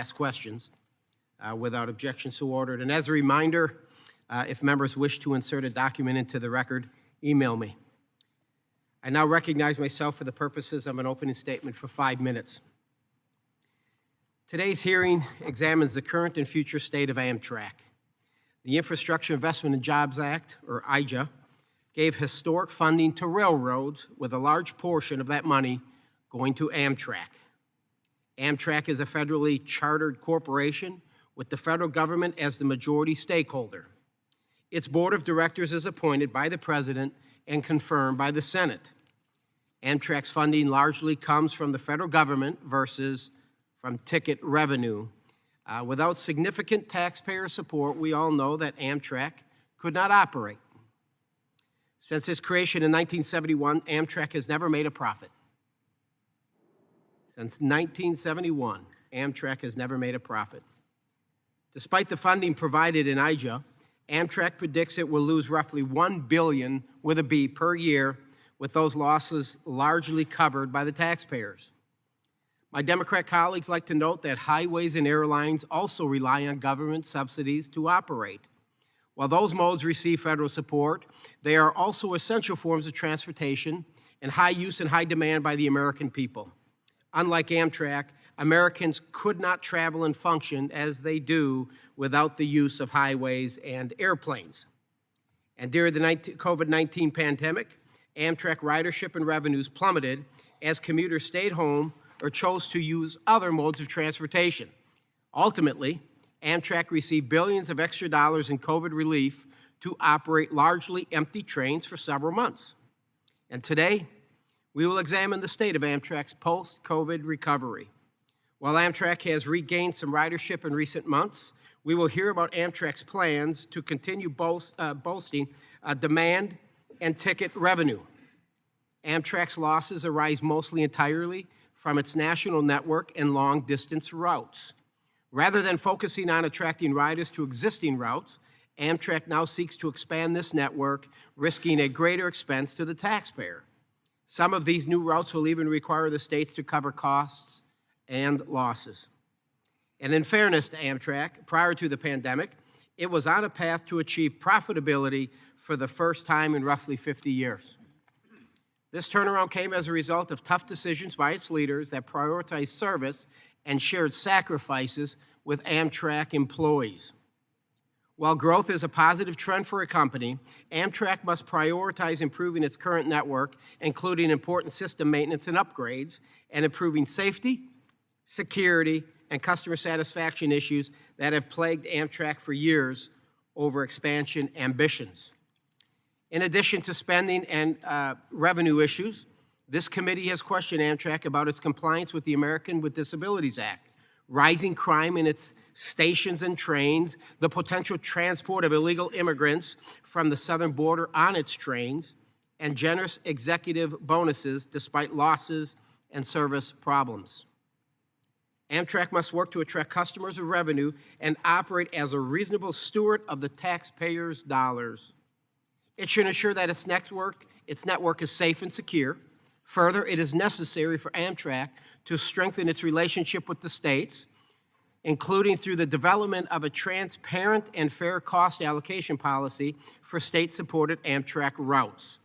ask questions. Without objection, so ordered. And as a reminder, if members wish to insert a document into the record, email me. I now recognize myself for the purposes of an opening statement for 5 minutes. Today's hearing examines the current and future state of Amtrak. The Infrastructure Investment and Jobs Act, or IJA, gave historic funding to railroads, with a large portion of that money going to Amtrak. Amtrak is a federally chartered corporation with the federal government as the majority stakeholder. Its board of directors is appointed by the president and confirmed by the Senate. Amtrak's funding largely comes from the federal government versus from ticket revenue. Without significant taxpayer support, we all know that Amtrak could not operate. Since its creation in 1971, Amtrak has never made a profit. Since 1971, Amtrak has never made a profit. Despite the funding provided in IJA, Amtrak predicts it will lose roughly $1 billion with a B per year, with those losses largely covered by the taxpayers. My Democrat colleagues like to note that highways and airlines also rely on government subsidies to operate. While those modes receive federal support, they are also essential forms of transportation and high use and high demand by the American people. Unlike Amtrak, Americans could not travel and function as they do without the use of highways and airplanes. And during the COVID-19 pandemic, Amtrak ridership and revenues plummeted as commuters stayed home or chose to use other modes of transportation. Ultimately, Amtrak received billions of extra dollars in COVID relief to operate largely empty trains for several months. And today, we will examine the state of Amtrak's post-COVID recovery. While Amtrak has regained some ridership in recent months, we will hear about Amtrak's plans to continue boosting demand and ticket revenue. Amtrak's losses arise mostly entirely from its national network and long-distance routes. Rather than focusing on attracting riders to existing routes, Amtrak now seeks to expand this network, risking a greater expense to the taxpayer. Some of these new routes will even require the states to cover costs and losses. And in fairness to Amtrak, prior to the pandemic, it was on a path to achieve profitability for the first time in roughly 50 years. This turnaround came as a result of tough decisions by its leaders that prioritized service and shared sacrifices with Amtrak employees. While growth is a positive trend for a company, Amtrak must prioritize improving its current network, including important system maintenance and upgrades, and improving safety, security, and customer satisfaction issues that have plagued Amtrak for years over expansion ambitions. In addition to spending and revenue issues, this committee has questioned Amtrak about its compliance with the American with Disabilities Act, rising crime in its stations and trains, the potential transport of illegal immigrants from the southern border on its trains, and generous executive bonuses despite losses and service problems. Amtrak must work to attract customers of revenue and operate as a reasonable steward of the taxpayers' dollars. It should ensure that its network is safe and secure. Further, it is necessary for Amtrak to strengthen its relationship with the states, including through the development of a transparent and fair cost allocation policy for state-supported Amtrak routes.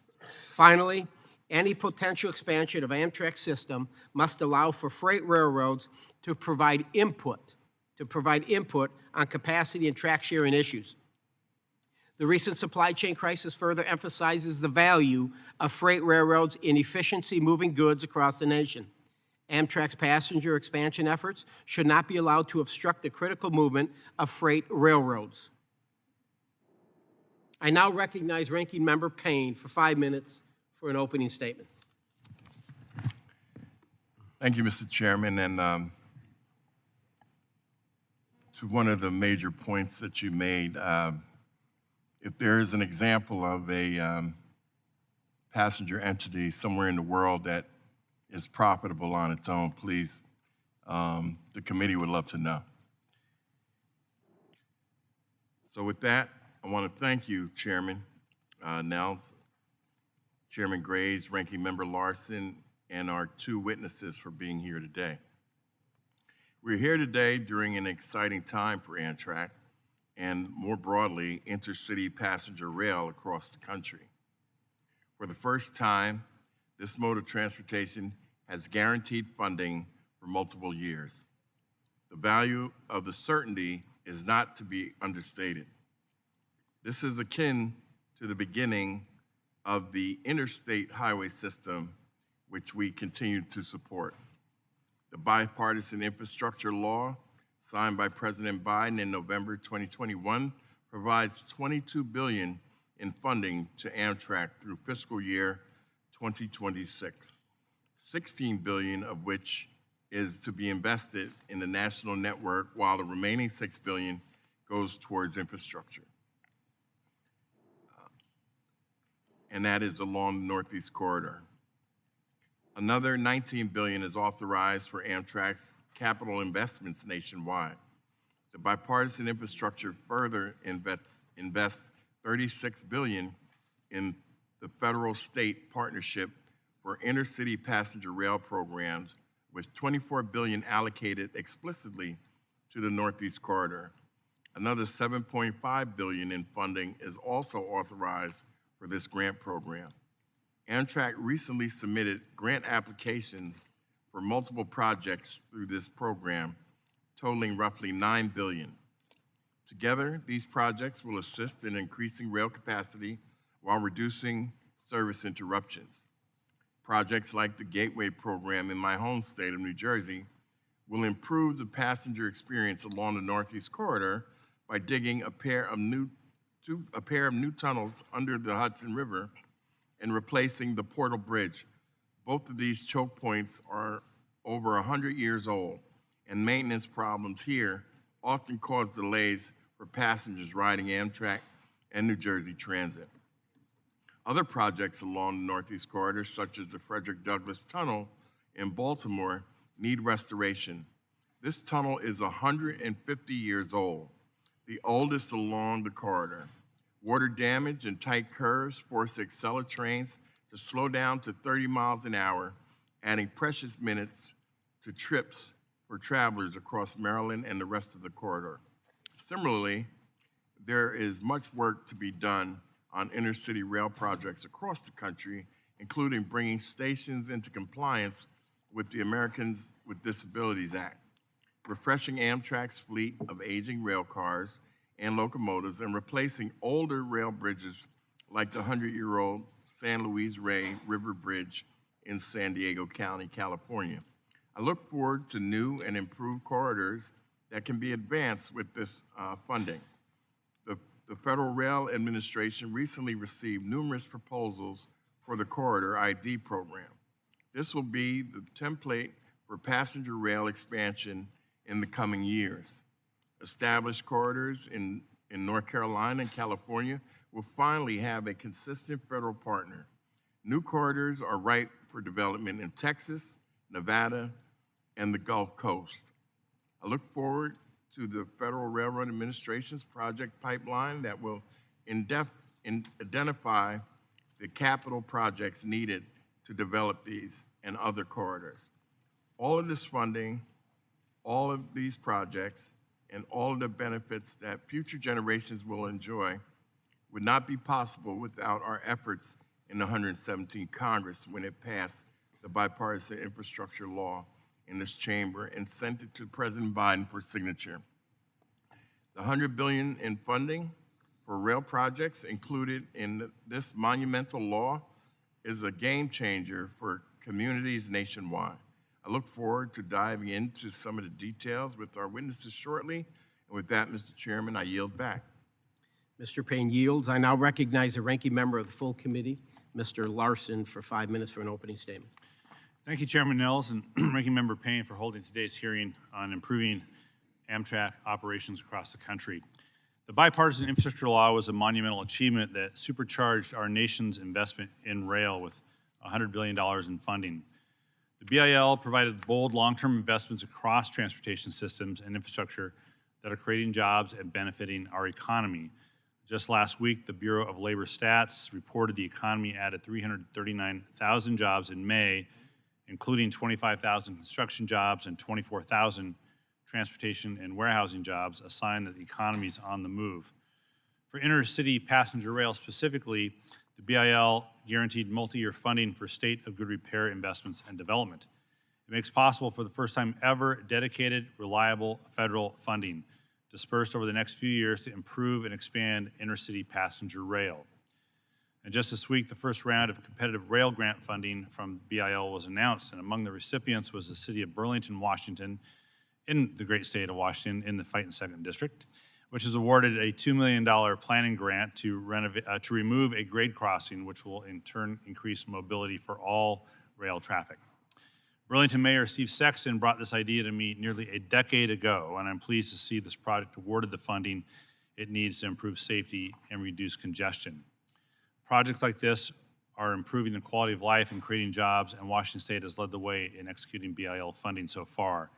Finally, any potential expansion of Amtrak's system must allow for freight railroads to provide input on capacity and track sharing issues. The recent supply chain crisis further emphasizes the value of freight railroads in efficiency moving goods across the nation. Amtrak's passenger expansion efforts should not be allowed to obstruct the critical movement of freight railroads. I now recognize Ranking Member Payne for 5 minutes for an opening statement. Thank you, Mr. Chairman. And to one of the major points that you made, if there is an example of a passenger entity somewhere in the world that is profitable on its own, please, the committee would love to know. So with that, I want to thank you, Chairman Nels, Chairman Graves, Ranking Member Larson, and our two witnesses for being here today. We're here today during an exciting time for Amtrak and, more broadly, intercity passenger rail across the country. For the first time, this mode of transportation has guaranteed funding for multiple years. The value of the certainty is not to be understated. This is akin to the beginning of the interstate highway system, which we continue to support. The bipartisan infrastructure law signed by President Biden in November 2021 provides $22 billion in funding to Amtrak through fiscal year 2026, $16 billion of which is to be invested in the national network, while the remaining $6 billion goes towards infrastructure. And that is along the Northeast Corridor. Another $19 billion is authorized for Amtrak's capital investments nationwide. The bipartisan infrastructure further invests $36 billion in the federal-state partnership for intercity passenger rail programs, with $24 billion allocated explicitly to the Northeast Corridor. Another $7.5 billion in funding is also authorized for this grant program. Amtrak recently submitted grant applications for multiple projects through this program, totaling roughly $9 billion. Together, these projects will assist in increasing rail capacity while reducing service interruptions. Projects like the Gateway program in my home state of New Jersey will improve the passenger experience along the Northeast Corridor by digging a pair of new tunnels under the Hudson River and replacing the Portal Bridge. Both of these choke points are over 100 years old, and maintenance problems here often cause delays for passengers riding Amtrak and New Jersey Transit. Other projects along the Northeast Corridor, such as the Frederick Douglass Tunnel in Baltimore, need restoration. This tunnel is 150 years old, the oldest along the corridor. Water damage and tight curves force Acela trains to slow down to 30 miles an hour, adding precious minutes to trips for travelers across Maryland and the rest of the corridor. Similarly, there is much work to be done on intercity rail projects across the country, including bringing stations into compliance with the Americans with Disabilities Act, refreshing Amtrak's fleet of aging rail cars and locomotives, and replacing older rail bridges like the 100-year-old San Luis Rey River Bridge in San Diego County, California. I look forward to new and improved corridors that can be advanced with this funding. The Federal Rail Administration recently received numerous proposals for the Corridor ID program. This will be the template for passenger rail expansion in the coming years. Established corridors in North Carolina and California will finally have a consistent federal partner. New corridors are ripe for development in Texas, Nevada, and the Gulf Coast. I look forward to the Federal Railroad Administration's project pipeline that will identify the capital projects needed to develop these and other corridors. All of this funding, all of these projects, and all of the benefits that future generations will enjoy would not be possible without our efforts in the 117th Congress when it passed the bipartisan infrastructure law in this chamber and sent it to President Biden for signature. The $100 billion in funding for rail projects included in this monumental law is a game changer for communities nationwide. I look forward to diving into some of the details with our witnesses shortly. And with that, Mr. Chairman, I yield back. Mr. Payne yields. I now recognize the ranking member of the full committee, Mr. Larson, for 5 minutes for an opening statement. Thank you, Chairman Nels and Ranking Member Payne, for holding today's hearing on improving Amtrak operations across the country. The bipartisan infrastructure law was a monumental achievement that supercharged our nation's investment in rail with $100 billion in funding. The BIL provided bold long-term investments across transportation systems and infrastructure that are creating jobs and benefiting our economy. Just last week, the Bureau of Labor Stats reported the economy added 339,000 jobs in May, including 25,000 construction jobs and 24,000 transportation, and warehousing jobs, a sign that the economy is on the move. For intercity passenger rail specifically, the BIL guaranteed multi-year funding for state of good repair investments and development. It makes possible for the first time ever dedicated, reliable federal funding dispersed over the next few years to improve and expand intercity passenger rail. And just this week, the first round of competitive rail grant funding from BIL was announced, and among the recipients was the city of Burlington, Washington, in the great state of Washington, in the Fightin' Second District, which is awarded a $2 million planning grant to remove a grade crossing, which will in turn increase mobility for all rail traffic. Burlington Mayor Steve Sexton brought this idea to me nearly a decade ago, and I'm pleased to see this project awarded the funding it needs to improve safety and reduce congestion. Projects like this are improving the quality of life and creating jobs, and Washington State has led the way in executing BIL funding so far.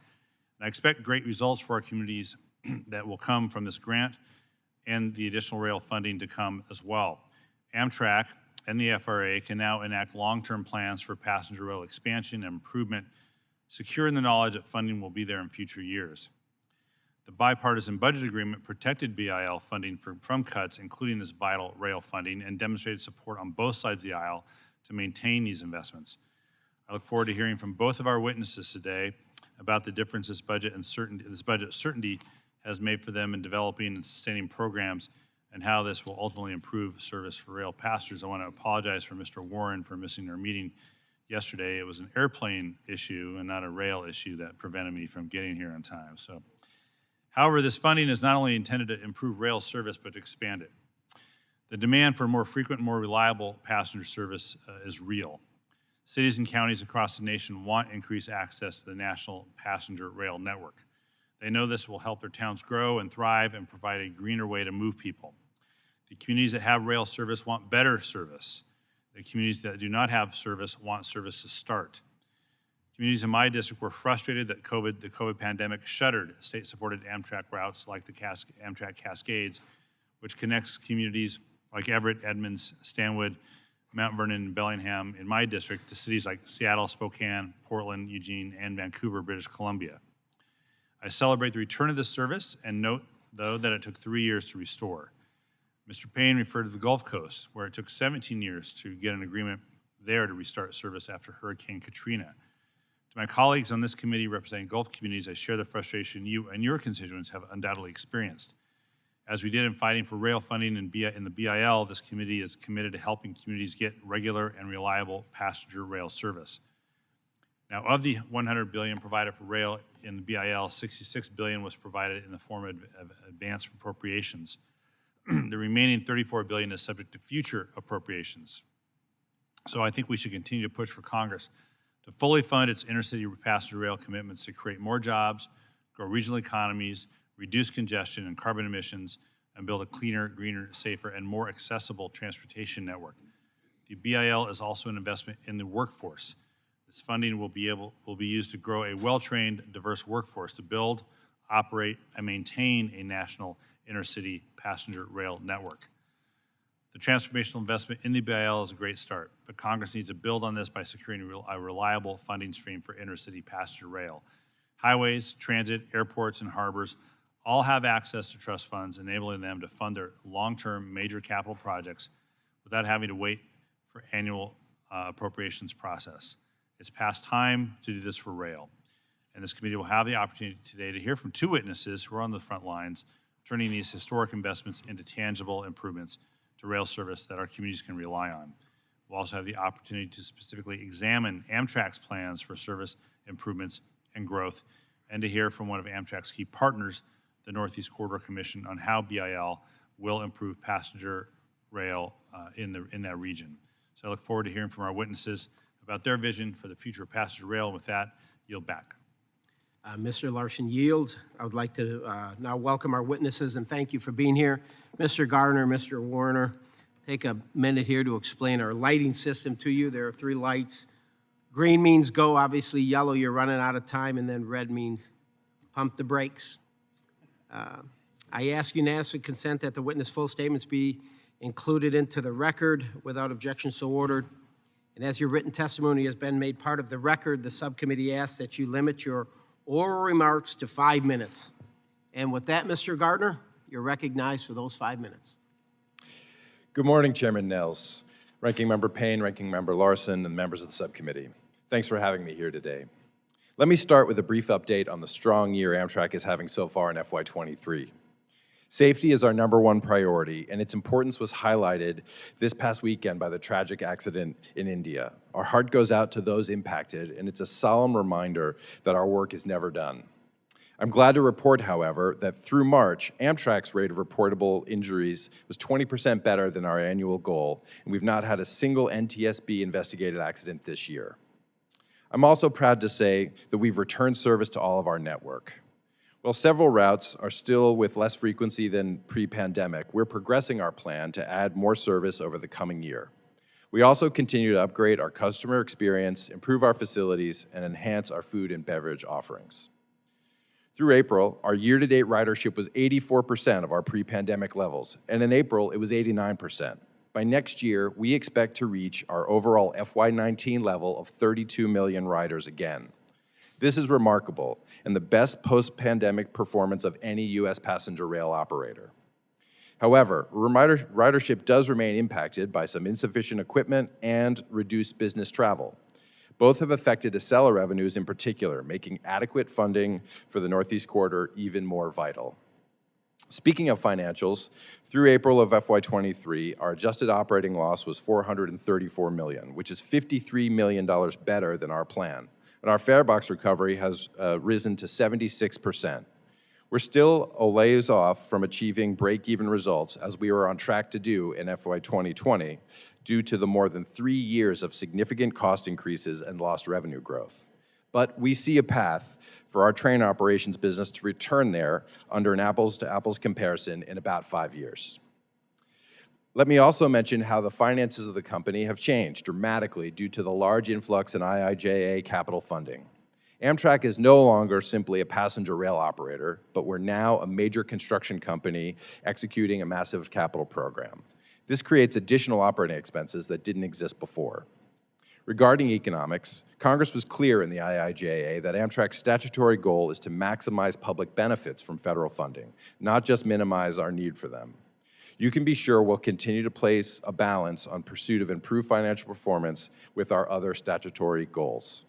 And I expect great results for our communities that will come from this grant and the additional rail funding to come as well. Amtrak and the FRA can now enact long-term plans for passenger rail expansion and improvement, secure in the knowledge that funding will be there in future years. The bipartisan budget agreement protected BIL funding from cuts, including this vital rail funding, and demonstrated support on both sides of the aisle to maintain these investments. I look forward to hearing from both of our witnesses today about the difference this budget certainty has made for them in developing and sustaining programs, and how this will ultimately improve service for rail passengers. I want to apologize for Mr. Warren for missing our meeting yesterday. It was an airplane issue and not a rail issue that prevented me from getting here on time. So, however, this funding is not only intended to improve rail service, but to expand it. The demand for more frequent, more reliable passenger service is real. Cities and counties across the nation want increased access to the national passenger rail network. They know this will help their towns grow and thrive and provide a greener way to move people. The communities that have rail service want better service. The communities that do not have service want service to start. Communities in my district were frustrated that the COVID pandemic shuttered state-supported Amtrak routes like the Amtrak Cascades, which connects communities like Everett, Edmonds, Stanwood, Mount Vernon, and Bellingham in my district to cities like Seattle, Spokane, Portland, Eugene, and Vancouver, British Columbia. I celebrate the return of this service and note, though, that it took 3 years to restore. Mr. Payne referred to the Gulf Coast, where it took 17 years to get an agreement there to restart service after Hurricane Katrina. To my colleagues on this committee representing Gulf communities, I share the frustration you and your constituents have undoubtedly experienced. As we did in fighting for rail funding in the BIL, this committee is committed to helping communities get regular and reliable passenger rail service. Now, of the $100 billion provided for rail in the BIL, $66 billion was provided in the form of advanced appropriations. The remaining $34 billion is subject to future appropriations. So I think we should continue to push for Congress to fully fund its intercity passenger rail commitments to create more jobs, grow regional economies, reduce congestion and carbon emissions, and build a cleaner, greener, safer, and more accessible transportation network. The BIL is also an investment in the workforce. This funding will be used to grow a well-trained, diverse workforce to build, operate, and maintain a national intercity passenger rail network. The transformational investment in the BIL is a great start, but Congress needs to build on this by securing a reliable funding stream for intercity passenger rail. Highways, transit, airports, and harbors all have access to trust funds, enabling them to fund their long-term major capital projects without having to wait for annual appropriations process. It's past time to do this for rail. And this committee will have the opportunity today to hear from two witnesses who are on the front lines, turning these historic investments into tangible improvements to rail service that our communities can rely on. We'll also have the opportunity to specifically examine Amtrak's plans for service improvements and growth, and to hear from one of Amtrak's key partners, the Northeast Corridor Commission, on how BIL will improve passenger rail in that region. So I look forward to hearing from our witnesses about their vision for the future of passenger rail. And with that, yield back. Mr. Larson yields. I would like to now welcome our witnesses and thank you for being here. Mr. Gardner, Mr. Warner, take a minute here to explain our lighting system to you. There are 3 lights. Green means go, obviously. Yellow, you're running out of time, and then red means pump the brakes. I ask unanimous consent that the witness full statements be included into the record without objection so ordered. And as your written testimony has been made part of the record, the subcommittee asks that you limit your oral remarks to 5 minutes. And with that, Mr. Gardner, you're recognized for those 5 minutes. Good morning, Chairman Nels, Ranking Member Payne, Ranking Member Larson, and members of the subcommittee. Thanks for having me here today. Let me start with a brief update on the strong year Amtrak is having so far in FY23. Safety is our #1 priority, and its importance was highlighted this past weekend by the tragic accident in India. Our heart goes out to those impacted, and it's a solemn reminder that our work is never done. I'm glad to report, however, that through March, Amtrak's rate of reportable injuries was 20% better than our annual goal, and we've not had a single NTSB investigated accident this year. I'm also proud to say that we've returned service to all of our network. While several routes are still with less frequency than pre-pandemic, we're progressing our plan to add more service over the coming year. We also continue to upgrade our customer experience, improve our facilities, and enhance our food and beverage offerings. Through April, our year-to-date ridership was 84% of our pre-pandemic levels, and in April, it was 89%. By next year, we expect to reach our overall FY19 level of 32 million riders again. This is remarkable and the best post-pandemic performance of any U.S. passenger rail operator. However, ridership does remain impacted by some insufficient equipment and reduced business travel. Both have affected Acela revenues in particular, making adequate funding for the Northeast Corridor even more vital. Speaking of financials, through April of FY23, our adjusted operating loss was $434 million, which is $53 million better than our plan. And our fare box recovery has risen to 76%. We're still a ways off from achieving break-even results, as we were on track to do in FY 2020, due to the more than 3 years of significant cost increases and lost revenue growth. But we see a path for our train operations business to return there under an apples-to-apples comparison in about 5 years. Let me also mention how the finances of the company have changed dramatically due to the large influx in IIJA capital funding. Amtrak is no longer simply a passenger rail operator, but we're now a major construction company executing a massive capital program. This creates additional operating expenses that didn't exist before. Regarding economics, Congress was clear in the IIJA that Amtrak's statutory goal is to maximize public benefits from federal funding, not just minimize our need for them. You can be sure we'll continue to place a balance on pursuit of improved financial performance with our other statutory goals.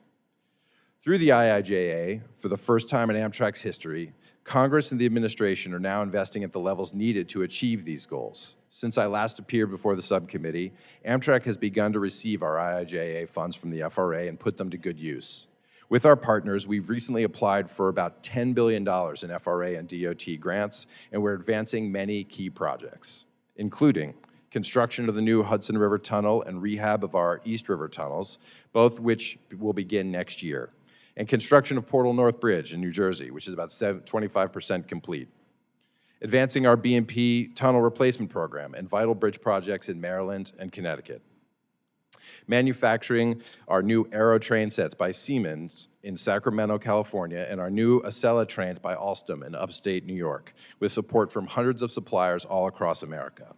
Through the IIJA, for the first time in Amtrak's history, Congress and the administration are now investing at the levels needed to achieve these goals. Since I last appeared before the subcommittee, Amtrak has begun to receive our IIJA funds from the FRA and put them to good use. With our partners, we've recently applied for about $10 billion in FRA and DOT grants, and we're advancing many key projects, including construction of the new Hudson River Tunnel and rehab of our East River tunnels, both which will begin next year, and construction of Portal North Bridge in New Jersey, which is about 25% complete. Advancing our BMP tunnel replacement program and vital bridge projects in Maryland and Connecticut. Manufacturing our new Aero train sets by Siemens in Sacramento, California, and our new Acela trains by Alstom in upstate New York, with support from hundreds of suppliers all across America.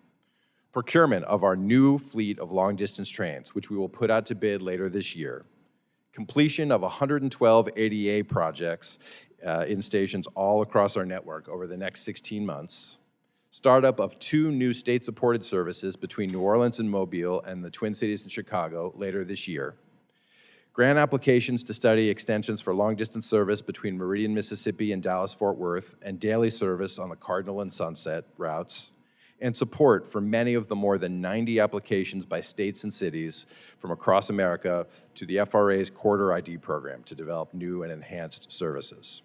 Procurement of our new fleet of long-distance trains, which we will put out to bid later this year. Completion of 112 ADA projects in stations all across our network over the next 16 months. Startup of 2 new state-supported services between New Orleans and Mobile and the Twin Cities and Chicago later this year. Grant applications to study extensions for long-distance service between Meridian, Mississippi and Dallas-Fort Worth, and daily service on the Cardinal and Sunset routes. And support for many of the more than 90 applications by states and cities from across America to the FRA's Corridor ID program to develop new and enhanced services.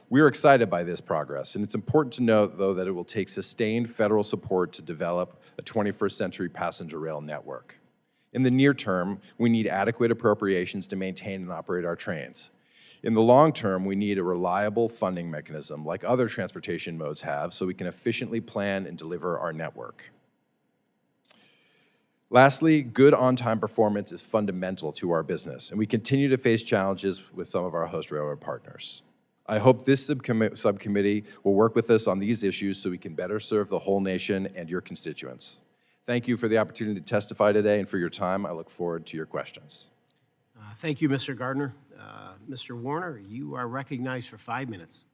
We're excited by this progress, and it's important to note, though, that it will take sustained federal support to develop a 21st century passenger rail network. In the near term, we need adequate appropriations to maintain and operate our trains. In the long term, we need a reliable funding mechanism like other transportation modes have so we can efficiently plan and deliver our network. Lastly, good on-time performance is fundamental to our business, and we continue to face challenges with some of our host railroad partners. I hope this subcommittee will work with us on these issues so we can better serve the whole nation and your constituents. Thank you for the opportunity to testify today and for your time. I look forward to your questions. Thank you, Mr. Gardner. Mr. Warner, you are recognized for 5 minutes.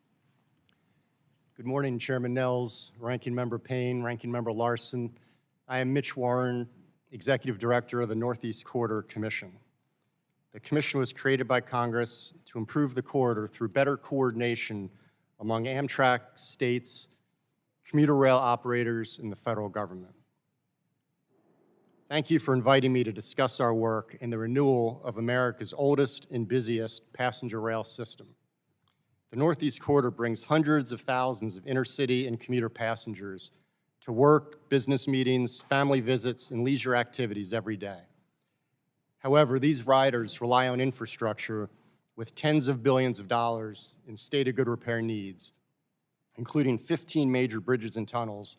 Good morning, Chairman Nels, Ranking Member Payne, Ranking Member Larson. I am Mitch Warren, Executive Director of the Northeast Corridor Commission. The commission was created by Congress to improve the corridor through better coordination among Amtrak, states, commuter rail operators, and the federal government. Thank you for inviting me to discuss our work in the renewal of America's oldest and busiest passenger rail system. The Northeast Corridor brings hundreds of thousands of intercity and commuter passengers to work, business meetings, family visits, and leisure activities every day. However, these riders rely on infrastructure with tens of billions of dollars in state of good repair needs, including 15 major bridges and tunnels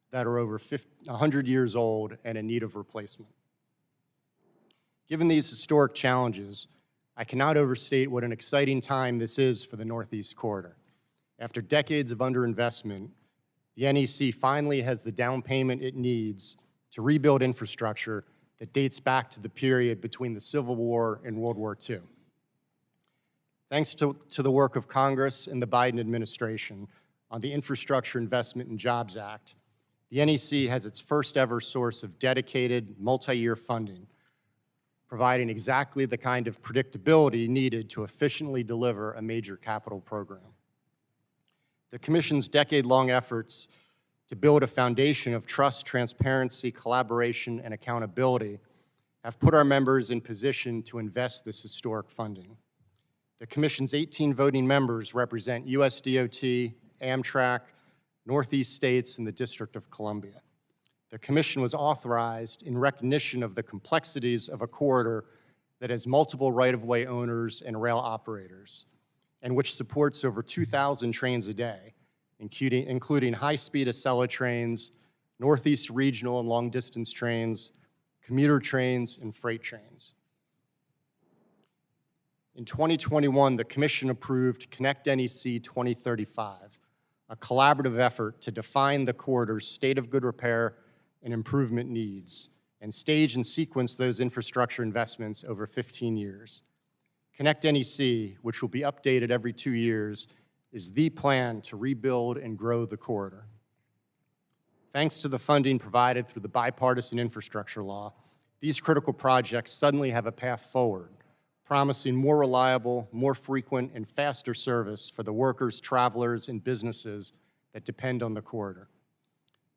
that are over 100 years old and in need of replacement. Given these historic challenges, I cannot overstate what an exciting time this is for the Northeast Corridor. After decades of underinvestment, the NEC finally has the down payment it needs to rebuild infrastructure that dates back to the period between the Civil War and World War II. Thanks to the work of Congress and the Biden administration on the Infrastructure Investment and Jobs Act, the NEC has its first ever source of dedicated multi-year funding, providing exactly the kind of predictability needed to efficiently deliver a major capital program. The Commission's decade-long efforts to build a foundation of trust, transparency, collaboration, and accountability have put our members in position to invest this historic funding. The Commission's 18 voting members represent US DOT, Amtrak, Northeast states, and the District of Columbia. The Commission was authorized in recognition of the complexities of a corridor that has multiple right-of-way owners and rail operators, and which supports over 2,000 trains a day, including high-speed Acela trains, Northeast regional and long-distance trains, commuter trains, and freight trains. In 2021, the Commission approved Connect NEC 2035, a collaborative effort to define the corridor's state of good repair and improvement needs, and stage and sequence those infrastructure investments over 15 years. Connect NEC, which will be updated every 2 years, is the plan to rebuild and grow the corridor. Thanks to the funding provided through the bipartisan infrastructure law, these critical projects suddenly have a path forward, promising more reliable, more frequent, and faster service for the workers, travelers, and businesses that depend on the corridor.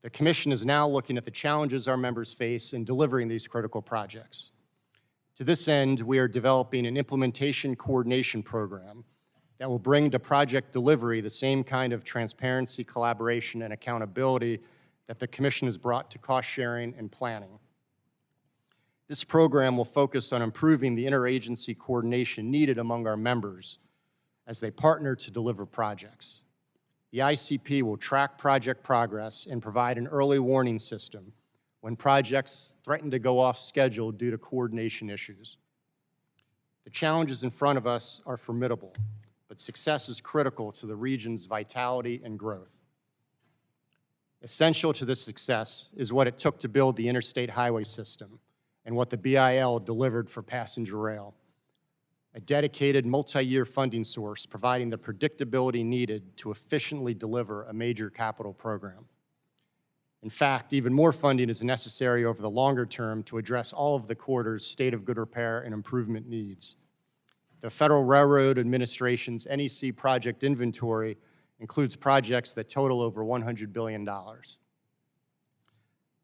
The Commission is now looking at the challenges our members face in delivering these critical projects. To this end, we are developing an implementation coordination program that will bring to project delivery the same kind of transparency, collaboration, and accountability that the Commission has brought to cost sharing and planning. This program will focus on improving the interagency coordination needed among our members as they partner to deliver projects. The ICP will track project progress and provide an early warning system when projects threaten to go off schedule due to coordination issues. The challenges in front of us are formidable, but success is critical to the region's vitality and growth. Essential to this success is what it took to build the interstate highway system and what the BIL delivered for passenger rail. A dedicated multi-year funding source providing the predictability needed to efficiently deliver a major capital program. In fact, even more funding is necessary over the longer term to address all of the corridor's state of good repair and improvement needs. The Federal Railroad Administration's NEC project inventory includes projects that total over $100 billion.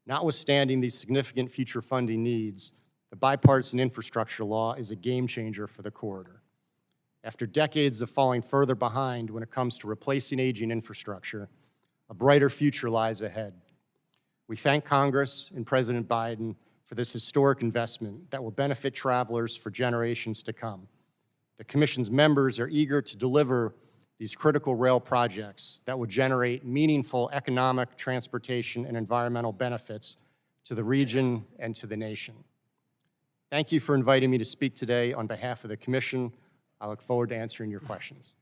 Notwithstanding these significant future funding needs, the bipartisan infrastructure law is a game changer for the corridor. After decades of falling further behind when it comes to replacing aging infrastructure, a brighter future lies ahead. We thank Congress and President Biden for this historic investment that will benefit travelers for generations to come. The Commission's members are eager to deliver these critical rail projects that will generate meaningful economic, transportation, and environmental benefits to the region and to the nation. Thank you for inviting me to speak today on behalf of the Commission. I look forward to answering your questions.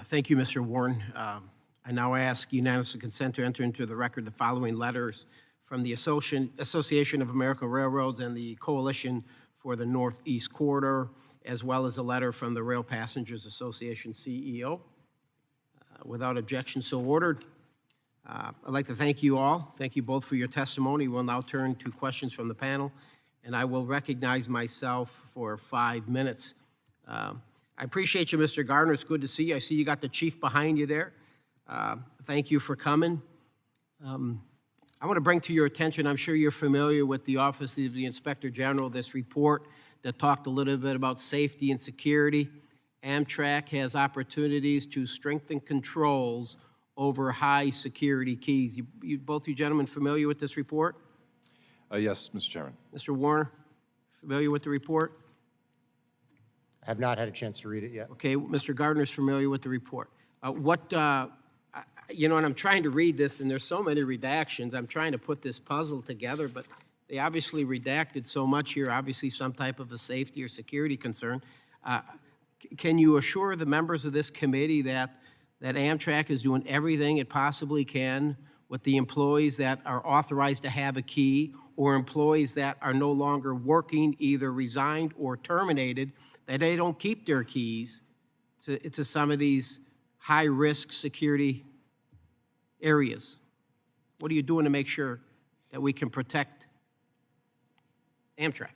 Thank you, Mr. Warren. I now ask unanimous consent to enter into the record the following letters from the Association of American Railroads and the Coalition for the Northeast Corridor as well as a letter from the Rail Passengers Association CEO. Without objection, so ordered. I'd like to thank you all. Thank you both for your testimony. We'll now turn to questions from the panel, and I will recognize myself for 5 minutes. I appreciate you, Mr. Gardner. It's good to see you. I see you got the chief behind you there. Thank you for coming. I want to bring to your attention, I'm sure you're familiar with the Office of the Inspector General, this report that talked a little bit about safety and security. Amtrak has opportunities to strengthen controls over high security keys. Both you gentlemen familiar with this report? Yes, Mr. Chairman. Mr. Warner, familiar with the report? I have not had a chance to read it yet. Okay, Mr. Gardner's familiar with the report. You know, and I'm trying to read this, and there's so many redactions. I'm trying to put this puzzle together, but they obviously redacted so much here, obviously some type of a safety or security concern. Can you assure the members of this committee that Amtrak is doing everything it possibly can with the employees that are authorized to have a key or employees that are no longer working, either resigned or terminated, that they don't keep their keys to some of these high-risk security areas? What are you doing to make sure that we can protect Amtrak?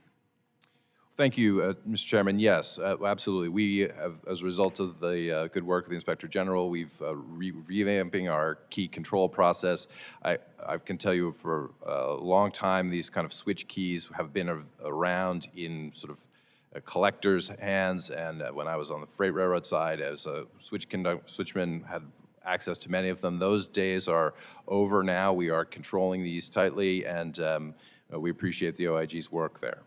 Thank you, Mr. Chairman. Yes, absolutely. We have, as a result of the good work of the Inspector General, we've revamping our key control process. I can tell you for a long time, these kind of switch keys have been around in sort of collectors' hands, and when I was on the freight railroad side as a switchman, had access to many of them. Those days are over now. We are controlling these tightly, and we appreciate the OIG's work there.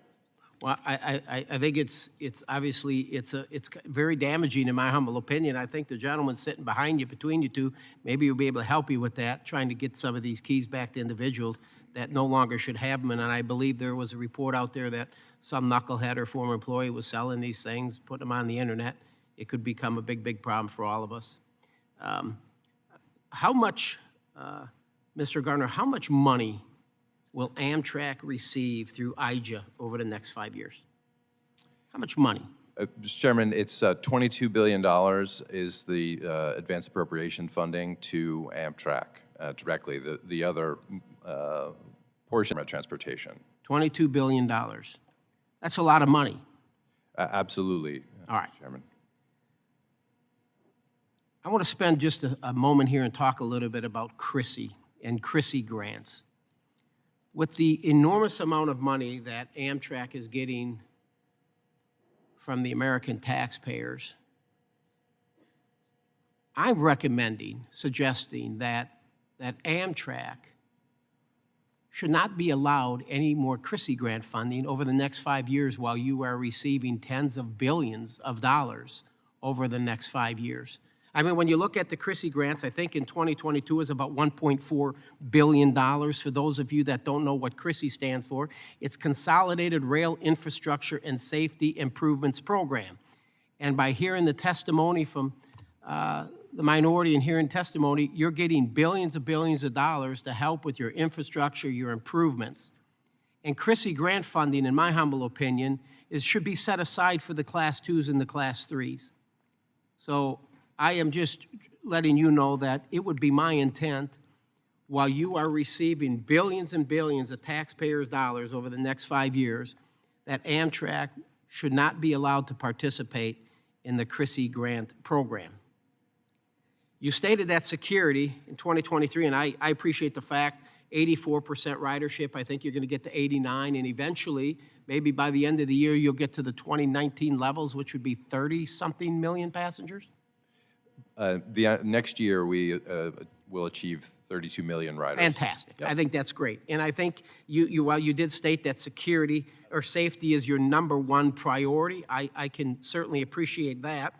Well, I think it's obviously it's very damaging in my humble opinion. I think the gentleman sitting behind you, between you two, maybe will be able to help you with that, trying to get some of these keys back to individuals that no longer should have them. And I believe there was a report out there that some knucklehead or former employee was selling these things, putting them on the internet. It could become a big, big problem for all of us. How much, Mr. Gardner, how much money will Amtrak receive through IJA over the next 5 years? How much money? Mr. Chairman, it's $22 billion is the advance appropriation funding to Amtrak directly. The other portion of transportation. $22 billion. That's a lot of money. Absolutely, All right. Mr. Chairman. I want to spend just a moment here and talk a little bit about CRISI and CRISI grants. With the enormous amount of money that Amtrak is getting from the American taxpayers, I'm suggesting that Amtrak should not be allowed any more CRISI grant funding over the next 5 years while you are receiving tens of billions of dollars over the next 5 years. I mean, when you look at the CRISI grants, I think in 2022 is about $1.4 billion. For those of you that don't know what CRISI stands for, it's Consolidated Rail Infrastructure and Safety Improvements Program. And by hearing the testimony from the minority and hearing testimony, you're getting billions of dollars to help with your infrastructure, your improvements. And CRISI grant funding, in my humble opinion, should be set aside for the Class 2s and the Class 3s. So I am just letting you know that it would be my intent, while you are receiving billions and billions of taxpayers' dollars over the next 5 years, that Amtrak should not be allowed to participate in the CRISI grant program. You stated that security in 2023, and I appreciate the fact, 84% ridership. I think you're going to get to 89, and eventually, maybe by the end of the year, you'll get to the 2019 levels, which would be 30-something million passengers. Next year, we will achieve 32 million riders. Fantastic. Yep. I think that's great. And I think while you did state that security or safety is your #1 priority, I can certainly appreciate that.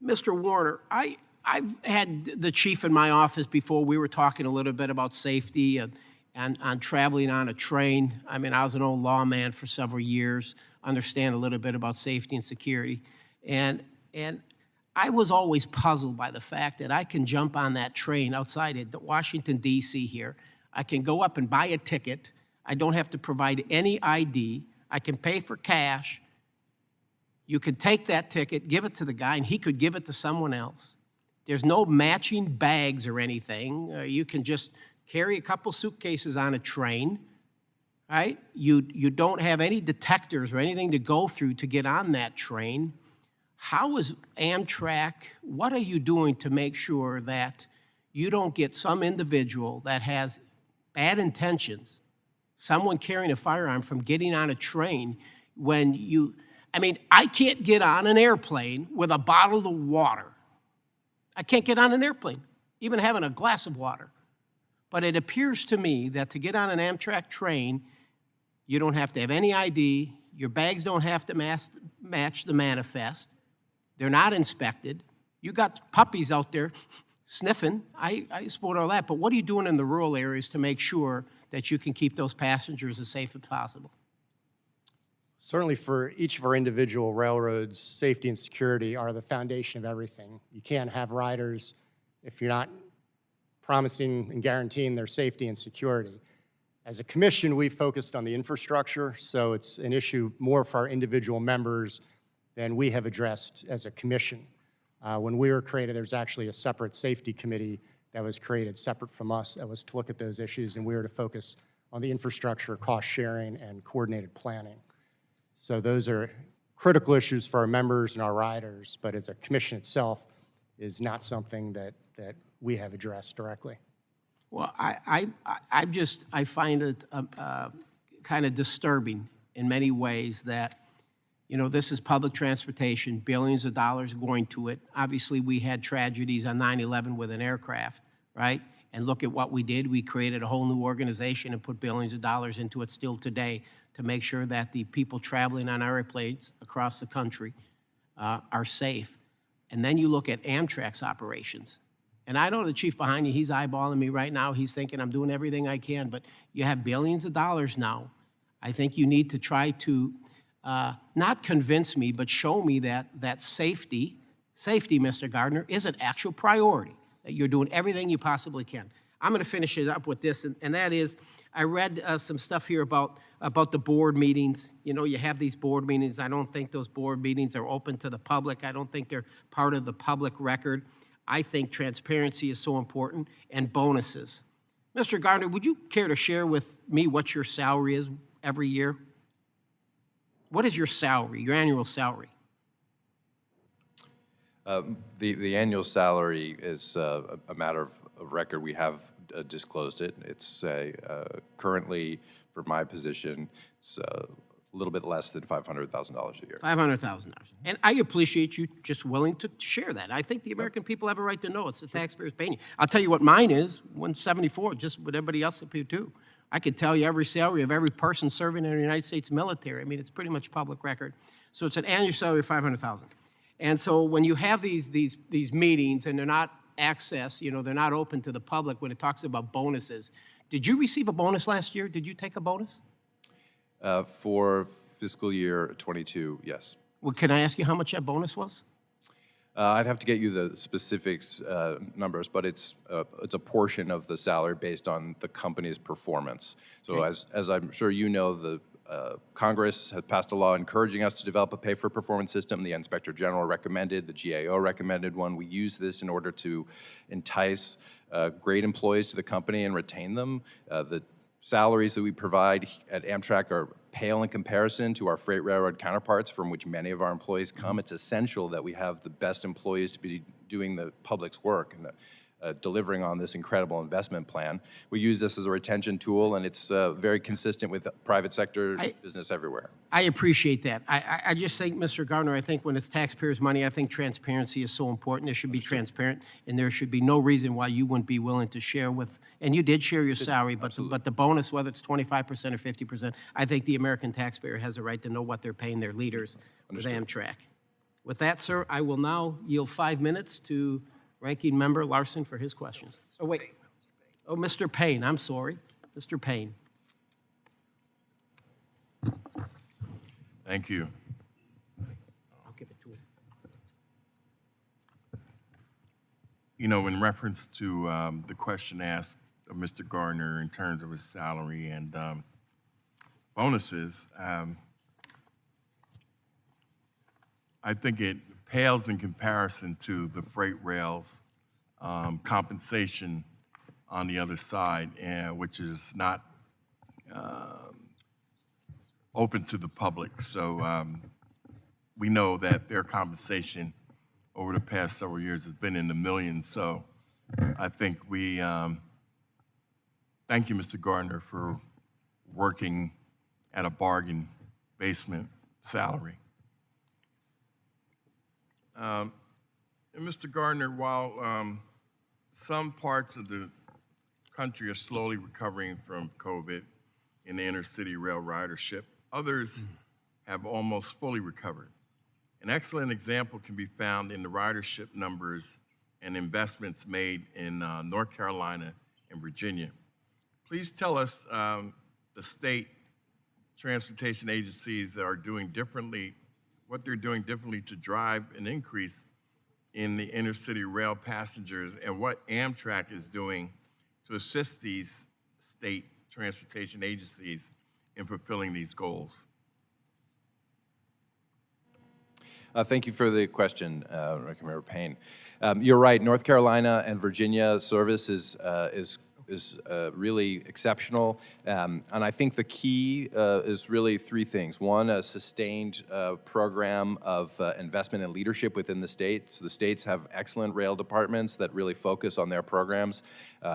Mr. Warner, I've had the chief in my office before. We were talking a little bit about safety and on traveling on a train. I mean, I was an old lawman for several years, understand a little bit about safety and security. And I was always puzzled by the fact that I can jump on that train outside at Washington, D.C. here. I can go up and buy a ticket. I don't have to provide any ID. I can pay for cash. You can take that ticket, give it to the guy, and he could give it to someone else. There's no matching bags or anything. You can just carry a couple suitcases on a train, right? You don't have any detectors or anything to go through to get on that train. How is Amtrak, what are you doing to make sure that you don't get some individual that has bad intentions, someone carrying a firearm, from getting on a train when you, I mean, I can't get on an airplane with a bottle of water. I can't get on an airplane, even having a glass of water. But it appears to me that to get on an Amtrak train, you don't have to have any ID, your bags don't have to match the manifest, they're not inspected. You got puppies out there sniffing, I support all that, but what are you doing in the rural areas to make sure that you can keep those passengers as safe as possible? Certainly for each of our individual railroads, safety and security are the foundation of everything. You can't have riders if you're not promising and guaranteeing their safety and security. As a commission, we focused on the infrastructure, so it's an issue more for our individual members than we have addressed as a commission. When we were created, there's actually a separate safety committee that was created separate from us that was to look at those issues, and we were to focus on the infrastructure, cost sharing, and coordinated planning. So those are critical issues for our members and our riders, but as a commission itself is not something that we have addressed directly. Well, I find it kind of disturbing in many ways that, you know, this is public transportation, billions of dollars going to it. Obviously, we had tragedies on 9/11 with an aircraft, right? And look at what we did. We created a whole new organization and put billions of dollars into it still today to make sure that the people traveling on our airplanes across the country are safe. And then you look at Amtrak's operations. And I know the chief behind you, he's eyeballing me right now. He's thinking I'm doing everything I can, but you have billions of dollars now. I think you need to try to not convince me, but show me that safety, Mr. Gardner, is an actual priority, that you're doing everything you possibly can. I'm going to finish it up with this, and that is, I read some stuff here about the board meetings. You know, you have these board meetings. I don't think those board meetings are open to the public. I don't think they're part of the public record. I think transparency is so important, and bonuses. Mr. Gardner, would you care to share with me what your salary is every year? What is your salary, your annual salary? The annual salary is a matter of record. We have disclosed it. It's currently, for my position, it's a little bit less than $500,000 a year. $500,000. And I appreciate you just willing to share that. I think the American people have a right to know. It's the taxpayers paying you. I'll tell you what mine is, 174, just with everybody else up here too. I could tell you every salary of every person serving in the United States military. I mean, it's pretty much public record. So it's an annual salary of $500,000. And so when you have these meetings and they're not access, you know, they're not open to the public when it talks about bonuses. Did you receive a bonus last year? Did you take a bonus? For fiscal year 22, yes. Well, can I ask you how much that bonus was? I'd have to get you the specifics numbers, but it's a portion of the salary based on the company's performance. So Okay. as I'm sure you know, the Congress has passed a law encouraging us to develop a pay-for-performance system. The Inspector General recommended, the GAO recommended one. We use this in order to entice great employees to the company and retain them. The salaries that we provide at Amtrak are pale in comparison to our freight railroad counterparts, from which many of our employees come. It's essential that we have the best employees to be doing the public's work and delivering on this incredible investment plan. We use this as a retention tool, and it's very consistent with private sector business everywhere. I appreciate that. I just think, Mr. Gardner, I think when it's taxpayers' money, I think transparency is so important. There should be transparent, and there should be no reason why you wouldn't be willing to share with, and you did share your salary, but the bonus, whether it's 25% or 50%, I think the American taxpayer has a right to know what they're paying their leaders with Amtrak. With that, sir, I will now yield 5 minutes to Ranking Member Larson for his questions. Oh, wait. Oh, Mr. Payne, I'm sorry. Mr. Payne. Thank you. I'll give it to him. You know, in reference to the question asked of Mr. Gardner in terms of his salary and bonuses, I think it pales in comparison to the freight rails compensation on the other side, and which is not open to the public. So we know that their compensation over the past several years has been in the millions. So I think we thank you, Mr. Gardner, for working at a bargain basement salary. And Mr. Gardner, while some parts of the country are slowly recovering from COVID in the inner city rail ridership, others have almost fully recovered. An excellent example can be found in the ridership numbers and investments made in North Carolina and Virginia. Please tell us the state transportation agencies that are doing differently, what they're doing differently to drive an increase in the inner city rail passengers, and what Amtrak is doing to assist these state transportation agencies in fulfilling these goals. Thank you for the question, Ranking Member Payne. You're right. North Carolina and Virginia service is really exceptional, and I think the key is really three things. One, a sustained program of investment and leadership within the state. So the states have excellent rail departments that really focus on their programs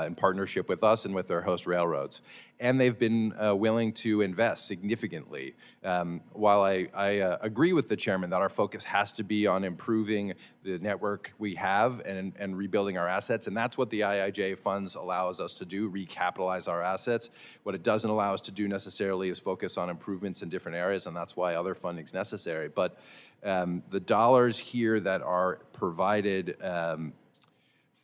in partnership with us and with their host railroads. And they've been willing to invest significantly. While I agree with the chairman that our focus has to be on improving the network we have and rebuilding our assets, and that's what the IIJ funds allows us to do, recapitalize our assets. What it doesn't allow us to do necessarily is focus on improvements in different areas, and that's why other funding is necessary. But the dollars here that are provided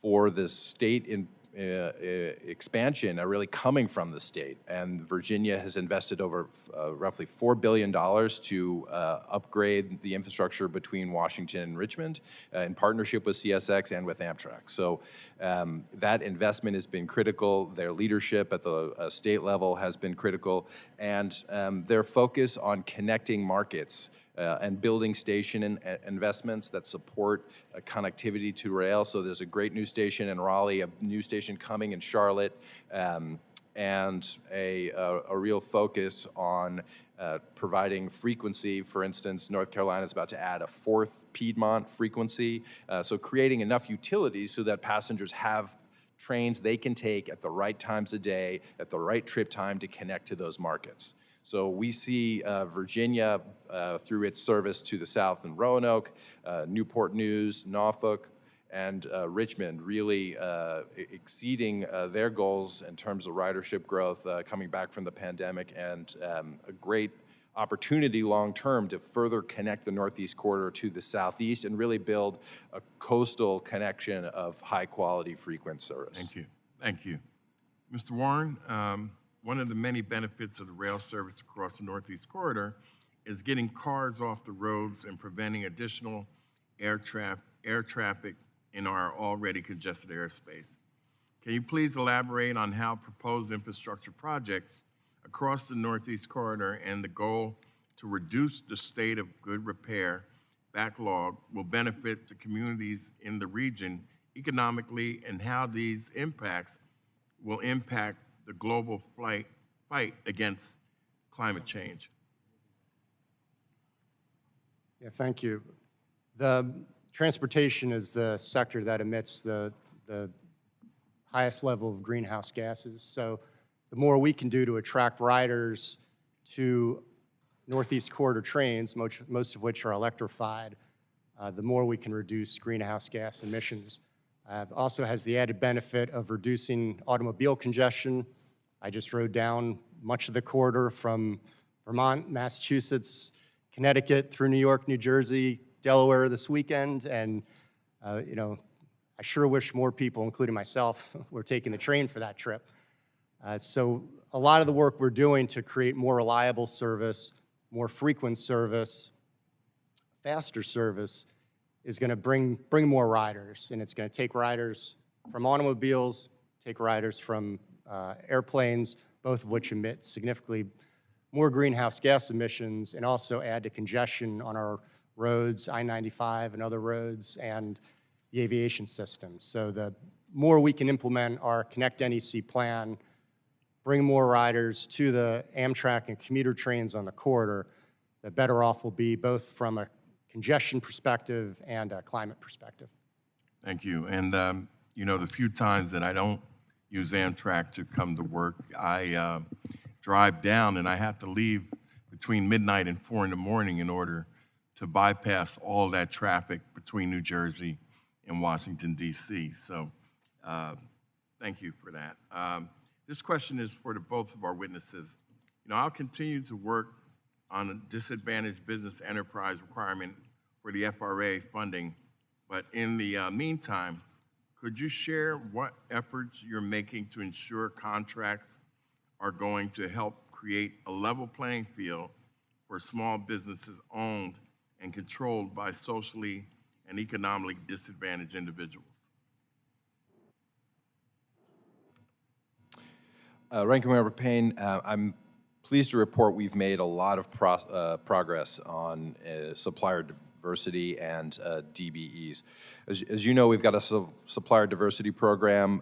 for the state in expansion are really coming from the state, and Virginia has invested over roughly $4 billion to upgrade the infrastructure between Washington and Richmond in partnership with CSX and with Amtrak. So that investment has been critical. Their leadership at the state level has been critical, and their focus on connecting markets and building station investments that support connectivity to rail. So there's a great new station in Raleigh, a new station coming in Charlotte, and a real focus on providing frequency. For instance, North Carolina is about to add a fourth Piedmont frequency. So creating enough utilities so that passengers have trains they can take at the right times of day, at the right trip time to connect to those markets. So we see Virginia through its service to the south in Roanoke, Newport News, Norfolk, and Richmond really exceeding their goals in terms of ridership growth coming back from the pandemic, and a great opportunity long-term to further connect the Northeast Corridor to the Southeast and really build a coastal connection of high-quality frequent service. Thank you. Thank you. Mr. Warren, one of the many benefits of the rail service across the Northeast Corridor is getting cars off the roads and preventing additional air traffic in our already congested airspace. Can you please elaborate on how proposed infrastructure projects across the Northeast Corridor and the goal to reduce the state of good repair backlog will benefit the communities in the region economically, and how these impacts will impact the global fight against climate change? Yeah, thank you. The transportation is the sector that emits the highest level of greenhouse gases. So the more we can do to attract riders to Northeast Corridor trains, most of which are electrified, the more we can reduce greenhouse gas emissions. Also has the added benefit of reducing automobile congestion. I just rode down much of the corridor from Vermont, Massachusetts, Connecticut, through New York, New Jersey, Delaware this weekend, and you know, I sure wish more people, including myself, were taking the train for that trip. So a lot of the work we're doing to create more reliable service, more frequent service, faster service is going to bring more riders, and it's going to take riders from automobiles, take riders from airplanes, both of which emit significantly more greenhouse gas emissions and also add to congestion on our roads, I-95 and other roads, and the aviation system. So the more we can implement our Connect NEC plan, bring more riders to the Amtrak and commuter trains on the corridor, the better off we'll be, both from a congestion perspective and a climate perspective. Thank you. And, you know, the few times that I don't use Amtrak to come to work, I drive down and I have to leave between midnight and 4 in the morning in order to bypass all that traffic between New Jersey and Washington, D.C. So thank you for that. This question is for both of our witnesses. You know, I'll continue to work on a disadvantaged business enterprise requirement for the FRA funding, but in the meantime, could you share what efforts you're making to ensure contracts are going to help create a level playing field for small businesses owned and controlled by socially and economically disadvantaged individuals? Ranking Member Payne, I'm pleased to report we've made a lot of progress on supplier diversity and DBEs. As you know, we've got a supplier diversity program,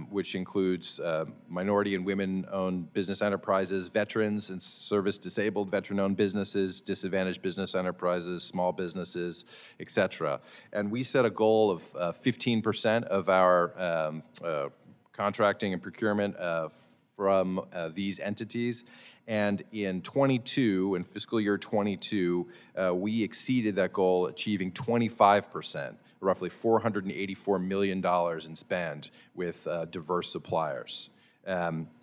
which includes minority and women-owned business enterprises, veterans and service-disabled veteran-owned businesses, disadvantaged business enterprises, small businesses, et cetera. And we set a goal of 15% of our contracting and procurement from these entities. And in fiscal year 22, we exceeded that goal, achieving 25%, roughly $484 million in spend with diverse suppliers.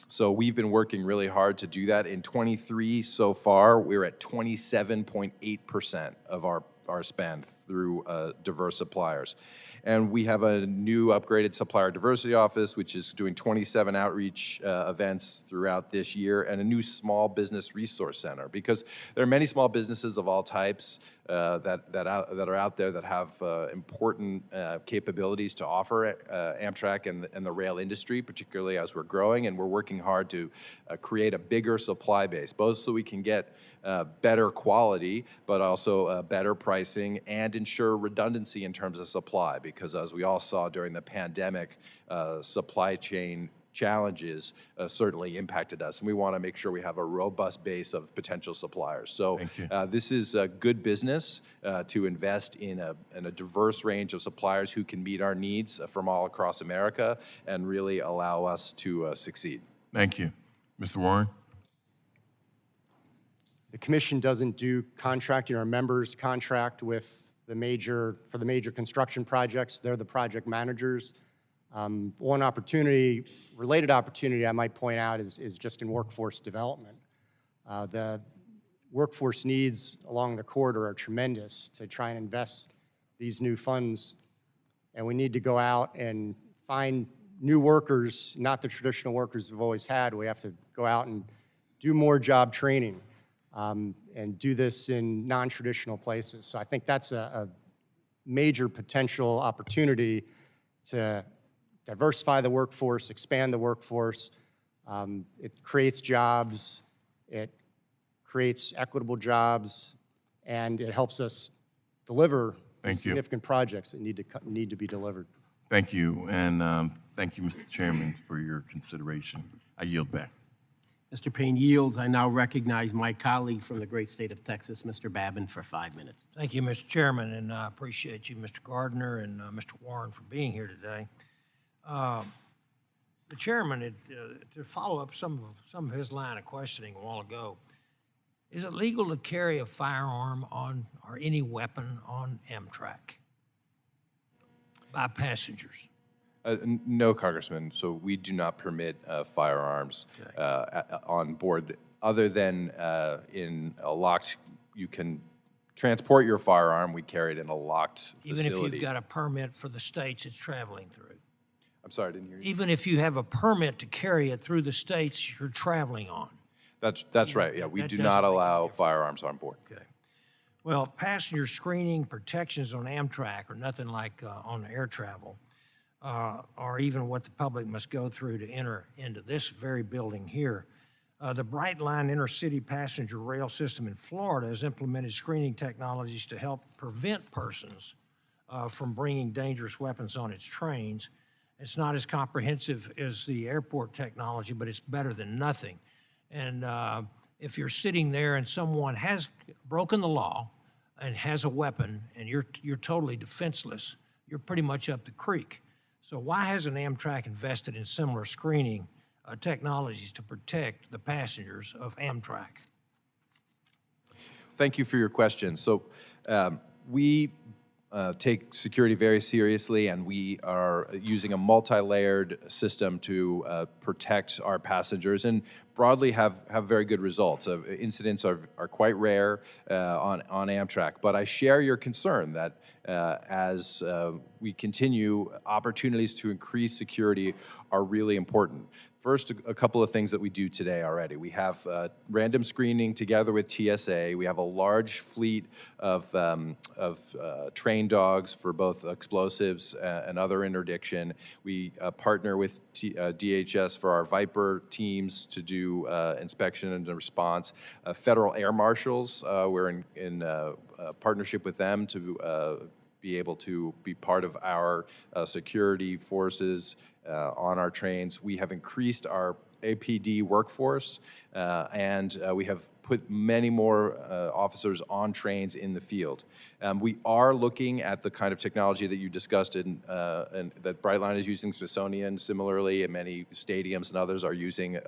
So we've been working really hard to do that. In 23 so far, we're at 27.8% of our spend through diverse suppliers. And we have a new upgraded supplier diversity office, which is doing 27 outreach events throughout this year, and a new small business resource center, because there are many small businesses of all types that are out there that have important capabilities to offer Amtrak and the rail industry, particularly as we're growing, and we're working hard to create a bigger supply base, both so we can get better quality, but also better pricing and ensure redundancy in terms of supply, because as we all saw during the pandemic, supply chain challenges certainly impacted us, and we want to make sure we have a robust base of potential suppliers. So this is a good business to invest in a diverse range of suppliers who can meet our needs from all across America and really allow us to succeed. Thank you. Mr. Warren? The commission doesn't do contracting. Our members contract with for the major construction projects. They're the project managers. One related opportunity I might point out is just in workforce development. The workforce needs along the corridor are tremendous to try and invest these new funds, and we need to go out and find new workers, not the traditional workers we've always had. We have to go out and do more job training and do this in non-traditional places. So I think that's a major potential opportunity to diversify the workforce, expand the workforce. It creates jobs, it creates equitable jobs, and it helps us deliver significant projects that need to be delivered. Thank you, and thank you, Mr. Chairman, for your consideration. I yield back. Mr. Payne yields. I now recognize my colleague from the great state of Texas, Mr. Babin, for 5 minutes. Thank you, Mr. Chairman, and I appreciate you, Mr. Gardner, and Mr. Warren for being here today. The chairman, to follow up some of his line of questioning a while ago, is it legal to carry a firearm or any weapon on Amtrak by passengers? No, Congressman. So we do not permit firearms on board, other than in a locked. You can transport your firearm. We carry it in a locked facility. Even if you've got a permit for the states it's traveling through. I'm sorry, I didn't hear you. Even if you have a permit to carry it through the states you're traveling on. That's right. Yeah, we do not allow firearms on board. Okay. Well, passenger screening protections on Amtrak are nothing like on air travel, or even what the public must go through to enter into this very building here. The Brightline intercity passenger rail system in Florida has implemented screening technologies to help prevent persons from bringing dangerous weapons on its trains. It's not as comprehensive as the airport technology, but it's better than nothing. And if you're sitting there and someone has broken the law and has a weapon and you're totally defenseless, you're pretty much up the creek. So why hasn't Amtrak invested in similar screening technologies to protect the passengers of Amtrak? Thank you for your question. So we take security very seriously, and we are using a multi-layered system to protect our passengers, and broadly have very good results. Incidents are quite rare on Amtrak, but I share your concern that as we continue, opportunities to increase security are really important. First, a couple of things that we do today already. We have random screening together with TSA. We have a large fleet of trained dogs for both explosives and other interdiction. We partner with DHS for our Viper teams to do inspection and response. Federal air marshals, we're in partnership with them to be able to be part of our security forces on our trains. We have increased our APD workforce, and we have put many more officers on trains in the field. We are looking at the kind of technology that you discussed and that Brightline is using, Smithsonian similarly, and many stadiums and others are using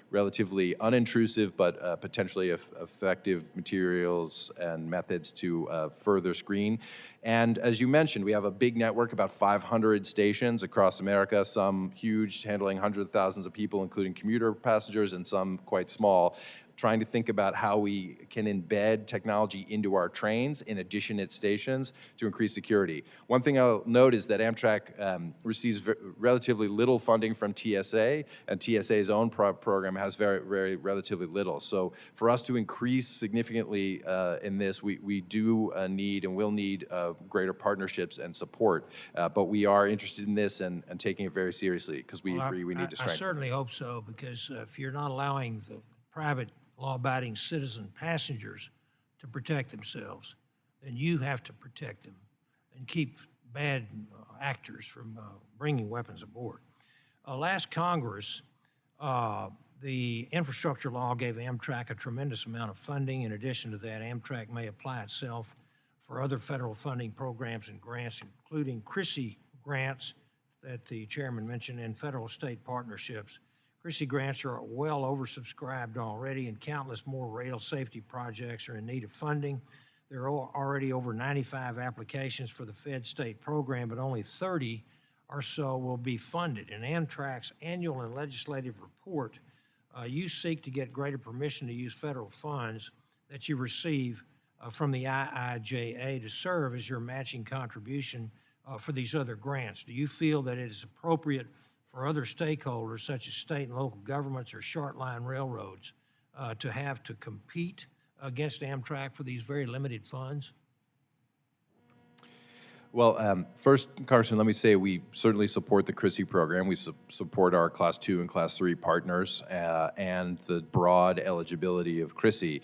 relatively unintrusive but potentially effective materials and methods to further screen. And as you mentioned, we have a big network, about 500 stations across America, some huge, handling hundreds of thousands of people, including commuter passengers, and some quite small, trying to think about how we can embed technology into our trains in addition at stations to increase security. One thing I'll note is that Amtrak receives relatively little funding from TSA, and TSA's own program has very relatively little. So for us to increase significantly in this, we do need and will need greater partnerships and support. But we are interested in this and taking it very seriously because we agree we need to strengthen. I certainly hope so, because if you're not allowing the private law-abiding citizen passengers to protect themselves, then you have to protect them and keep bad actors from bringing weapons aboard. Last Congress, the infrastructure law gave Amtrak a tremendous amount of funding. In addition to that, Amtrak may apply itself for other federal funding programs and grants, including CRISI grants that the chairman mentioned, and federal state partnerships. CRISI grants are well oversubscribed already, and countless more rail safety projects are in need of funding. There are already over 95 applications for the Fed state program, but only 30 or so will be funded. In Amtrak's annual and legislative report, you seek to get greater permission to use federal funds that you receive from the IIJA to serve as your matching contribution for these other grants. Do you feel that it is appropriate for other stakeholders, such as state and local governments or short-line railroads, to have to compete against Amtrak for these very limited funds? Well, first, Congressman, let me say we certainly support the CRISI program. We support our Class 2 and Class 3 partners and the broad eligibility of CRISI.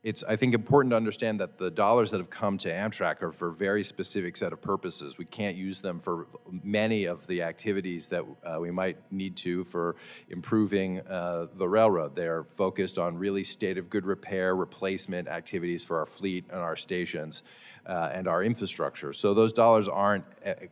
It's, I think, important to understand that the dollars that have come to Amtrak are for a very specific set of purposes. We can't use them for many of the activities that we might need to for improving the railroad. They're focused on really state of good repair, replacement activities for our fleet and our stations and our infrastructure. So those dollars aren't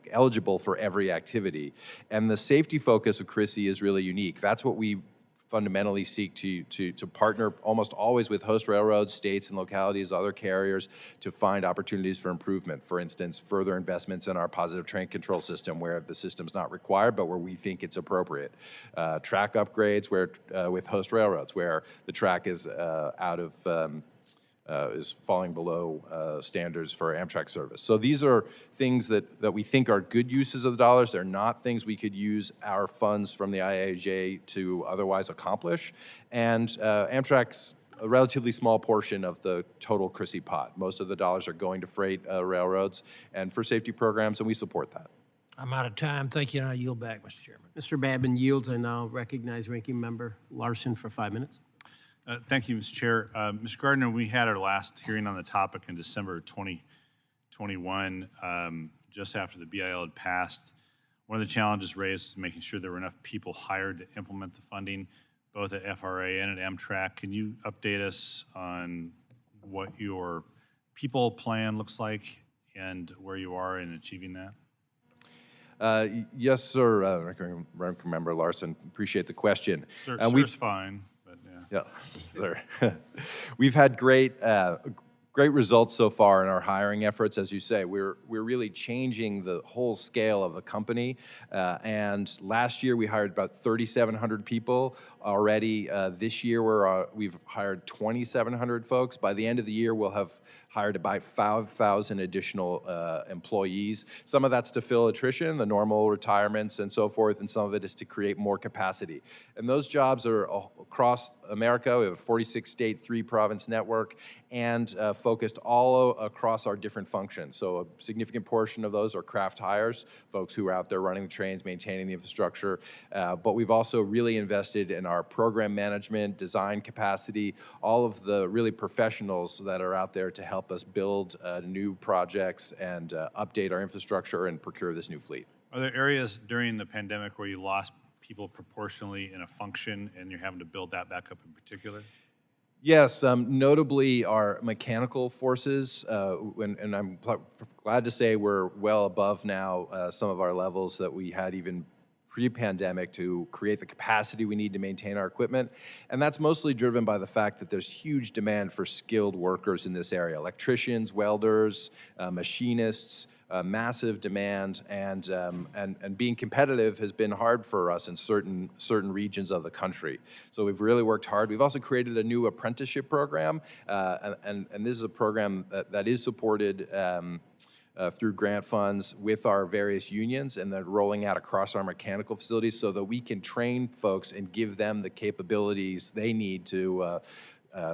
eligible for every activity. And the safety focus of CRISI is really unique. That's what we fundamentally seek to partner almost always with host railroads, states and localities, other carriers, to find opportunities for improvement. For instance, further investments in our positive train control system where the system's not required, but where we think it's appropriate. Track upgrades where with host railroads where the track is is falling below standards for Amtrak service. So these are things that we think are good uses of the dollars. They're not things we could use our funds from the IIJA to otherwise accomplish. And Amtrak's a relatively small portion of the total CRISI pot. Most of the dollars are going to freight railroads and for safety programs, and we support that. I'm out of time. Thank you, and I yield back, Mr. Chairman. Mr. Babin yields. I now recognize Ranking Member Larson for 5 minutes. Thank you, Mr. Chair. Mr. Gardner, we had our last hearing on the topic in December 2021, just after the BIL had passed. One of the challenges raised was making sure there were enough people hired to implement the funding, both at FRA and at Amtrak. Can you update us on what your people plan looks like and where you are in achieving that? Yes, sir, Ranking Member Larson, appreciate the question. Sir's fine, but yeah. Yeah, sir. We've had great results so far in our hiring efforts. As you say, we're really changing the whole scale of the company. And last year we hired about 3,700 people. Already this year we've hired 2,700 folks. By the end of the year, we'll have hired about 5,000 additional employees. Some of that's to fill attrition, the normal retirements and so forth, and some of it is to create more capacity. And those jobs are across America. We have a 46-state, 3-province network, and focused all across our different functions. So a significant portion of those are craft hires, folks who are out there running the trains, maintaining the infrastructure. But we've also really invested in our program management, design capacity, all of the really professionals that are out there to help us build new projects and update our infrastructure and procure this new fleet. Are there areas during the pandemic where you lost people proportionally in a function and you're having to build that back up in particular? Yes, notably our mechanical forces, and I'm glad to say we're well above now some of our levels that we had even pre-pandemic to create the capacity we need to maintain our equipment. And that's mostly driven by the fact that there's huge demand for skilled workers in this area, electricians, welders, machinists, massive demand, and being competitive has been hard for us in certain regions of the country. So we've really worked hard. We've also created a new apprenticeship program, and this is a program that is supported through grant funds with our various unions, and then rolling out across our mechanical facilities so that we can train folks and give them the capabilities they need to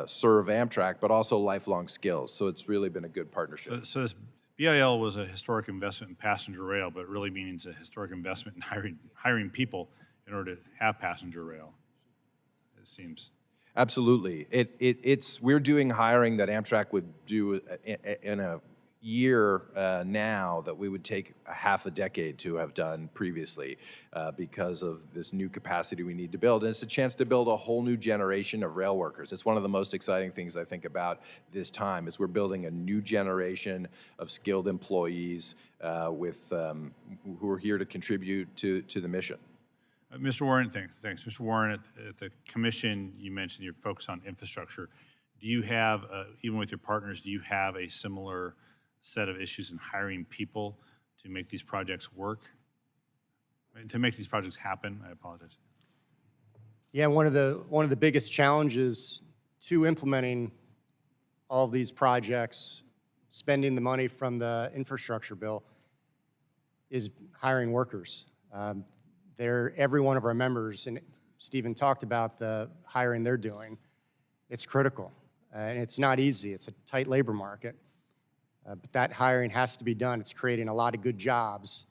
serve Amtrak, but also lifelong skills. So it's really been a good partnership. So this BIL was a historic investment in passenger rail, but it really means a historic investment in hiring people in order to have passenger rail, it seems. Absolutely. We're doing hiring that Amtrak would do in a year now that we would take half a decade to have done previously because of this new capacity we need to build. And it's a chance to build a whole new generation of rail workers. It's one of the most exciting things I think about this time is we're building a new generation of skilled employees who are here to contribute to the mission. Mr. Warren, thanks. Mr. Warren, at the commission, you mentioned your focus on infrastructure. Do you have, even with your partners, do you have a similar set of issues in hiring people to make these projects work, to make these projects happen? I apologize. Yeah, one of the biggest challenges to implementing all of these projects, spending the money from the infrastructure bill, is hiring workers. Every one of our members, and Stephen talked about the hiring they're doing, it's critical. And it's not easy. It's a tight labor market. But that hiring has to be done. It's creating a lot of good jobs,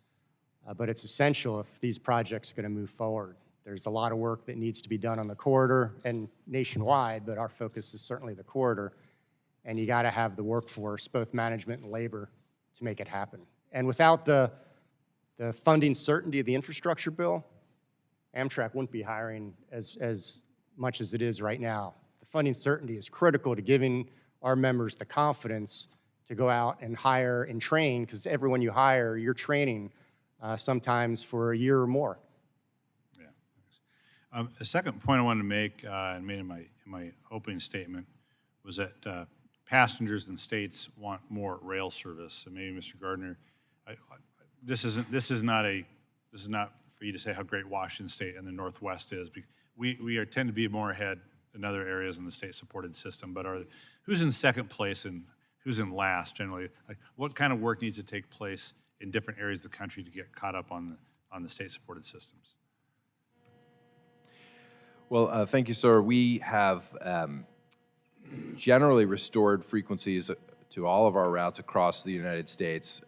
but it's essential if these projects are going to move forward. There's a lot of work that needs to be done on the corridor and nationwide, but our focus is certainly the corridor. And you got to have the workforce, both management and labor, to make it happen. And without the funding certainty of the infrastructure bill, Amtrak wouldn't be hiring as much as it is right now. The funding certainty is critical to giving our members the confidence to go out and hire and train, because everyone you hire, you're training sometimes for a year or more. Yeah. A second point I wanted to make, and made in my opening statement, was that passengers and states want more rail service. And maybe Mr. Gardner, this is not for you to say how great Washington State and the Northwest is. We tend to be more ahead in other areas in the state-supported system. But who's in second place and who's in last generally? Like, what kind of work needs to take place in different areas of the country to get caught up on the state-supported systems? Well, thank you, sir. We have generally restored frequencies to all of our routes across the United States,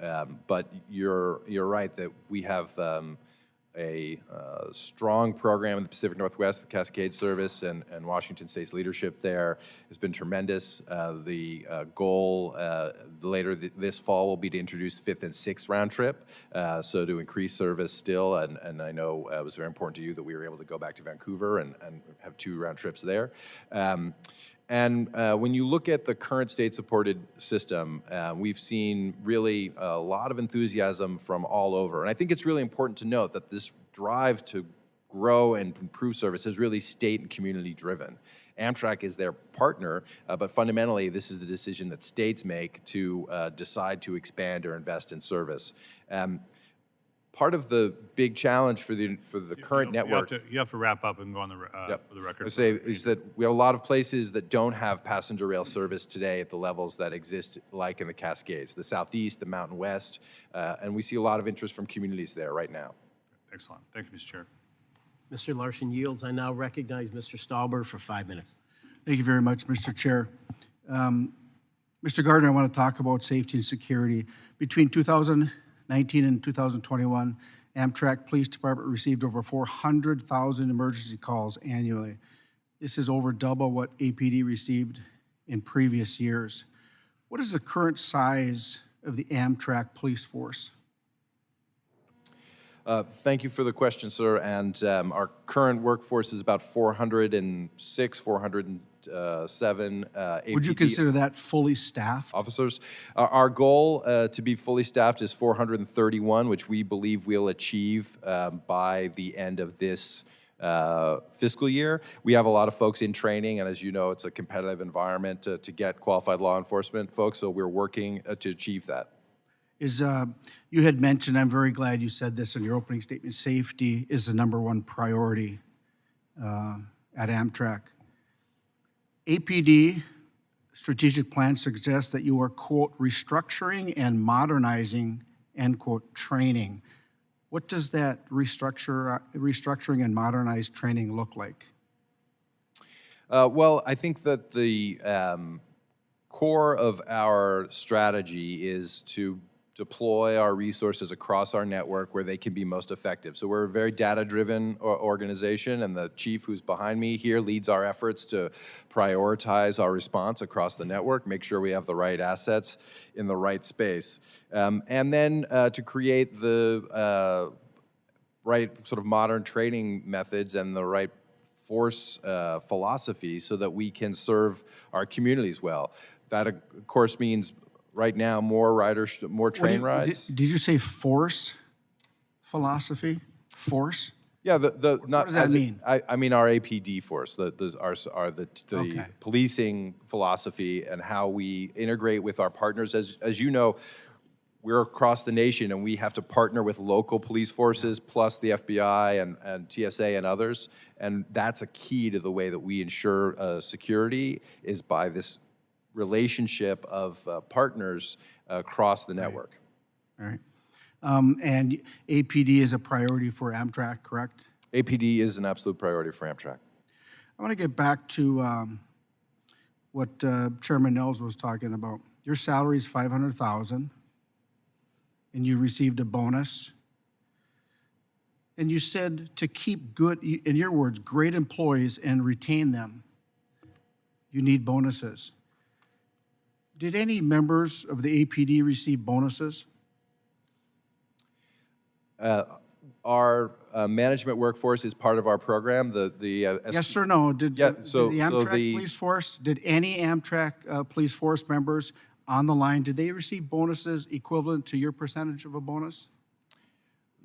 but you're right that we have a strong program in the Pacific Northwest, the Cascade Service, and Washington State's leadership there has been tremendous. The goal later this fall will be to introduce the 5th and 6th round trip, so to increase service still, and I know it was very important to you that we were able to go back to Vancouver and have 2 round trips there. And when you look at the current state-supported system, we've seen really a lot of enthusiasm from all over. And I think it's really important to note that this drive to grow and improve service is really state and community-driven. Amtrak is their partner, but fundamentally, this is the decision that states make to decide to expand or invest in service. Part of the big challenge for the current network. You have to wrap up and go on for the record. I say is that we have a lot of places that don't have passenger rail service today at the levels that exist, like in the Cascades, the Southeast, the Mountain West, and we see a lot of interest from communities there right now. Excellent. Thank you, Mr. Chair. Mr. Larson yields. I now recognize Mr. Stauber for 5 minutes. Thank you very much, Mr. Chair. Mr. Gardner, I want to talk about safety and security. Between 2019 and 2021, Amtrak Police Department received over 400,000 emergency calls annually. This is over double what APD received in previous years. What is the current size of the Amtrak police force? Thank you for the question, sir. And our current workforce is about 406, 407 APD Would you consider that fully staffed? officers. Our goal to be fully staffed is 431, which we believe we'll achieve by the end of this fiscal year. We have a lot of folks in training, and as you know, it's a competitive environment to get qualified law enforcement folks, so we're working to achieve that. You had mentioned, I'm very glad you said this in your opening statement, safety is the #1 priority at Amtrak. APD strategic plan suggests that you are, quote, restructuring and modernizing, end quote, training. What does that restructuring and modernized training look like? Well, I think that the core of our strategy is to deploy our resources across our network where they can be most effective. So we're a very data-driven organization, and the chief who's behind me here leads our efforts to prioritize our response across the network, make sure we have the right assets in the right space, and then to create the right sort of modern training methods and the right force philosophy so that we can serve our communities well. That, of course, means right now more riders, more train rides. Did you say force philosophy? Force? Yeah, What does that mean? I mean our APD force, the Okay. policing philosophy and how we integrate with our partners. As you know, we're across the nation and we have to partner with local police forces plus the FBI and TSA and others. And that's a key to the way that we ensure security is by this relationship of partners across the network. All right. And APD is a priority for Amtrak, correct? APD is an absolute priority for Amtrak. I want to get back to what Chairman Nels was talking about. Your salary is $500,000, and you received a bonus. And you said to keep good, in your words, great employees and retain them, you need bonuses. Did any members of the APD receive bonuses? Our management workforce is part of our program. Yes or no? Did Yeah, the so Amtrak the- police force, did any Amtrak police force members on the line, did they receive bonuses equivalent to your percentage of a bonus?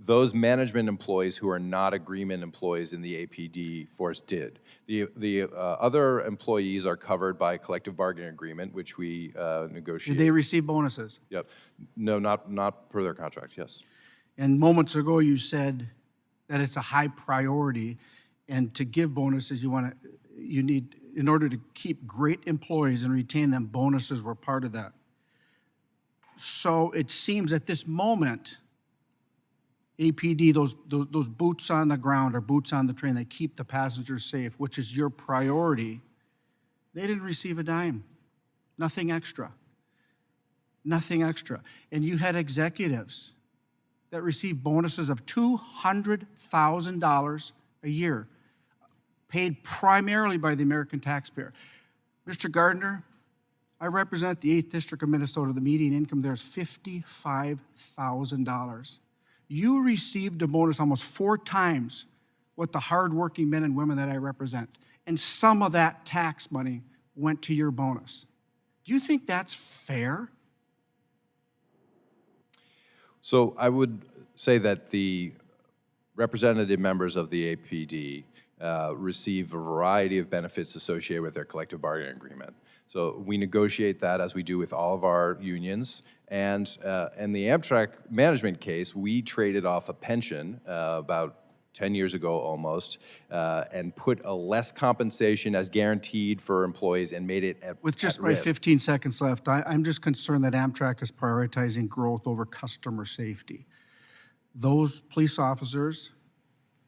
Those management employees who are not agreement employees in the APD force did. The other employees are covered by a collective bargaining agreement, which we negotiate. Did they receive bonuses? Yep. No, not per their contract, yes. And moments ago, you said that it's a high priority, and to give bonuses, you need, in order to keep great employees and retain them, bonuses were part of that. So it seems at this moment, APD, those boots on the ground or boots on the train that keep the passengers safe, which is your priority, they didn't receive a dime. Nothing extra. Nothing extra. And you had executives that receive bonuses of $200,000 a year, paid primarily by the American taxpayer. Mr. Gardner, I represent the 8th District of Minnesota. The median income there is $55,000. You received a bonus almost 4 times what the hardworking men and women that I represent. And some of that tax money went to your bonus. Do you think that's fair? So I would say that the representative members of the APD receive a variety of benefits associated with their collective bargaining agreement. So we negotiate that as we do with all of our unions. And in the Amtrak management case, we traded off a pension about 10 years ago almost, and put a less compensation as guaranteed for employees and made it With just at my risk. 15 seconds left, I'm just concerned that Amtrak is prioritizing growth over customer safety. Those police officers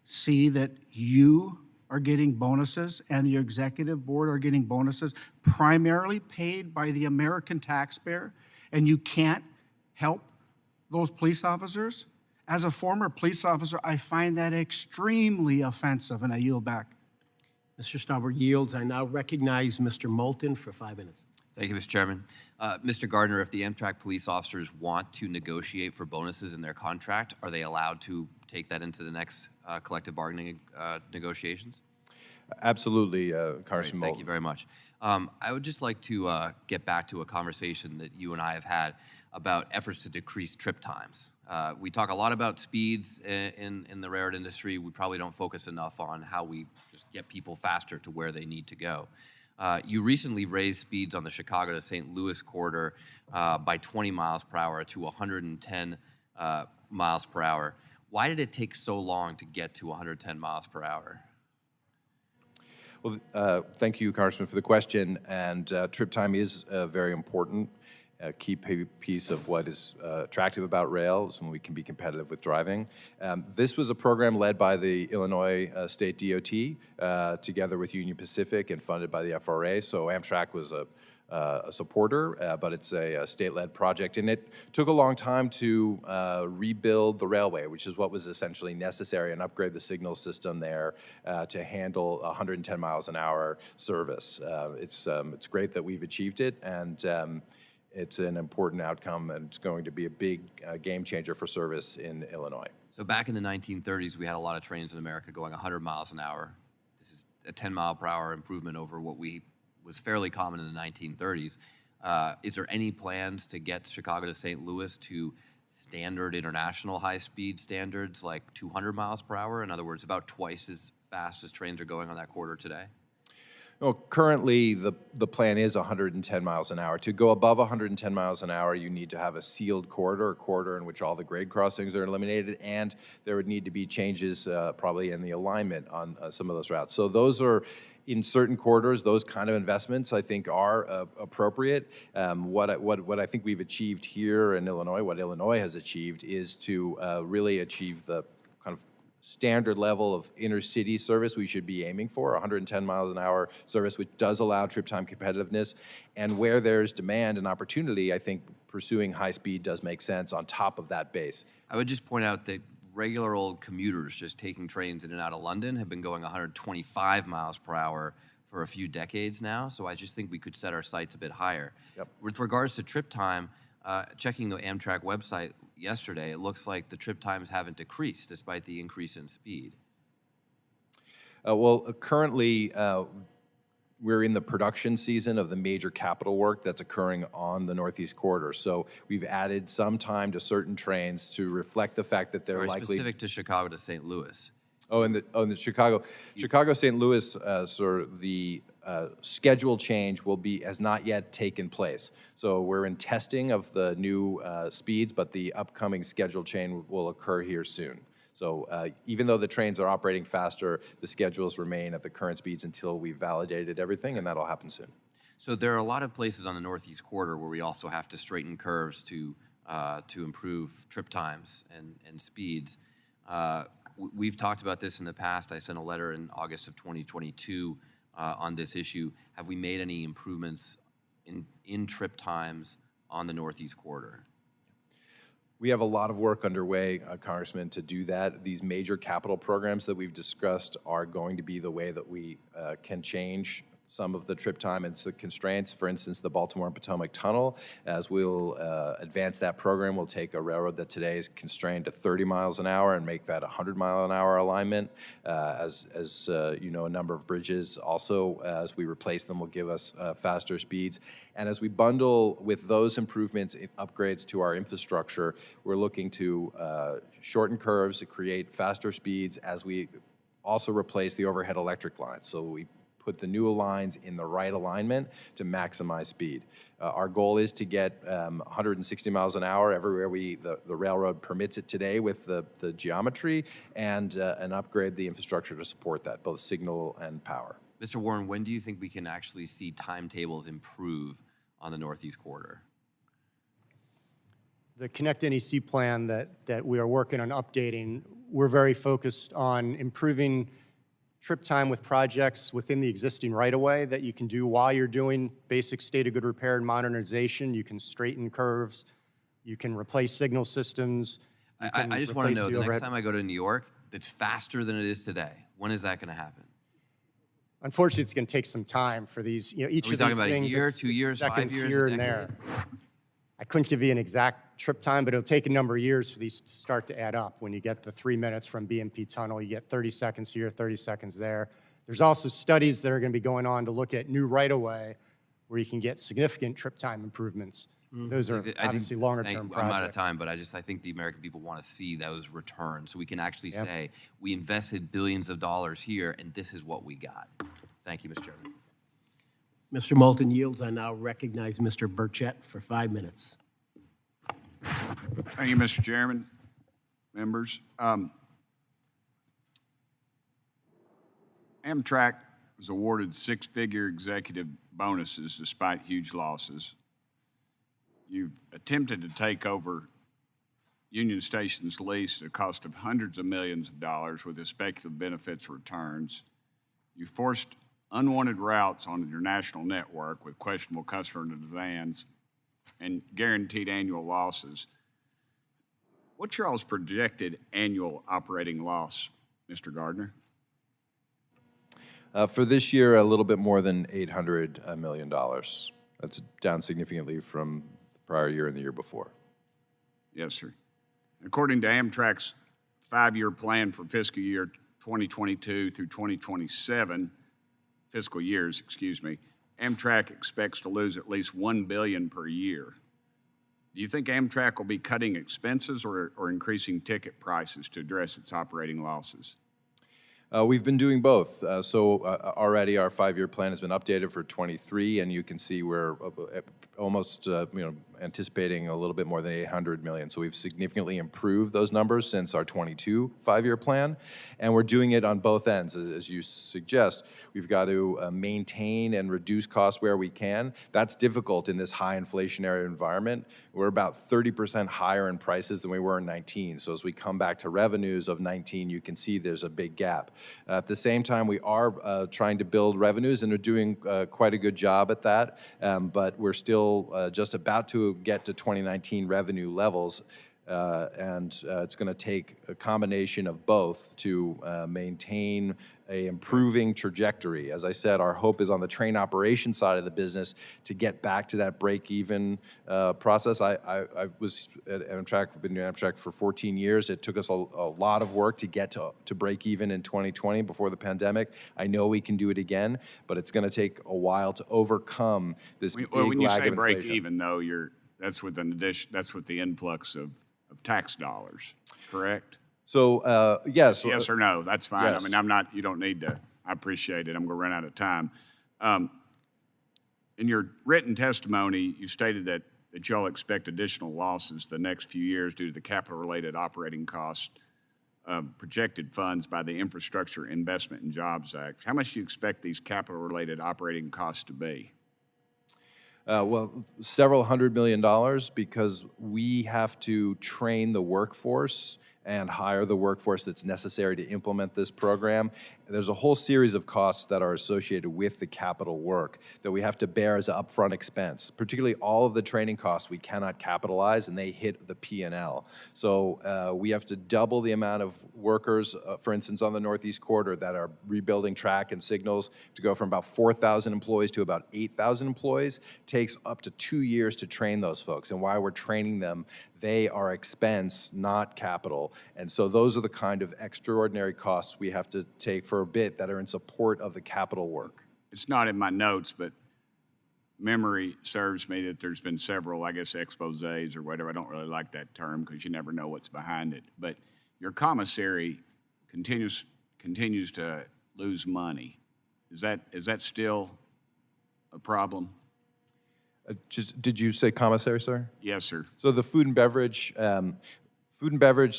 see that you are getting bonuses and your executive board are getting bonuses primarily paid by the American taxpayer, and you can't help those police officers. As a former police officer, I find that extremely offensive, and I yield back. Mr. Stauber yields. I now recognize Mr. Moulton for 5 minutes. Thank you, Mr. Chairman. Mr. Gardner, if the Amtrak police officers want to negotiate for bonuses in their contract, are they allowed to take that into the next collective bargaining negotiations? Absolutely, Great, Congressman thank Moulton. you very much. I would just like to get back to a conversation that you and I have had about efforts to decrease trip times. We talk a lot about speeds in the railroad industry. We probably don't focus enough on how we just get people faster to where they need to go. You recently raised speeds on the Chicago to St. Louis corridor by 20 miles per hour to 110 miles per hour. Why did it take so long to get to 110 miles per hour? Well, thank you, Congressman, for the question. And trip time is very important. A key piece of what is attractive about rail is when we can be competitive with driving. This was a program led by the Illinois State DOT together with Union Pacific and funded by the FRA. So Amtrak was a supporter, but it's a state-led project. And it took a long time to rebuild the railway, which is what was essentially necessary, and upgrade the signal system there to handle 110 miles an hour service. It's great that we've achieved it, and it's an important outcome, and it's going to be a big game changer for service in Illinois. So back in the 1930s, we had a lot of trains in America going 100 miles an hour. This is a 10 mile per hour improvement over what was fairly common in the 1930s. Is there any plans to get Chicago to St. Louis to standard international high-speed standards like 200 miles per hour? In other words, about twice as fast as trains are going on that corridor today? Well, currently, the plan is 110 miles an hour. To go above 110 miles an hour, you need to have a sealed corridor, a corridor in which all the grade crossings are eliminated, and there would need to be changes probably in the alignment on some of those routes. So those are, in certain corridors, those kind of investments, I think, are appropriate. What I think we've achieved here in Illinois, what Illinois has achieved, is to really achieve the kind of standard level of intercity service we should be aiming for, 110 miles an hour service, which does allow trip time competitiveness. And where there's demand and opportunity, I think pursuing high speed does make sense on top of that base. I would just point out that regular old commuters just taking trains in and out of London have been going 125 miles per hour for a few decades now, so I just think we could set our sights a bit higher. Yep. With regards to trip time, checking the Amtrak website yesterday, it looks like the trip times haven't decreased despite the increase in speed. Currently, we're in the production season of the major capital work that's occurring on the Northeast Corridor. So we've added some time to certain trains to reflect the fact that they're Sorry, likely specific to Chicago to St. Louis. in the Chicago St. Louis, sir, the schedule change has not yet taken place. So we're in testing of the new speeds, but the upcoming schedule change will occur here soon. So even though the trains are operating faster, the schedules remain at the current speeds until we've validated everything, and that'll happen soon. So there are a lot of places on the Northeast Corridor where we also have to straighten curves to improve trip times and speeds. We've talked about this in the past. I sent a letter in August of 2022 on this issue. Have we made any improvements in trip times on the Northeast Corridor? We have a lot of work underway, Congressman, to do that. These major capital programs that we've discussed are going to be the way that we can change some of the trip time and the constraints. For instance, the Baltimore and Potomac Tunnel, as we'll advance that program, we'll take a railroad that today is constrained to 30 miles an hour and make that a 100-mile-an-hour alignment. As you know, a number of bridges also, as we replace them, will give us faster speeds. And as we bundle with those improvements, upgrades to our infrastructure, we're looking to shorten curves, to create faster speeds as we also replace the overhead electric lines. So we put the new lines in the right alignment to maximize speed. Our goal is to get 160 miles an hour everywhere the railroad permits it today with the geometry, and upgrade the infrastructure to support that, both signal and power. Mr. Warren, when do you think we can actually see timetables improve on the Northeast Corridor? The Connect NEC plan that we are working on updating, we're very focused on improving trip time with projects within the existing right-of-way that you can do while you're doing basic state of good repair and modernization. You can straighten curves, you can replace signal systems. I just want to know, the next time I go to New York, that's faster than it is today. When is that going to happen? Unfortunately, it's going to take some time for these, you know, each Are we of talking these about a things. year, it's 2 years, 5 seconds years, here a and decade? there. I couldn't give you an exact trip time, but it'll take a number of years for these to start to add up. When you get the 3 minutes from BMP Tunnel, you get 30 seconds here, 30 seconds there. There's also studies that are going to be going on to look at new right-of-way where you can get significant trip time improvements. Those are obviously longer-term projects. I'm out of time, but I think the American people want to see those returns so we can actually say, we invested billions of dollars here, and this is what we got. Thank you, Mr. Chairman. Mr. Moulton yields. I now recognize Mr. Burchett for 5 minutes. Thank you, Mr. Chairman, members. Amtrak was awarded six-figure executive bonuses despite huge losses. You've attempted to take over Union Station's lease at a cost of hundreds of millions of dollars with the speculative benefits returns. You forced unwanted routes onto your national network with questionable customer demands and guaranteed annual losses. What's your all's projected annual operating loss, Mr. Gardner? For this year, a little bit more than $800 million. That's down significantly from the prior year and the year before. Yes, sir. According to Amtrak's 5-year plan for fiscal year 2022 through 2027, fiscal years, excuse me, Amtrak expects to lose at least $1 billion per year. Do you think Amtrak will be cutting expenses or increasing ticket prices to address its operating losses? We've been doing both. Already our 5-year plan has been updated for 23, and you can see we're almost anticipating a little bit more than $800 million. So we've significantly improved those numbers since our 22 5-year plan, and we're doing it on both ends. As you suggest, we've got to maintain and reduce costs where we can. That's difficult in this high inflationary environment. We're about 30% higher in prices than we were in 19. So as we come back to revenues of 19, you can see there's a big gap. At the same time, we are trying to build revenues, and are doing quite a good job at that, but we're still just about to get to 2019 revenue levels, and it's going to take a combination of both to maintain a improving trajectory. As I said, our hope is on the train operation side of the business to get back to that break-even process. I was at Amtrak, I've been at Amtrak for 14 years. It took us a lot of work to get to break even in 2020 before the pandemic. I know we can do it again, but it's going to take a while to overcome this big lag of inflation. When you say break even, though, that's with the influx of tax dollars, correct? So, yes. Yes or no, that's fine. Yes. I mean, you don't need to, I appreciate it. I'm going to run out of time. In your written testimony, you stated that y'all expect additional losses the next few years due to the capital-related operating cost projected funds by the Infrastructure Investment and Jobs Act. How much do you expect these capital-related operating costs to be? Well, several $100 million, because we have to train the workforce and hire the workforce that's necessary to implement this program. There's a whole series of costs that are associated with the capital work that we have to bear as an upfront expense. Particularly all of the training costs we cannot capitalize, and they hit the P&L. So we have to double the amount of workers, for instance, on the Northeast Corridor that are rebuilding track and signals to go from about 4,000 employees to about 8,000 employees. Takes up to 2 years to train those folks. And while we're training them, they are expense, not capital. And so those are the kind of extraordinary costs we have to take for a bit that are in support of the capital work. It's not in my notes, but memory serves me that there's been several, I guess, exposés or whatever. I don't really like that term because you never know what's behind it. But your commissary continues to lose money. Is that still a problem? Did you say commissary, sir? Yes, sir. So the food and beverage. I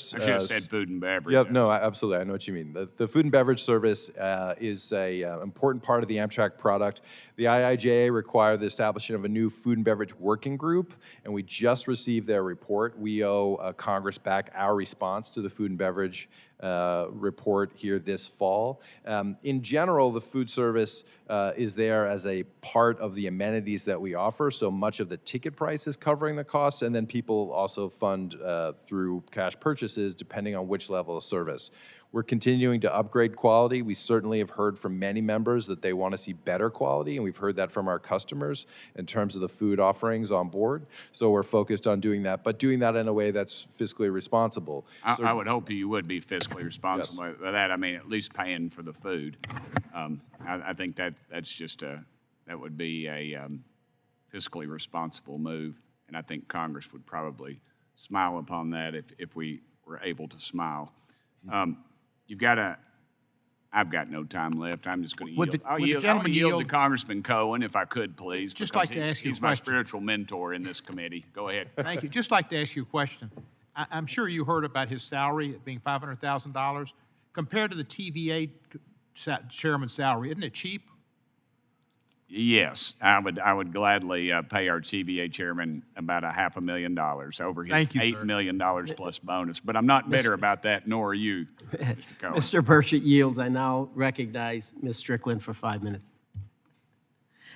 should have said food and beverage. Yep, no, absolutely. I know what you mean. The food and beverage service is an important part of the Amtrak product. The IIJA required the establishment of a new food and beverage working group, and we just received their report. We owe Congress back our response to the food and beverage report here this fall. In general, the food service is there as a part of the amenities that we offer, so much of the ticket price is covering the costs, and then people also fund through cash purchases depending on which level of service. We're continuing to upgrade quality. We certainly have heard from many members that they want to see better quality, and we've heard that from our customers in terms of the food offerings on board. So we're focused on doing that, but doing that in a way that's fiscally responsible. I would hope you would be fiscally responsible with that. I mean, at least paying for the food. I think that's just that would be a fiscally responsible move, and I think Congress would probably smile upon that if we were able to smile. I've got no time left. I'm just going to yield. I'll yield to Congressman Cohen, if I could, please. Just like to ask you a he's my question. spiritual mentor in this committee. Go ahead. Thank you. Just like to ask you a question. I'm sure you heard about his salary being $500,000. Compared to the TVA chairman's salary, isn't it cheap? Yes, I would gladly pay our TVA chairman about $500,000 over his Thank you, sir. $8 million plus bonus. But I'm not bitter about that, nor are you, Mr. Cohen. Mr. Burchett yields. I now recognize Ms. Strickland for 5 minutes.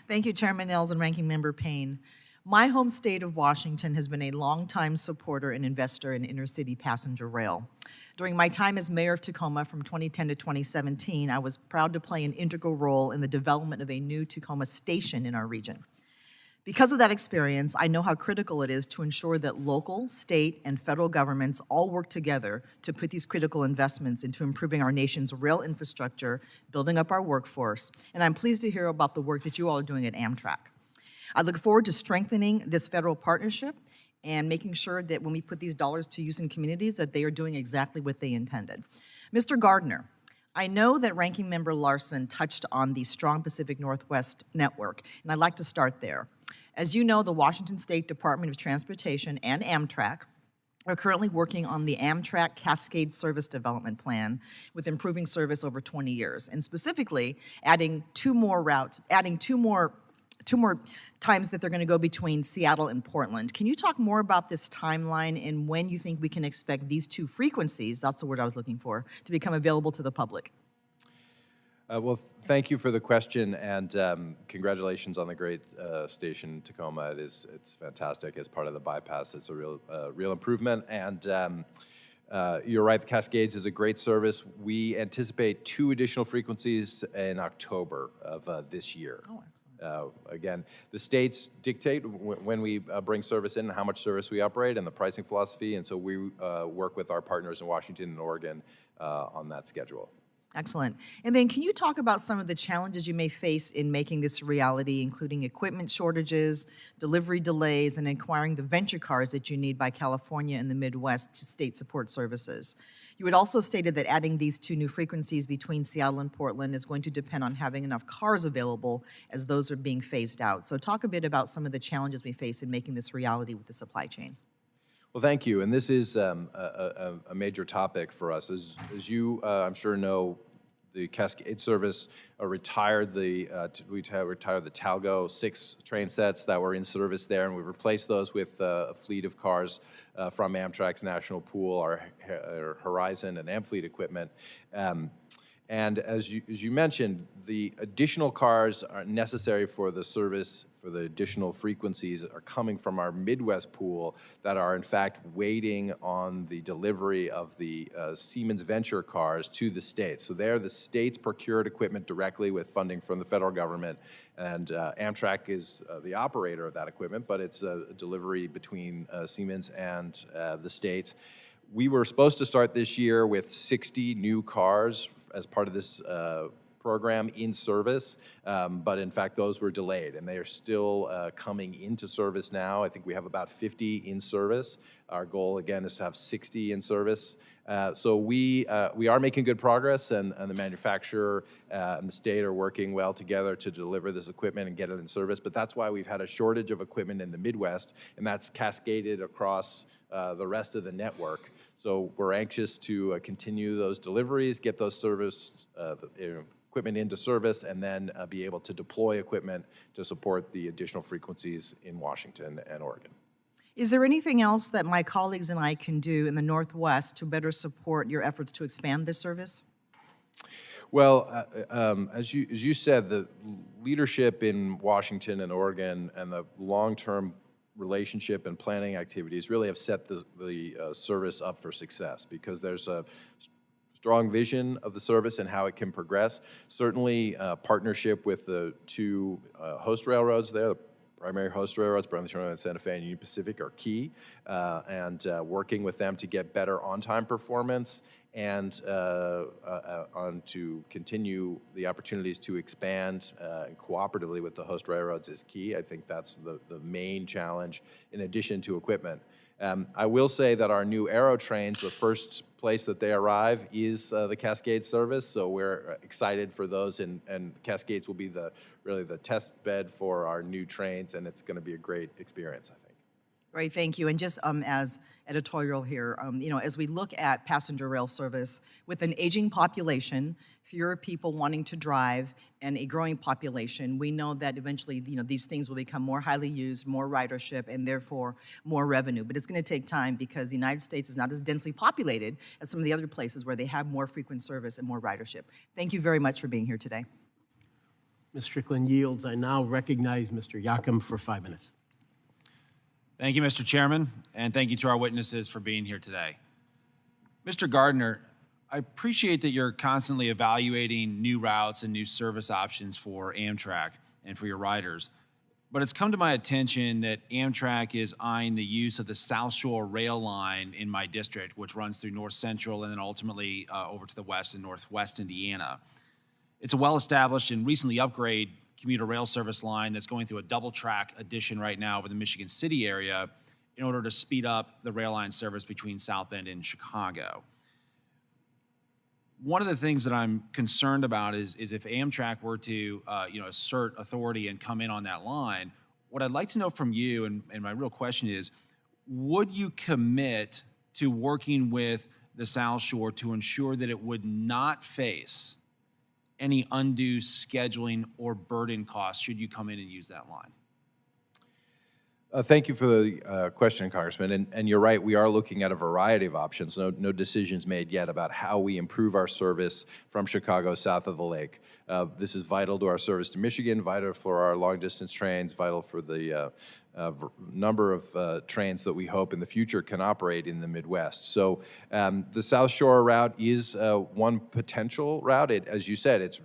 Thank you, Chairman Nels and Ranking Member Payne. My home state of Washington has been a longtime supporter and investor in intercity passenger rail. During my time as mayor of Tacoma from 2010 to 2017, I was proud to play an integral role in the development of a new Tacoma station in our region. Because of that experience, I know how critical it is to ensure that local, state, and federal governments all work together to put these critical investments into improving our nation's rail infrastructure, building up our workforce, and I'm pleased to hear about the work that you all are doing at Amtrak. I look forward to strengthening this federal partnership and making sure that when we put these dollars to use in communities, that they are doing exactly what they intended. Mr. Gardner, I know that Ranking Member Larson touched on the strong Pacific Northwest network, and I'd like to start there. As you know, the Washington State Department of Transportation and Amtrak are currently working on the Amtrak Cascade Service Development Plan with improving service over 20 years, and specifically adding two more times that they're going to go between Seattle and Portland. Can you talk more about this timeline and when you think we can expect these two frequencies, that's the word I was looking for, to become available to the public? Well, thank you for the question, and congratulations on the great station in Tacoma. It's fantastic as part of the bypass. It's a real improvement, and you're right, the Cascades is a great service. We anticipate 2 additional frequencies in October of this year. Oh, excellent. Again, the states dictate when we bring service in and how much service we operate and the pricing philosophy, and so we work with our partners in Washington and Oregon on that schedule. Excellent. And then can you talk about some of the challenges you may face in making this a reality, including equipment shortages, delivery delays, and acquiring the venture cars that you need by California and the Midwest to state support services? You had also stated that adding these 2 new frequencies between Seattle and Portland is going to depend on having enough cars available as those are being phased out. So talk a bit about some of the challenges we face in making this reality with the supply chain. Well, thank you, and this is a major topic for us. As you, I'm sure, know, the Cascade service, retired the Talgo 6 train sets that were in service there, and we've replaced those with a fleet of cars from Amtrak's National Pool, our Horizon and Amfleet equipment. And as you mentioned, the additional cars are necessary for the service, for the additional frequencies are coming from our Midwest pool that are in fact waiting on the delivery of the Siemens Venture cars to the states. So there, the states procured equipment directly with funding from the federal government, and Amtrak is the operator of that equipment, but it's a delivery between Siemens and the states. We were supposed to start this year with 60 new cars as part of this program in service, but in fact those were delayed, and they are still coming into service now. I think we have about 50 in service. Our goal again is to have 60 in service. So we are making good progress, and the manufacturer and the state are working well together to deliver this equipment and get it in service. But that's why we've had a shortage of equipment in the Midwest, and that's cascaded across the rest of the network. So we're anxious to continue those deliveries, get those equipment into service, and then be able to deploy equipment to support the additional frequencies in Washington and Oregon. Is there anything else that my colleagues and I can do in the Northwest to better support your efforts to expand this service? Well, as you said, the leadership in Washington and Oregon and the long-term relationship and planning activities really have set the service up for success, because there's a strong vision of the service and how it can progress. Certainly, partnership with the two host railroads there, the primary host railroads, Burlington and Santa Fe and Union Pacific, are key, and working with them to get better on-time performance and to continue the opportunities to expand cooperatively with the host railroads is key. I think that's the main challenge in addition to equipment. I will say that our new Aero trains, the first place that they arrive is the Cascade service, so we're excited for those, and Cascades will be really the test bed for our new trains, and it's going to be a great experience, I think. Great, thank you. And just as editorial here, as we look at passenger rail service with an aging population, fewer people wanting to drive, and a growing population, we know that eventually, these things will become more highly used, more ridership, and therefore more revenue. But it's going to take time, because the United States is not as densely populated as some of the other places where they have more frequent service and more ridership. Thank you very much for being here today. Ms. Strickland yields. I now recognize Mr. Yakum for 5 minutes. Thank you, Mr. Chairman, and thank you to our witnesses for being here today. Mr. Gardner, I appreciate that you're constantly evaluating new routes and new service options for Amtrak and for your riders, but it's come to my attention that Amtrak is eyeing the use of the South Shore rail line in my district, which runs through North Central and then ultimately over to the west and northwest Indiana. It's a well-established and recently upgraded commuter rail service line that's going through a double-track addition right now over the Michigan City area in order to speed up the rail line service between South Bend and Chicago. One of the things that I'm concerned about is if Amtrak were to assert authority and come in on that line, what I'd like to know from you, and my real question is, would you commit to working with the South Shore to ensure that it would not face any undue scheduling or burden costs should you come in and use that line? Thank you for the question, Congressman. And you're right, we are looking at a variety of options. No decisions made yet about how we improve our service from Chicago south of the lake. This is vital to our service to Michigan, vital for our long-distance trains, vital for the number of trains that we hope in the future can operate in the Midwest. So the South Shore route is one potential route. As you said, it's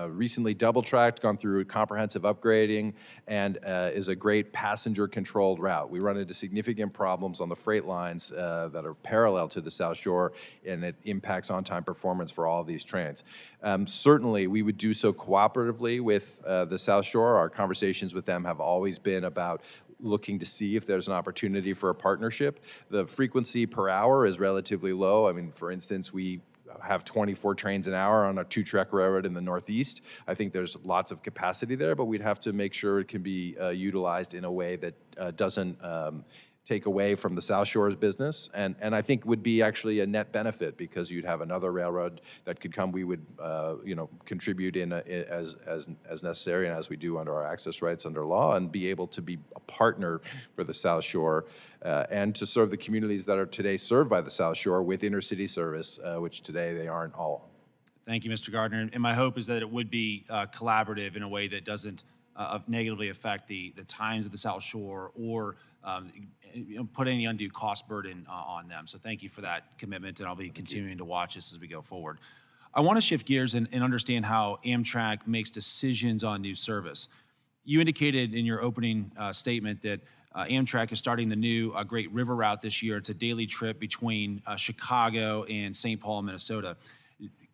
recently double-tracked, gone through comprehensive upgrading, and is a great passenger-controlled route. We run into significant problems on the freight lines that are parallel to the South Shore, and it impacts on-time performance for all of these trains. Certainly, we would do so cooperatively with the South Shore. Our conversations with them have always been about looking to see if there's an opportunity for a partnership. The frequency per hour is relatively low. I mean, for instance, we have 24 trains an hour on a two-track railroad in the Northeast. I think there's lots of capacity there, but we'd have to make sure it can be utilized in a way that doesn't take away from the South Shore's business, and I think would be actually a net benefit because you'd have another railroad that could come. We would, contribute as necessary and as we do under our access rights under law, and be able to be a partner for the South Shore and to serve the communities that are today served by the South Shore with intercity service, which today they aren't all. Thank you, Mr. Gardner. And my hope is that it would be collaborative in a way that doesn't negatively affect the times of the South Shore or put any undue cost burden on them. So thank you for that commitment, and I'll be continuing to watch this as we go forward. I want to shift gears and understand how Amtrak makes decisions on new service. You indicated in your opening statement that Amtrak is starting the new Great River Route this year. It's a daily trip between Chicago and St. Paul, Minnesota.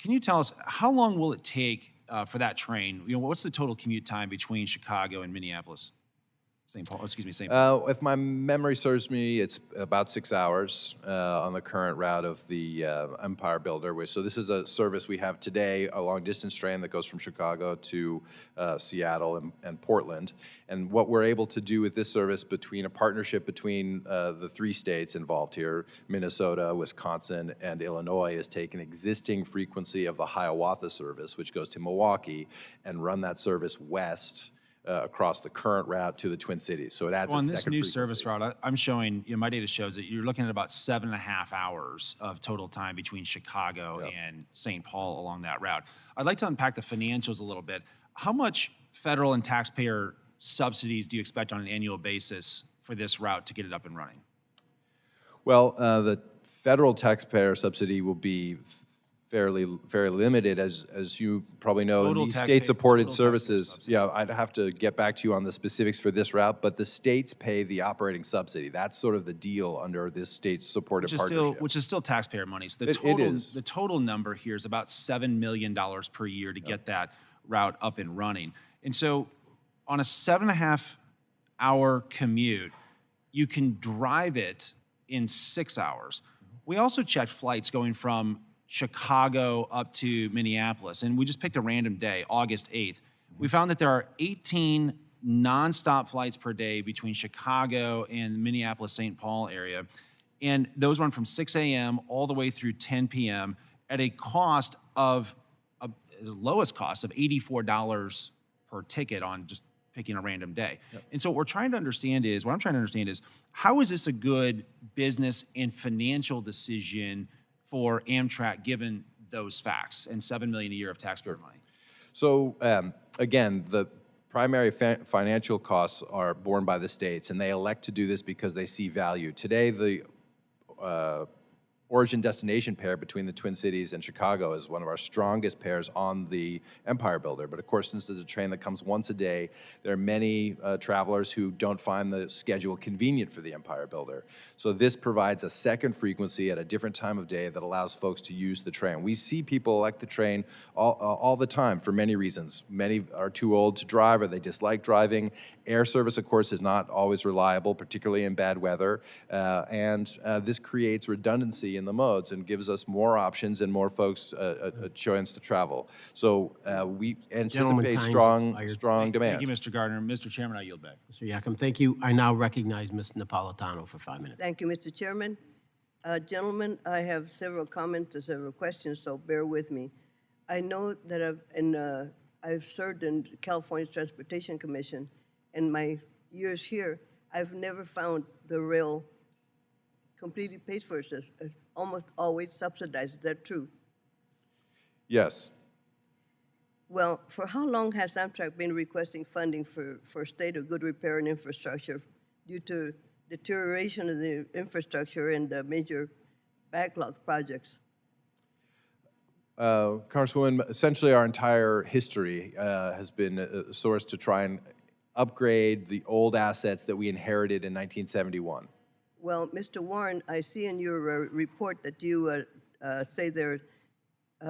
Can you tell us how long will it take for that train? What's the total commute time between Chicago and Minneapolis? St. Paul. If my memory serves me, it's about 6 hours on the current route of the Empire Builder. So this is a service we have today, a long-distance train that goes from Chicago to Seattle and Portland. And what we're able to do with this service, between a partnership between the 3 states involved here, Minnesota, Wisconsin, and Illinois, is take an existing frequency of the Hiawatha service, which goes to Milwaukee, and run that service west across the current route to the Twin Cities. So it adds a second this new frequency. service route, I'm showing, my data shows that you're looking at about 7.5 hours of total time between Chicago and St. Paul along that route. I'd like to unpack the financials a little bit. How much federal and taxpayer subsidies do you expect on an annual basis for this route to get it up and running? Well, the federal taxpayer subsidy will be fairly limited, as you probably know. Total These taxpayer- state-supported total taxpayer services, subsidy. yeah, I'd have to get back to you on the specifics for this route, but the states pay the operating subsidy. That's sort of the deal under this state-supported partnership. Which is still taxpayer money. So It is. the total number here is about $7 million per year to get that route up and running. And so on a 7.5-hour commute, you can drive it in 6 hours. We also checked flights going from Chicago up to Minneapolis, and we just picked a random day, August 8th. We found that there are 18 nonstop flights per day between Chicago and the Minneapolis-St. Paul area, and those run from 6 a.m. all the way through 10 p.m. at a cost of, the lowest cost of $84 per ticket on just picking a random day. And so what I'm trying to understand is, how is this a good business and financial decision for Amtrak, given those facts, and $7 million a year of taxpayer money? So again, the primary financial costs are borne by the states, and they elect to do this because they see value. Today, the origin-destination pair between the Twin Cities and Chicago is one of our strongest pairs on the Empire Builder. But of course, since it's a train that comes once a day, there are many travelers who don't find the schedule convenient for the Empire Builder. So this provides a second frequency at a different time of day that allows folks to use the train. We see people elect the train all the time for many reasons. Many are too old to drive, or they dislike driving. Air service, of course, is not always reliable, particularly in bad weather. And this creates redundancy in the modes and gives us more options and more folks a chance to travel. So we anticipate time's strong expired. demand. Thank you, Mr. Gardner. Mr. Chairman, I yield back. Mr. Yakum, thank you. I now recognize Ms. Napolitano for 5 minutes. Thank you, Mr. Chairman. Gentlemen, I have several comments and several questions, so bear with me. I know that I've served in California's Transportation Commission. In my years here, I've never found the rail completely paid for. It's almost always subsidized. Is that true? Yes. Well, for how long has Amtrak been requesting funding for state of good repair and infrastructure due to deterioration of the infrastructure and the major backlog projects? Congresswoman, essentially our entire history has been a source to try and upgrade the old assets that we inherited in 1971. Well, Mr. Warren, I see in your report that you say there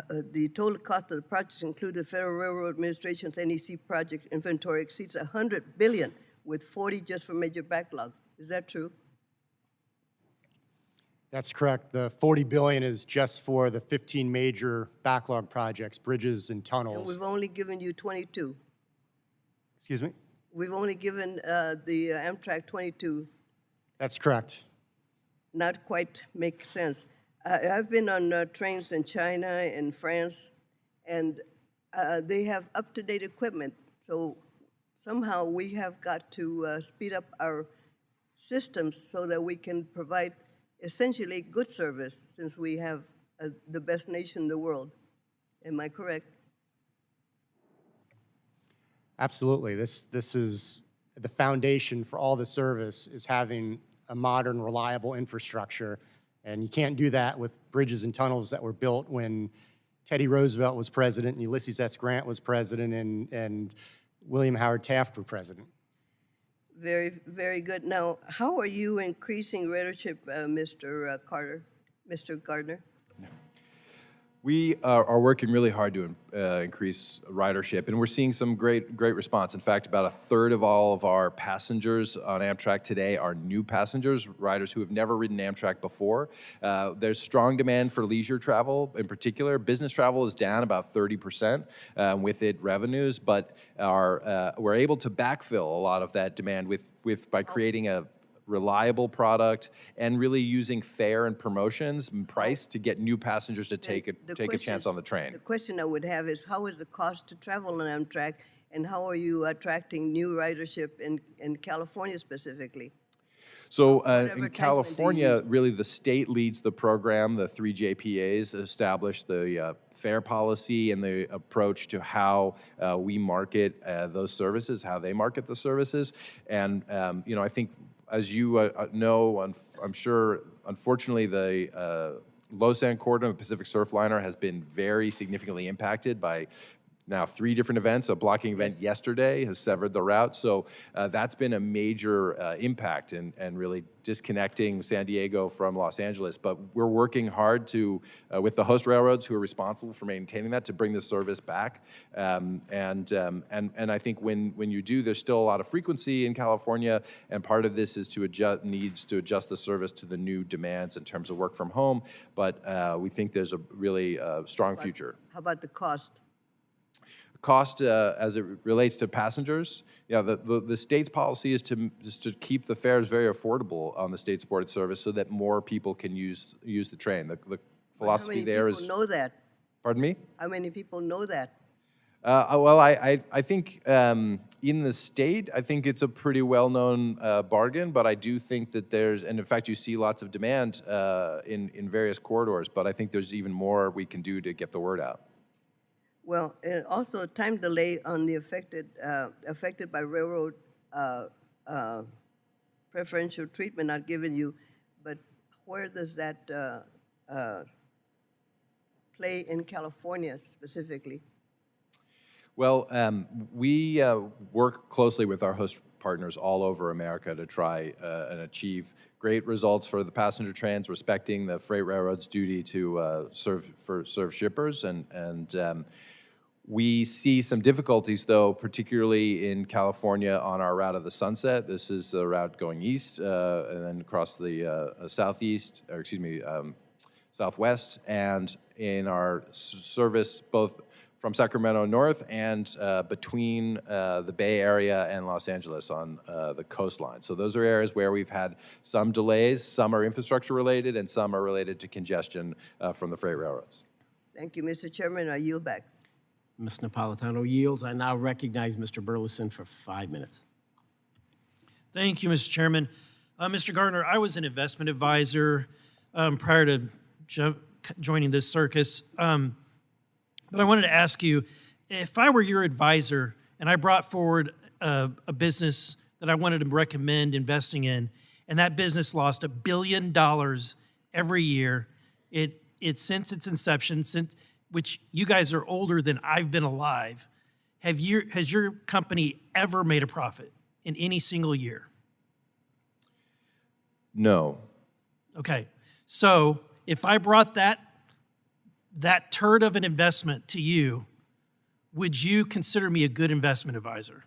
the total cost of the projects, including Federal Railroad Administration's NEC project inventory, exceeds $100 billion, with 40 just for major backlog. Is that true? That's correct. The $40 billion is just for the 15 major backlog projects, bridges and And tunnels. we've only given you 22. Excuse me? We've only given the Amtrak 22. That's correct. Not quite make sense. I've been on trains in China and France, and they have up-to-date equipment. So somehow we have got to speed up our systems so that we can provide essentially good service, since we have the best nation in the world. Am I correct? Absolutely. This is the foundation for all the service, is having a modern, reliable infrastructure. And you can't do that with bridges and tunnels that were built when Teddy Roosevelt was president and Ulysses S. Grant was president and William Howard Taft were president. Very, very good. Now, how are you increasing ridership, Mr. Gardner? We are working really hard to increase ridership, and we're seeing some great response. In fact, about a third of all of our passengers on Amtrak today are new passengers, riders who have never ridden Amtrak before. There's strong demand for leisure travel in particular. Business travel is down about 30% with it revenues, but we're able to backfill a lot of that demand by creating a reliable product and really using fare and promotions and price to get new passengers to take a chance on the train. The question I would have is, how is the cost to travel on Amtrak, and how are you attracting new ridership in California specifically? So What in advertisement do you California, use? really the state leads the program. The 3 JPAs establish the fare policy and the approach to how we market those services, how they market the services. And, I think, as you know, I'm sure, unfortunately, the Lausanne corridor of the Pacific Surfliner has been very significantly impacted by now 3 different events. A blocking event yesterday has severed the route. So that's been a major impact and really disconnecting San Diego from Los Angeles. But we're working hard with the host railroads who are responsible for maintaining that, to bring the service back. And I think when you do, there's still a lot of frequency in California, and part of this is needs to adjust the service to the new demands in terms of work from home. But we think there's a really strong future. How about the cost? Cost as it relates to passengers, the state's policy is to keep the fares very affordable on the state-supported service so that more people can use the train. The philosophy there is. How many people know that? Pardon me? How many people know that? Well, I think in the state, I think it's a pretty well-known bargain, but I do think that and in fact, you see lots of demand in various corridors, but I think there's even more we can do to get the word out. Well, also time delay on the affected by railroad preferential treatment not given you, but where does that play in California specifically? Well, we work closely with our host partners all over America to try and achieve great results for the passenger trains, respecting the freight railroad's duty to serve shippers. And we see some difficulties, though, particularly in California on our route of the Sunset. This is a route going east and then across the southwest, and in our service both from Sacramento north and between the Bay Area and Los Angeles on the coastline. So those are areas where we've had some delays. Some are infrastructure related, and some are related to congestion from the freight railroads. Thank you, Mr. Chairman. I yield back. Ms. Napolitano yields. I now recognize Mr. Burleson for 5 minutes. Thank you, Mr. Chairman. Mr. Gardner, I was an investment advisor prior to joining this circus. But I wanted to ask you, if I were your advisor and I brought forward a business that I wanted to recommend investing in, and that business lost $1 billion every year, since its inception, which you guys are older than I've been alive, has your company ever made a profit in any single year? No. Okay, so if I brought that turd of an investment to you, would you consider me a good investment advisor?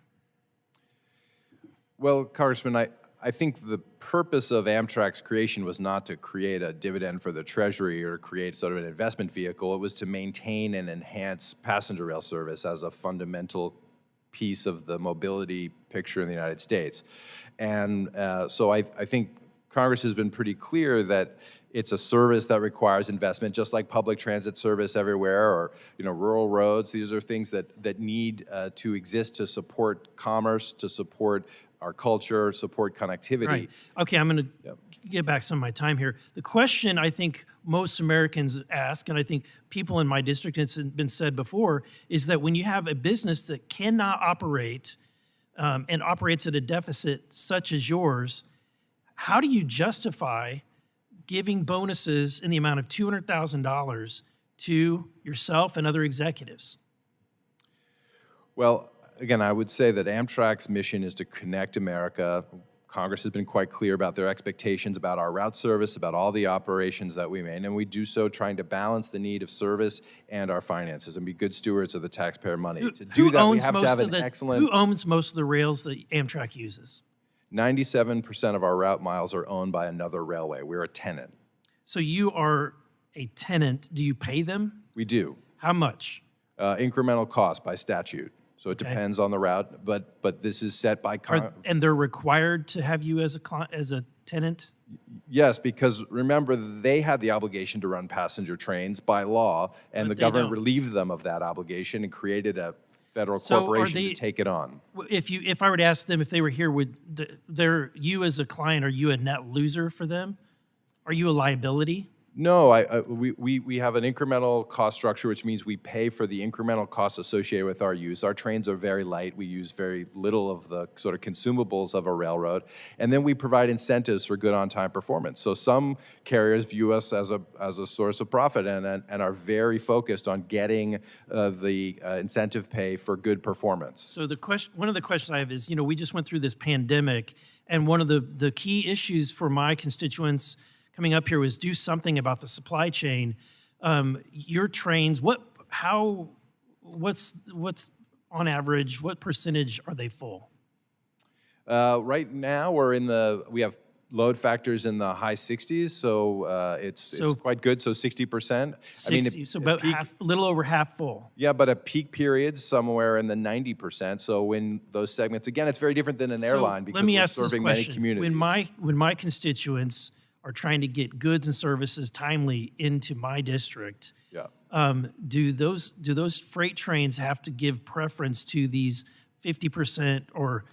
Well, Congressman, I think the purpose of Amtrak's creation was not to create a dividend for the Treasury or create sort of an investment vehicle. It was to maintain and enhance passenger rail service as a fundamental piece of the mobility picture in the United States. And so I think Congress has been pretty clear that it's a service that requires investment, just like public transit service everywhere, or rural roads. These are things that need to exist to support commerce, to support our culture, support connectivity. Right. Okay, I'm going to get back some of my time here. The question I think most Americans ask, and I think people in my district, it's been said before, is that when you have a business that cannot operate and operates at a deficit such as yours, how do you justify giving bonuses in the amount of $200,000 to yourself and other executives? Well, again, I would say that Amtrak's mission is to connect America. Congress has been quite clear about their expectations about our route service, about all the operations that we make, and we do so trying to balance the need of service and our finances and be good stewards of the taxpayer money. To do that, we have to have an excellent... Who owns most of the rails that Amtrak uses? 97% of our route miles are owned by another railway. We're a tenant. So you are a tenant. Do you pay them? We do. How much? Incremental cost by statute. So it depends on the route, but this is set by... And they're required to have you as a tenant? Yes, because remember, they had the obligation to run passenger trains by law, and the government relieved them of that obligation and created a federal corporation to take it on. If I were to ask them if they were here, would you as a client, are you a net loser for them? Are you a liability? No, we have an incremental cost structure, which means we pay for the incremental costs associated with our use. Our trains are very light. We use very little of the sort of consumables of a railroad. And then we provide incentives for good on-time performance. So some carriers view us as a source of profit and are very focused on getting the incentive pay for good performance. So one of the questions I have is, we just went through this pandemic, and one of the key issues for my constituents coming up here was do something about the supply chain. Your trains, what's on average, what percentage are they full? Right now, we have load factors in the high 60s, so it's quite good. So 60%. 60, so about a little over half full. Yeah, but at peak periods, somewhere in the 90%. So when those segments, again, it's very different than an airline because we're serving many communities. When my constituents are trying to get goods and services timely into my district, do those freight trains have to give preference to these 50% or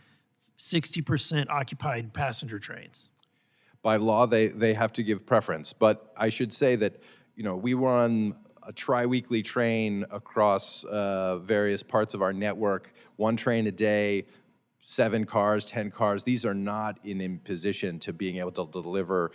60% occupied passenger trains? By law, they have to give preference. But I should say that, we run a tri-weekly train across various parts of our network, one train a day, 7 cars, 10 cars. These are not in position to being able to deliver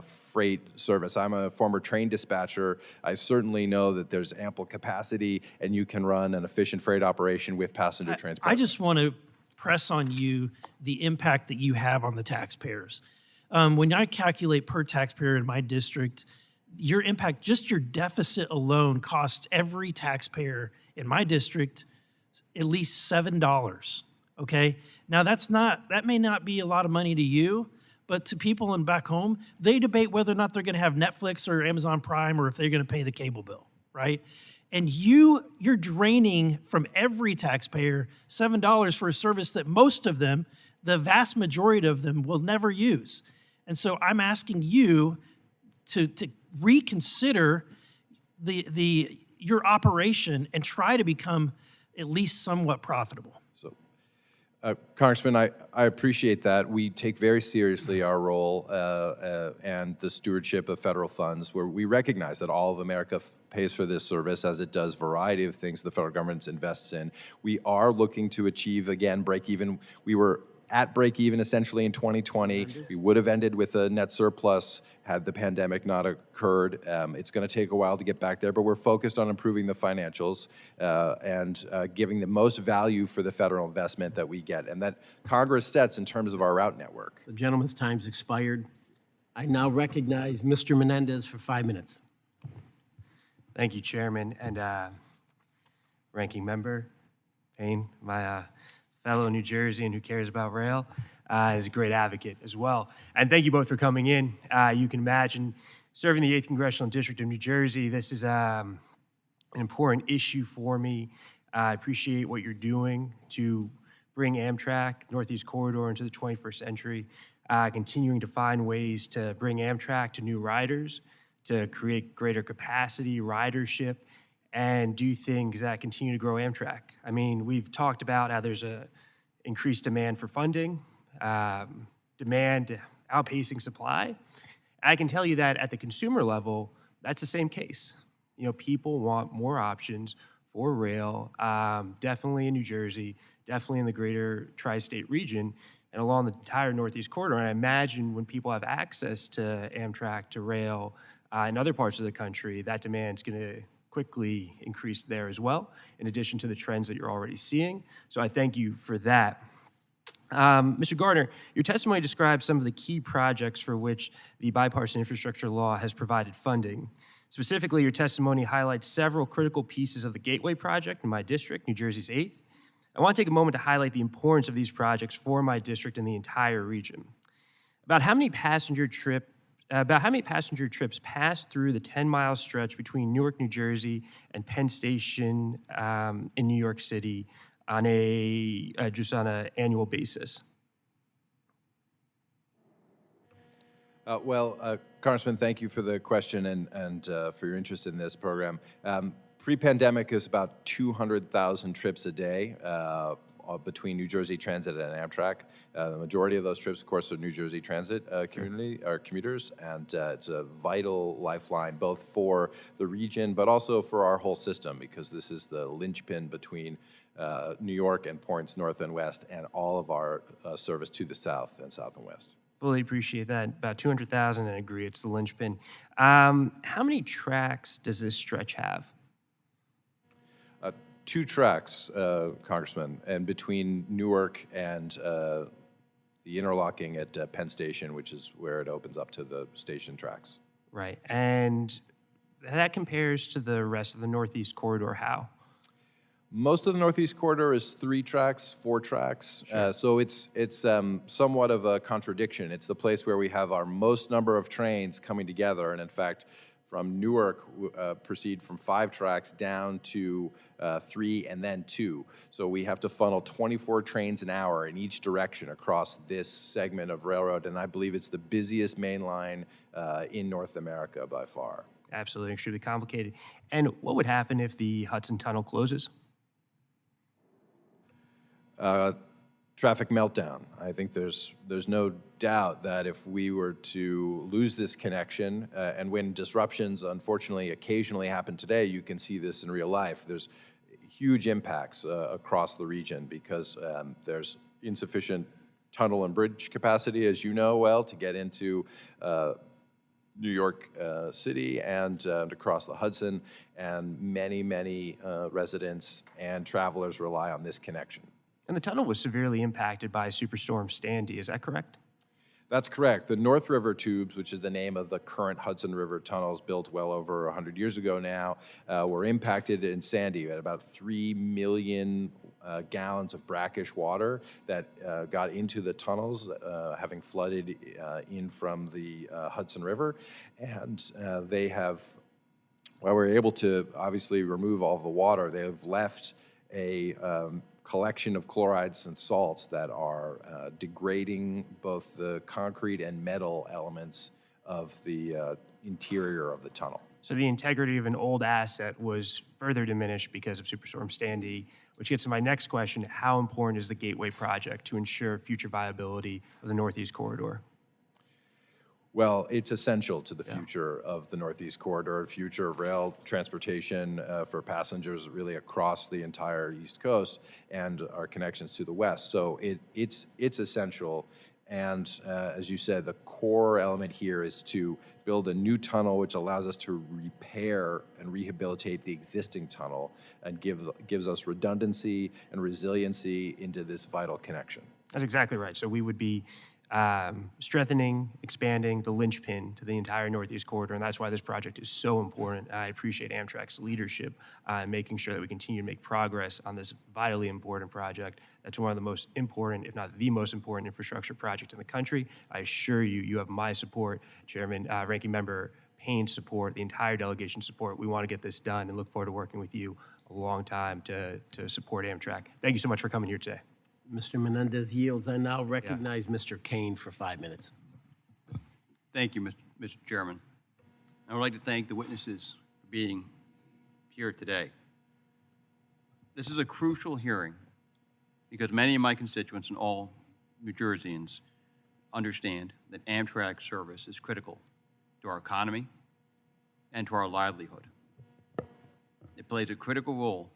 freight service. I'm a former train dispatcher. I certainly know that there's ample capacity and you can run an efficient freight operation with passenger transport. I just want to press on you the impact that you have on the taxpayers. When I calculate per taxpayer in my district, your impact, just your deficit alone, costs every taxpayer in my district at least $7. Okay, now that may not be a lot of money to you, but to people in back home, they debate whether or not they're going to have Netflix or Amazon Prime or if they're going to pay the cable bill, right? And you're draining from every taxpayer $7 for a service that most of them, the vast majority of them, will never use. And so I'm asking you to reconsider your operation and try to become at least somewhat profitable. Congressman, I appreciate that. We take very seriously our role and the stewardship of federal funds, where we recognize that all of America pays for this service, as it does a variety of things the federal government invests in. We are looking to achieve, again, break even. We were at break even essentially in 2020. We would have ended with a net surplus had the pandemic not occurred. It's going to take a while to get back there, but we're focused on improving the financials and giving the most value for the federal investment that we get and that Congress sets in terms of our route network. The gentleman's time's expired. I now recognize Mr. Menendez for 5 minutes. Thank you, Chairman and Ranking Member Payne, my fellow New Jerseyan who cares about rail, is a great advocate as well. And thank you both for coming in. You can imagine serving the 8th Congressional District of New Jersey. This is an important issue for me. I appreciate what you're doing to bring Amtrak, Northeast Corridor, into the 21st century. continuing to find ways to bring Amtrak to new riders, to create greater capacity, ridership, and do things that continue to grow Amtrak. I mean, we've talked about how there's a increased demand for funding, demand outpacing supply. I can tell you that at the consumer level, that's the same case. You know, people want more options for rail, definitely in New Jersey, definitely in the greater tri-state region, and along the entire Northeast Corridor. And I imagine when people have access to Amtrak, to rail, in other parts of the country, that demand's going to quickly increase there as well, in addition to the trends that you're already seeing. So I thank you for that. Mr. Gardner, your testimony describes some of the key projects for which the bipartisan infrastructure law has provided funding. Specifically, your testimony highlights several critical pieces of the Gateway Project in my district, New Jersey's 8th. I want to take a moment to highlight the importance of these projects for my district and the entire region. About how many passenger trips pass through the 10-mile stretch between Newark, New Jersey, and Penn Station in New York City on just on an annual basis? Congressman, thank you for the question and for your interest in this program. Pre-pandemic is about 200,000 trips a day between New Jersey Transit and Amtrak. The majority of those trips, of course, are New Jersey Transit commuters, and it's a vital lifeline both for the region but also for our whole system, because this is the linchpin between New York and points north and west, and all of our service to the south and west. Fully appreciate that. About 200,000, and agree it's the linchpin. How many tracks does this stretch have? 2 tracks, Congressman, and between Newark and the interlocking at Penn Station, which is where it opens up to the station tracks. Right, and that compares to the rest of the Northeast Corridor how? Most of the Northeast Corridor is 3 tracks, 4 tracks. Sure. So it's somewhat of a contradiction. It's the place where we have our most number of trains coming together, and in fact, from Newark, proceed from 5 tracks down to 3 and then 2. So we have to funnel 24 trains an hour in each direction across this segment of railroad, and I believe it's the busiest main line in North America by far. Absolutely, extremely complicated. And what would happen if the Hudson Tunnel closes? Traffic meltdown. I think there's no doubt that if we were to lose this connection, and when disruptions unfortunately occasionally happen today, you can see this in real life. There's huge impacts across the region because there's insufficient tunnel and bridge capacity, as you know well, to get into New York City and across the Hudson, and many residents and travelers rely on this connection. And the tunnel was severely impacted by Superstorm Sandy, is that correct? That's correct. The North River tubes, which is the name of the current Hudson River tunnels built well over 100 years ago now, were impacted in Sandy at about 3 million gallons of brackish water that got into the tunnels, having flooded in from the Hudson River. And they have, while we're able to obviously remove all of the water, they have left a collection of chlorides and salts that are degrading both the concrete and metal elements of the interior of the tunnel. So the integrity of an old asset was further diminished because of Superstorm Sandy, which gets to my next question: how important is the Gateway Project to ensure future viability of the Northeast Corridor? Well, it's essential to the future of the Northeast Corridor, future of rail transportation for passengers really across the entire East Coast and our connections to the West. So it's essential. And as you said, the core element here is to build a new tunnel which allows us to repair and rehabilitate the existing tunnel and gives us redundancy and resiliency into this vital connection. That's exactly right. So we would be strengthening, expanding the linchpin to the entire Northeast Corridor, and that's why this project is so important. I appreciate Amtrak's leadership in making sure that we continue to make progress on this vitally important project. That's one of the most important, if not the most important, infrastructure project in the country. I assure you, you have my support, Chairman, Ranking Member Payne's support, the entire delegation's support. We want to get this done and look forward to working with you a long time to support Amtrak. Thank you so much for coming here today. Mr. Menendez yields. I now recognize Mr. Kane for 5 minutes. Thank you, Mr. Chairman. I would like to thank the witnesses for being here today. This is a crucial hearing because many of my constituents and all New Jerseyans understand that Amtrak service is critical to our economy and to our livelihood. It plays a critical role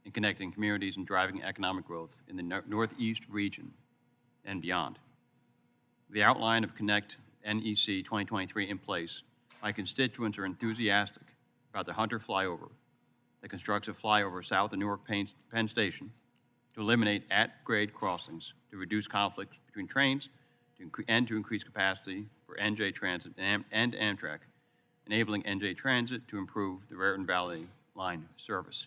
in connecting communities and driving economic growth in the Northeast region and beyond. The outline of Connect NEC 2023 in place, my constituents are enthusiastic about the Hunter flyover that constructs a flyover south of Newark Penn Station to eliminate at-grade crossings, to reduce conflicts between trains, and to increase capacity for NJ Transit and Amtrak, enabling NJ Transit to improve the Raritan Valley line service.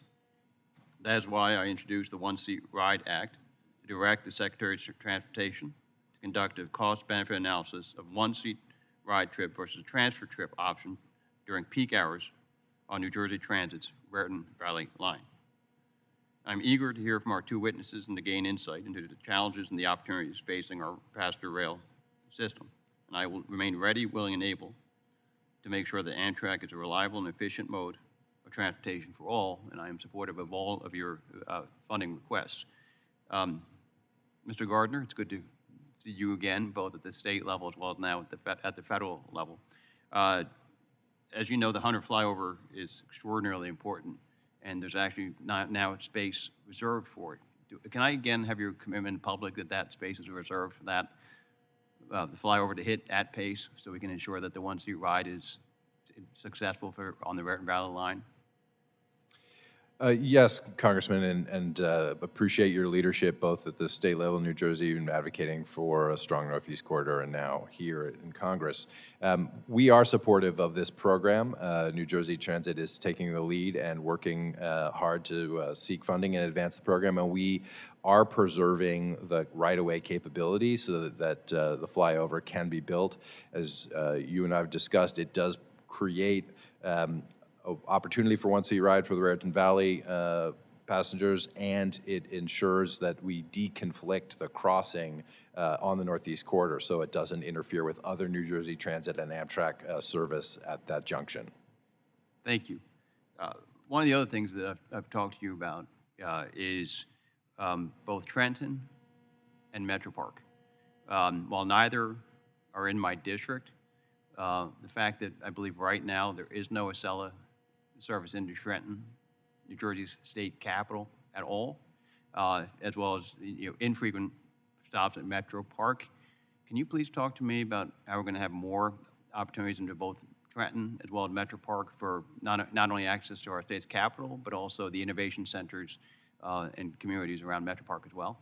That is why I introduced the One Seat Ride Act to direct the Secretary of Transportation to conduct a cost-benefit analysis of one-seat ride trip versus a transfer trip option during peak hours on New Jersey Transit's Raritan Valley line. I'm eager to hear from our two witnesses and to gain insight into the challenges and the opportunities facing our passenger rail system. And I will remain ready, willing, and able to make sure that Amtrak is a reliable and efficient mode of transportation for all, and I am supportive of all of your funding requests. Mr. Gardner, it's good to see you again, both at the state level as well as now at the federal level. As you know, the Hunter flyover is extraordinarily important, and there's actually now space reserved for it. Can I again have your commitment in public that that space is reserved for that, the flyover to hit at pace, so we can ensure that the one-seat ride is successful on the Raritan Valley line? Yes, Congressman, and appreciate your leadership both at the state level in New Jersey and advocating for a strong Northeast corridor and now here in Congress. We are supportive of this program. New Jersey Transit is taking the lead and working hard to seek funding and advance the program, and we are preserving the right-of-way capability so that the flyover can be built. As you and I have discussed, it does create opportunity for one-seat ride for the Raritan Valley passengers, and it ensures that we deconflict the crossing on the Northeast Corridor so it doesn't interfere with other New Jersey Transit and Amtrak service at that junction. Thank you. One of the other things that I've talked to you about is both Trenton and Metro Park. While neither are in my district, the fact that I believe right now there is no Acela service into Trenton, New Jersey's state capital, at all, as well as infrequent stops at Metro Park. Can you please talk to me about how we're going to have more opportunities into both Trenton as well as Metro Park for not only access to our state's capital, but also the innovation centers and communities around Metro Park as well?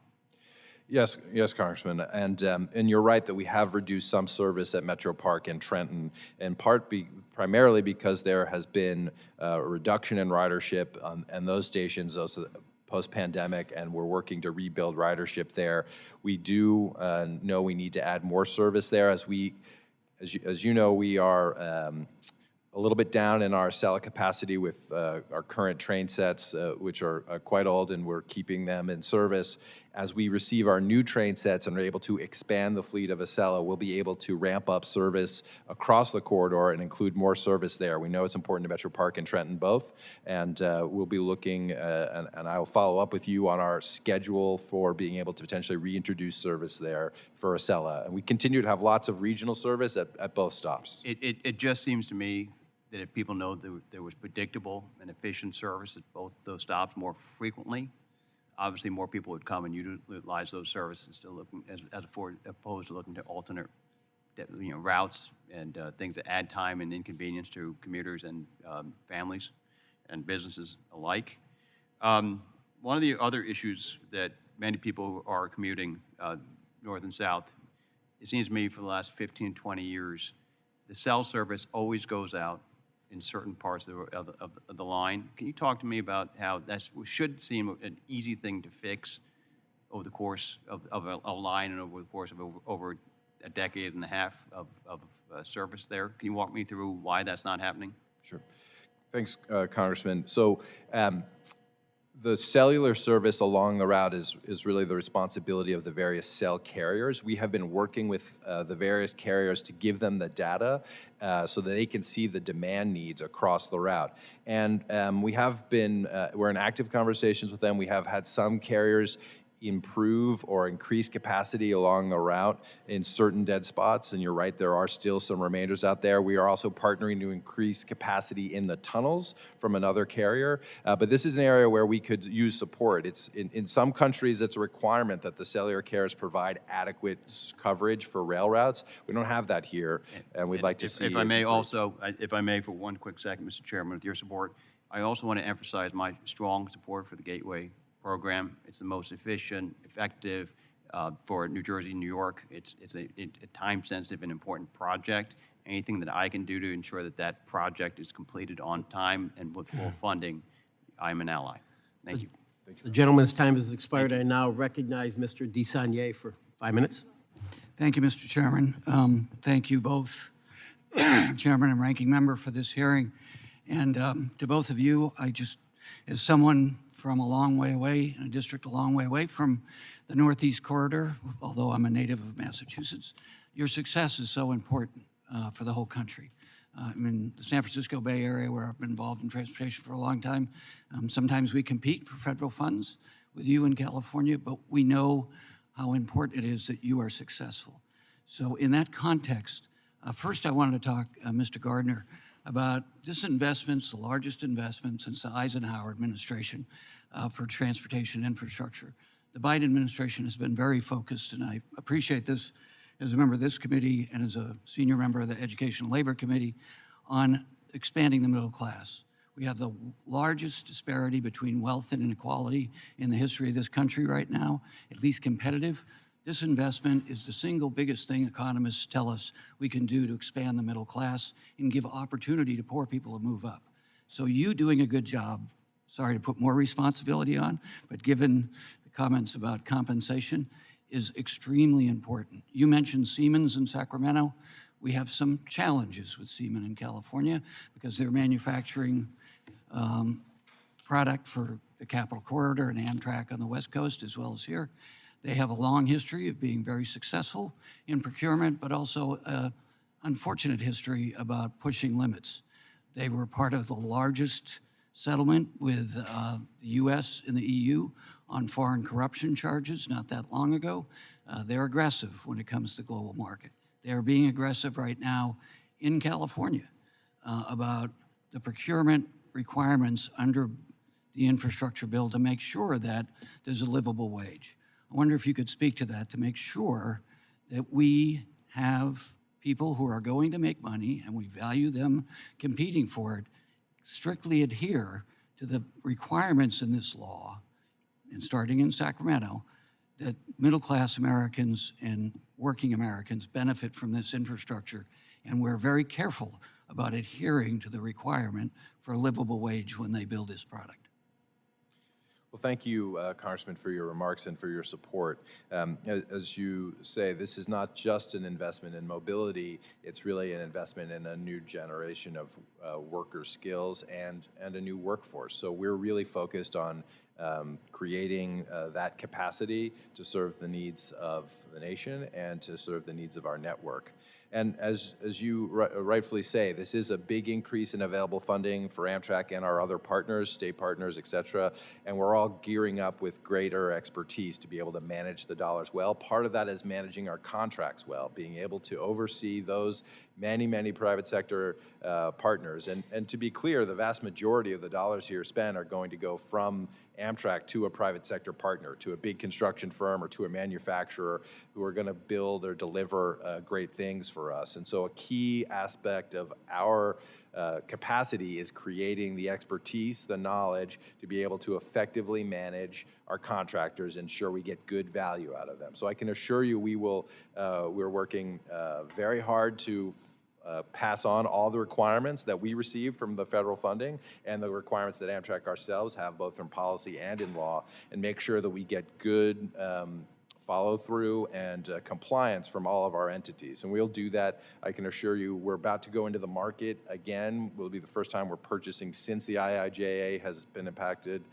Yes, Congressman, and you're right that we have reduced some service at Metro Park and Trenton, in part primarily because there has been a reduction in ridership on those stations post-pandemic, and we're working to rebuild ridership there. We do know we need to add more service there. As you know, we are a little bit down in our Acela capacity with our current train sets, which are quite old, and we're keeping them in service. As we receive our new train sets and are able to expand the fleet of Acela, we'll be able to ramp up service across the corridor and include more service there. We know it's important to Metro Park and Trenton both, and we'll be looking, and I will follow up with you on our schedule for being able to potentially reintroduce service there for Acela. And we continue to have lots of regional service at both stops. It just seems to me that if people know that there was predictable and efficient service at both those stops more frequently, obviously more people would come and utilize those services, still looking as opposed to looking to alternate routes and things that add time and inconvenience to commuters and families and businesses alike. One of the other issues that many people who are commuting north and south, it seems to me for the last 15, 20 years, the cell service always goes out in certain parts of the line. Can you talk to me about how that should seem an easy thing to fix over the course of a line and over the course of over a decade and a half of service there? Can you walk me through why that's not happening? Sure. Thanks, Congressman. So The cellular service along the route is really the responsibility of the various cell carriers. We have been working with the various carriers to give them the data so that they can see the demand needs across the route. And we're in active conversations with them. We have had some carriers improve or increase capacity along the route in certain dead spots, and you're right, there are still some remainders out there. We are also partnering to increase capacity in the tunnels from another carrier, but this is an area where we could use support. It's in some countries, it's a requirement that the cellular carriers provide adequate coverage for rail routes. We don't have that here, and we'd like to see. If I may also, if I may for one quick second, Mr. Chairman, with your support, I also want to emphasize my strong support for the Gateway program. It's the most efficient, effective for New Jersey and New York. It's a time-sensitive and important project. Anything that I can do to ensure that that project is completed on time and with full funding, I'm an ally. Thank you. The gentleman's time has expired. I now recognize Mr. DeSaulnier for 5 minutes. Thank you, Mr. Chairman. Thank you both, Chairman and Ranking Member, for this hearing. And to both of you, as someone from a long way away, in a district a long way away from the Northeast Corridor, although I'm a native of Massachusetts, your success is so important for the whole country. I'm in the San Francisco Bay Area, where I've been involved in transportation for a long time. Sometimes we compete for federal funds with you in California, but we know how important it is that you are successful. So in that context, first I wanted to talk, Mr. Gardner, about disinvestments, the largest investment since the Eisenhower administration for transportation infrastructure. The Biden administration has been very focused, and I appreciate this as a member of this committee and as a senior member of the Education and Labor Committee, on expanding the middle class. We have the largest disparity between wealth and inequality in the history of this country right now, at least competitive. This investment is the single biggest thing economists tell us we can do to expand the middle class and give opportunity to poor people to move up. So you doing a good job, sorry to put more responsibility on, but given the comments about compensation, is extremely important. You mentioned Siemens in Sacramento. We have some challenges with Siemens in California because they're manufacturing product for the Capital Corridor and Amtrak on the West Coast as well as here. They have a long history of being very successful in procurement, but also an unfortunate history about pushing limits. They were part of the largest settlement with the US and the EU on foreign corruption charges not that long ago. They're aggressive when it comes to the global market. They're being aggressive right now in California about the procurement requirements under the infrastructure bill to make sure that there's a livable wage. I wonder if you could speak to that to make sure that we have people who are going to make money and we value them competing for it, strictly adhere to the requirements in this law, and starting in Sacramento, that middle-class Americans and working Americans benefit from this infrastructure, and we're very careful about adhering to the requirement for a livable wage when they build this product. Well, thank you, Congressman, for your remarks and for your support. As you say, this is not just an investment in mobility, it's really an investment in a new generation of worker skills and a new workforce. So we're really focused on creating that capacity to serve the needs of the nation and to serve the needs of our network. And as you rightfully say, this is a big increase in available funding for Amtrak and our other partners, state partners, et cetera, and we're all gearing up with greater expertise to be able to manage the dollars well. Part of that is managing our contracts well, being able to oversee those many private sector partners. And to be clear, the vast majority of the dollars here spent are going to go from Amtrak to a private sector partner, to a big construction firm or to a manufacturer who are going to build or deliver great things for us. And so a key aspect of our capacity is creating the expertise, the knowledge to be able to effectively manage our contractors, ensure we get good value out of them. So I can assure you we're working very hard to pass on all the requirements that we receive from the federal funding and the requirements that Amtrak ourselves have, both from policy and in law, and make sure that we get good follow-through and compliance from all of our entities. And we'll do that, I can assure you. We're about to go into the market again. Will be the first time we're purchasing since the IIJA has been enacted,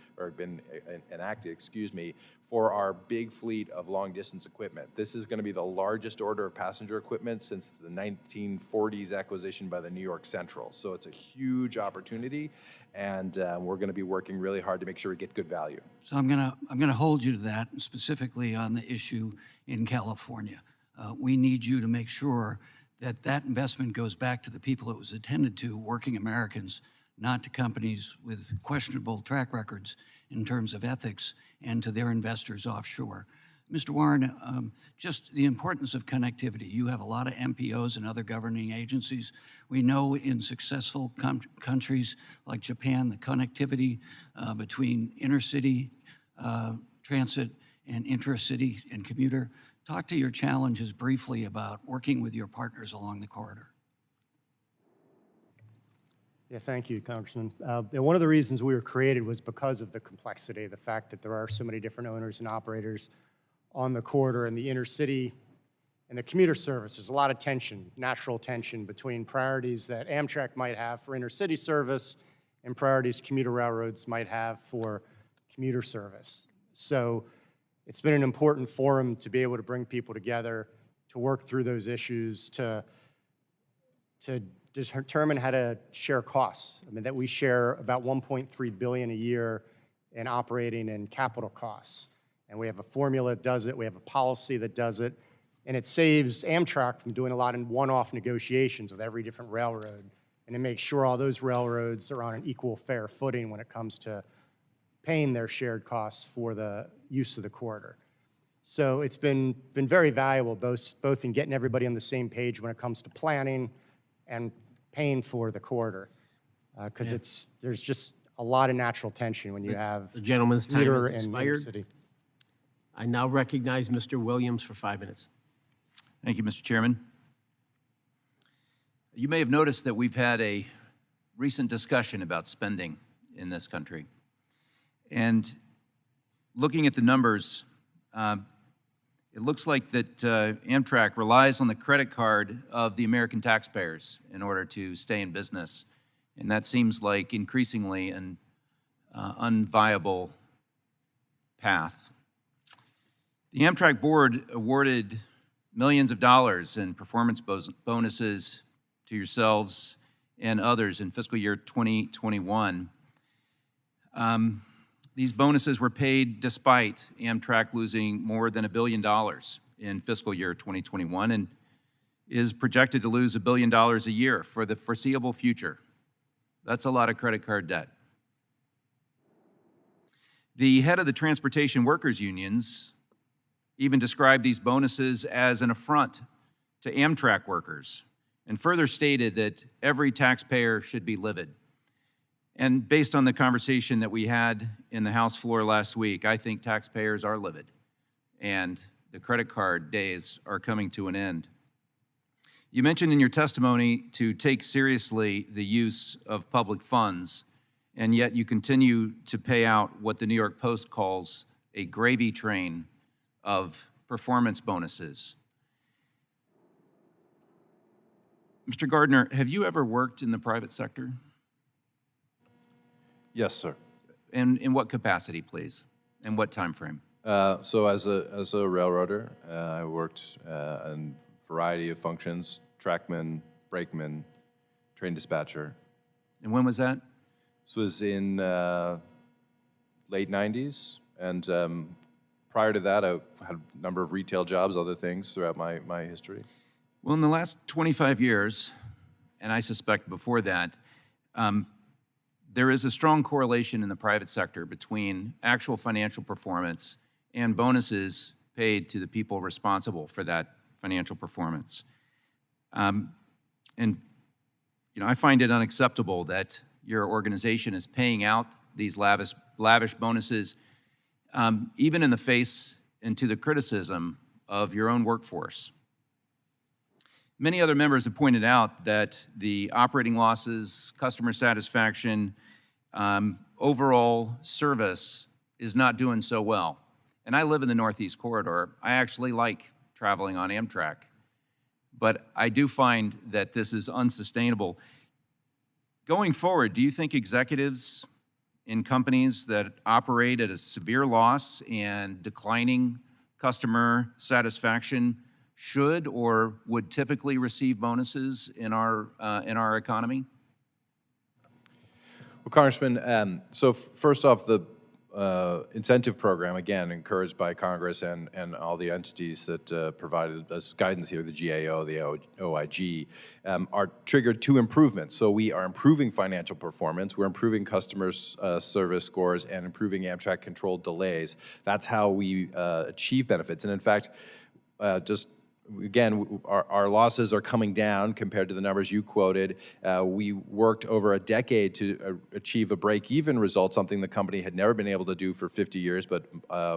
for our big fleet of long-distance equipment. This is going to be the largest order of passenger equipment since the 1940s acquisition by the New York Central. So it's a huge opportunity, and we're going to be working really hard to make sure we get good value. So I'm gonna hold you to that, specifically on the issue in California. We need you to make sure that that investment goes back to the people it was intended to, working Americans, not to companies with questionable track records in terms of ethics, and to their investors offshore. Mr. Warren, just the importance of connectivity. You have a lot of MPOs and other governing agencies. We know in successful countries like Japan, the connectivity between intercity transit and intracity and commuter. Talk to your challenges briefly about working with your partners along the corridor. Yeah, thank you, Congressman. And one of the reasons we were created was because of the complexity, the fact that there are so many different owners and operators on the corridor and the intercity and the commuter service. There's a lot of tension, natural tension between priorities that Amtrak might have for intercity service and priorities commuter railroads might have for commuter service. So it's been an important forum to be able to bring people together, to work through those issues, to determine how to share costs. I mean, that we share about $1.3 billion a year in operating and capital costs. And we have a formula that does it, we have a policy that does it, and it saves Amtrak from doing a lot in one-off negotiations with every different railroad, and it makes sure all those railroads are on an equal, fair footing when it comes to paying their shared costs for the use of the corridor. So it's been very valuable, both in getting everybody on the same page when it comes to planning and paying for the corridor, because there's just a lot of natural tension when you have The gentleman's time commuter has and expired. intercity. I now recognize Mr. Williams for 5 minutes. Thank you, Mr. Chairman. You may have noticed that we've had a recent discussion about spending in this country. And looking at the numbers, it looks like that Amtrak relies on the credit card of the American taxpayers in order to stay in business. And that seems like increasingly an unviable path. The Amtrak board awarded millions of dollars in performance bonuses to yourselves and others in fiscal year 2021. These bonuses were paid despite Amtrak losing more than $1 billion in fiscal year 2021 and is projected to lose $1 billion a year for the foreseeable future. That's a lot of credit card debt. The head of the transportation workers unions even described these bonuses as an affront to Amtrak workers and further stated that every taxpayer should be livid. And based on the conversation that we had in the House floor last week, I think taxpayers are livid, and the credit card days are coming to an end. You mentioned in your testimony to take seriously the use of public funds, and yet you continue to pay out what the New York Post calls a gravy train of performance bonuses. Mr. Gardner, have you ever worked in the private sector? Yes, sir. And in what capacity, please? And what time frame? So as a railroader, I worked in a variety of functions: trackman, brakeman, train dispatcher. And when was that? This was in late 90s, and prior to that, I had a number of retail jobs, other things throughout my history. Well, in the last 25 years, and I suspect before that, there is a strong correlation in the private sector between actual financial performance and bonuses paid to the people responsible for that financial performance. And I find it unacceptable that your organization is paying out these lavish bonuses, even in the face and to the criticism of your own workforce. Many other members have pointed out that the operating losses, customer satisfaction, overall service is not doing so well. and I live in the Northeast Corridor. I actually like traveling on Amtrak. But I do find that this is unsustainable. Going forward, do you think executives in companies that operate at a severe loss and declining customer satisfaction should or would typically receive bonuses in our economy? Well, Congressman, so first off, the incentive program, again, encouraged by Congress and all the entities that provided us guidance here, the GAO, the OIG, are triggered two improvements. So we are improving financial performance, we're improving customer service scores, and improving Amtrak controlled delays. That's how we achieve benefits. And in fact, again, our losses are coming down compared to the numbers you quoted. We worked over a decade to achieve a break-even result, something the company had never been able to do for 50 years, but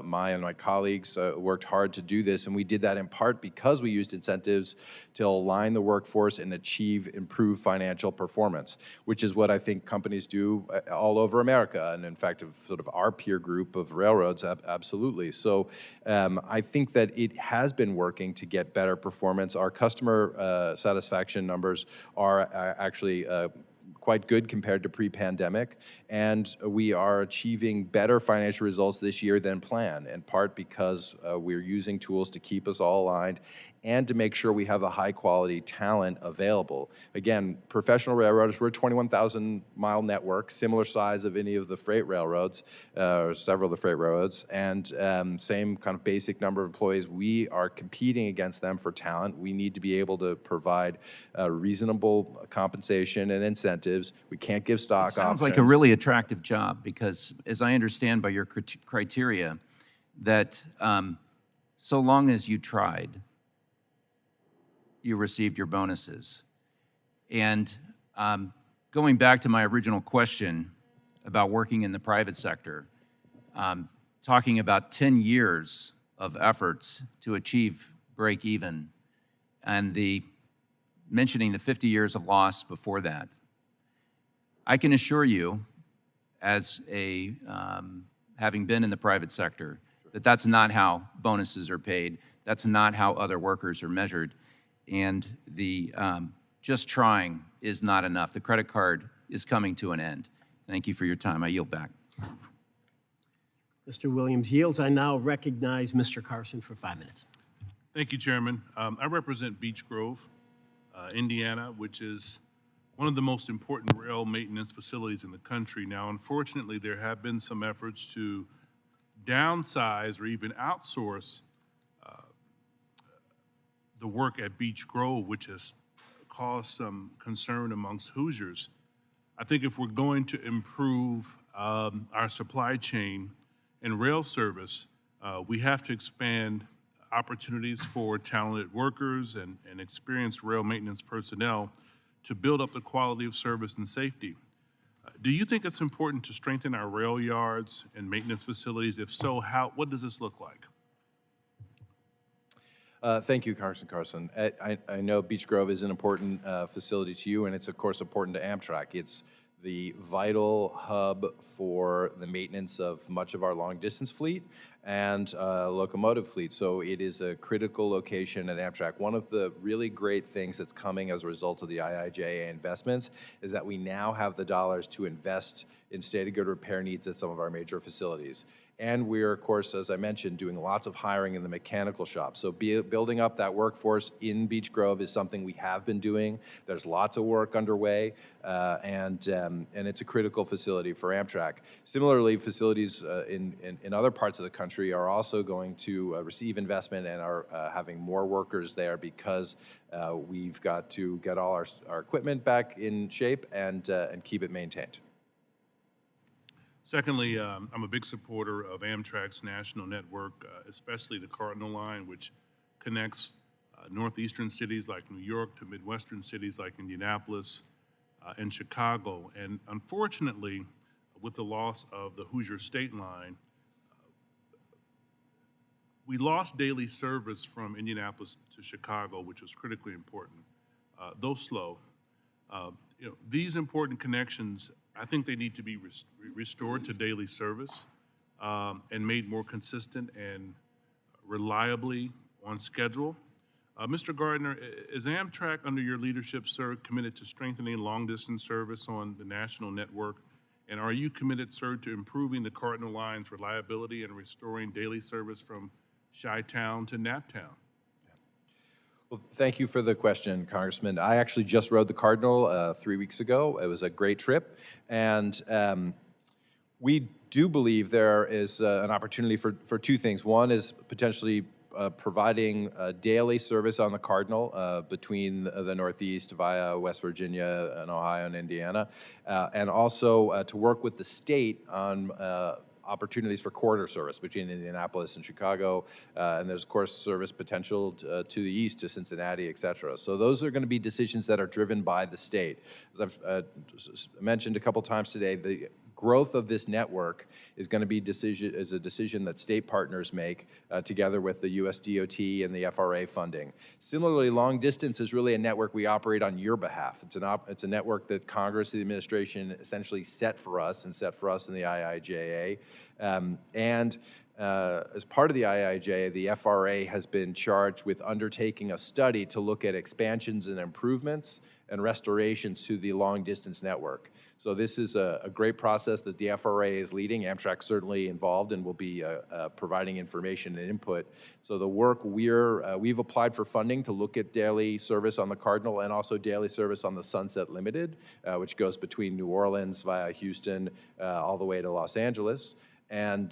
my colleagues worked hard to do this, and we did that in part because we used incentives to align the workforce and achieve improved financial performance, which is what I think companies do all over America, and in fact, sort of our peer group of railroads, absolutely. So I think that it has been working to get better performance. Our customer satisfaction numbers are actually quite good compared to pre-pandemic, and we are achieving better financial results this year than planned, in part because we're using tools to keep us all aligned and to make sure we have the high-quality talent available. Again, professional railroaders, we're a 21,000-mile network, similar size of any of the freight railroads, or several of the freight railroads, and same kind of basic number of employees. We are competing against them for talent. We need to be able to provide reasonable compensation and incentives. We can't give stock options. Sounds like a really attractive job because, as I understand by your criteria, that so long as you tried, you received your bonuses. And going back to my original question about working in the private sector, talking about 10 years of efforts to achieve break even and mentioning the 50 years of loss before that, I can assure you, as having been in the private sector, that that's not how bonuses are paid. That's not how other workers are measured. And just trying is not enough. The credit card is coming to an end. Thank you for your time. I yield back. Mr. Williams yields. I now recognize Mr. Carson for 5 minutes. Thank you, Chairman. I represent Beech Grove, Indiana, which is one of the most important rail maintenance facilities in the country. Now, unfortunately, there have been some efforts to downsize or even outsource the work at Beech Grove, which has caused some concern amongst Hoosiers. I think if we're going to improve our supply chain and rail service, we have to expand opportunities for talented workers and experienced rail maintenance personnel to build up the quality of service and safety. Do you think it's important to strengthen our rail yards and maintenance facilities? If so, what does this look like? Thank you, Congressman Carson. I know Beech Grove is an important facility to you, and it's, of course, important to Amtrak. It's the vital hub for the maintenance of much of our long-distance fleet and locomotive fleet. So it is a critical location at Amtrak. One of the really great things that's coming as a result of the IIJA investments is that we now have the dollars to invest in state-of-good repair needs at some of our major facilities. And we're, of course, as I mentioned, doing lots of hiring in the mechanical shop. So building up that workforce in Beech Grove is something we have been doing. There's lots of work underway, and it's a critical facility for Amtrak. Similarly, facilities in other parts of the country are also going to receive investment and are having more workers there because we've got to get all our equipment back in shape and keep it maintained. Secondly, I'm a big supporter of Amtrak's national network, especially the Cardinal Line, which connects northeastern cities like New York to midwestern cities like Indianapolis and Chicago. And unfortunately, with the loss of the Hoosier State Line, we lost daily service from Indianapolis to Chicago, which was critically important, though slow. These important connections, I think they need to be restored to daily service. and made more consistent and reliably on schedule. Mr. Gardner, is Amtrak, under your leadership, sir, committed to strengthening long-distance service on the national network? And are you committed, sir, to improving the Cardinal Line's reliability and restoring daily service from Chi-Town to Naptown? Well, thank you for the question, Congressman. I actually just rode the Cardinal 3 weeks ago. It was a great trip, and we do believe there is an opportunity for two things. One is potentially providing daily service on the Cardinal between the Northeast via West Virginia and Ohio and Indiana, and also to work with the state on opportunities for corridor service between Indianapolis and Chicago, and there's of course service potential to the east to Cincinnati, et cetera. So those are going to be decisions that are driven by the state. As I've mentioned a couple times today, the growth of this network is going to be a decision that state partners make together with the US DOT and the FRA funding. Similarly, long distance is really a network we operate on your behalf. It's a network that Congress, the administration, essentially set for us in the IIJA. As part of the IIJA, the FRA has been charged with undertaking a study to look at expansions and improvements and restorations to the long-distance network. So this is a great process that the FRA is leading. Amtrak's certainly involved and will be providing information and input. So the work we've applied for funding to look at daily service on the Cardinal and also daily service on the Sunset Limited, which goes between New Orleans via Houston all the way to Los Angeles. And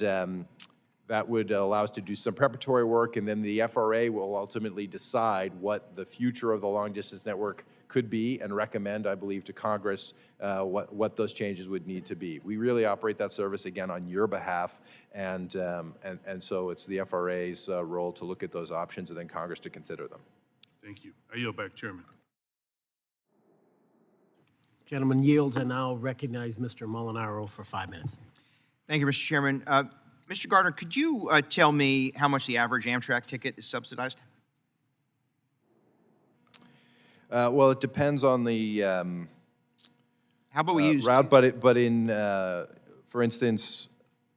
that would allow us to do some preparatory work, and then the FRA will ultimately decide what the future of the long-distance network could be and recommend, I believe, to Congress what those changes would need to be. We really operate that service, again, on your behalf, and so it's the FRA's role to look at those options and then Congress to consider them. Thank you. I yield back, Chairman. Gentleman yields, and now recognize Mr. Molinaro for 5 minutes. Thank you, Mr. Chairman. Mr. Gardner, could you tell me how much the average Amtrak ticket is subsidized? Well, it depends on the how about we use route, but in, for instance,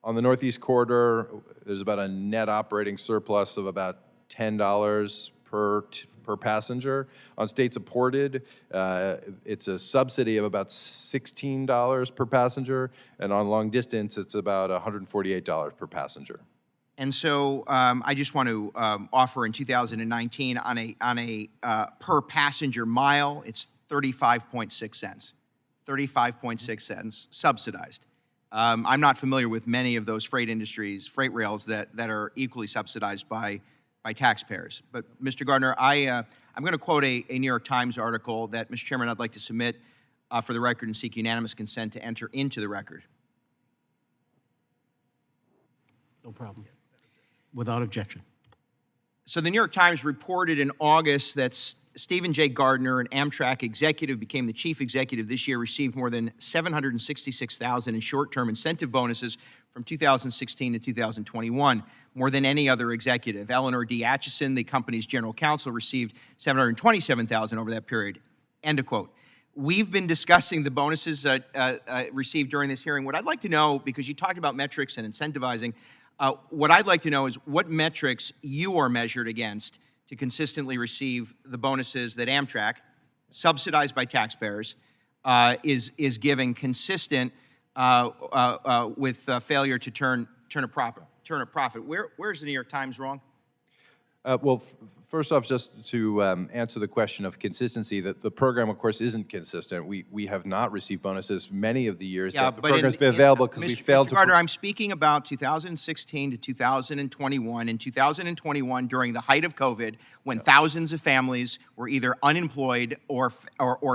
on the Northeast Corridor, there's about a net operating surplus of about $10 per passenger. On state supported, it's a subsidy of about $16 per passenger, and on long distance, it's about $148 per passenger. And so I just want to offer in 2019 on a per passenger mile, it's 35.6 cents. 35.6 cents subsidized. I'm not familiar with many of those freight rails that are equally subsidized by taxpayers. But Mr. Gardner, I'm going to quote a New York Times article that, Mr. Chairman, I'd like to submit for the record and seek unanimous consent to enter into the record. No problem. Without objection. So the New York Times reported in August that Stephen J. Gardner, an Amtrak executive, became the chief executive this year, received more than $766,000 in short-term incentive bonuses from 2016 to 2021, more than any other executive. Eleanor D. Atchison, the company's general counsel, received $727,000 over that period. End of quote. We've been discussing the bonuses received during this hearing. What I'd like to know, because you talked about metrics and incentivizing, what I'd like to know is what metrics you are measured against to consistently receive the bonuses that Amtrak, subsidized by taxpayers, is giving consistent with failure to turn a profit. Where's the New York Times wrong? Well, first off, just to answer the question of consistency, that the program, of course, isn't consistent. We have not received bonuses many of the years that the program's been available because we failed to. Mr. Gardner, I'm speaking about 2016 to 2021. In 2021, during the height of COVID, when thousands of families were either unemployed or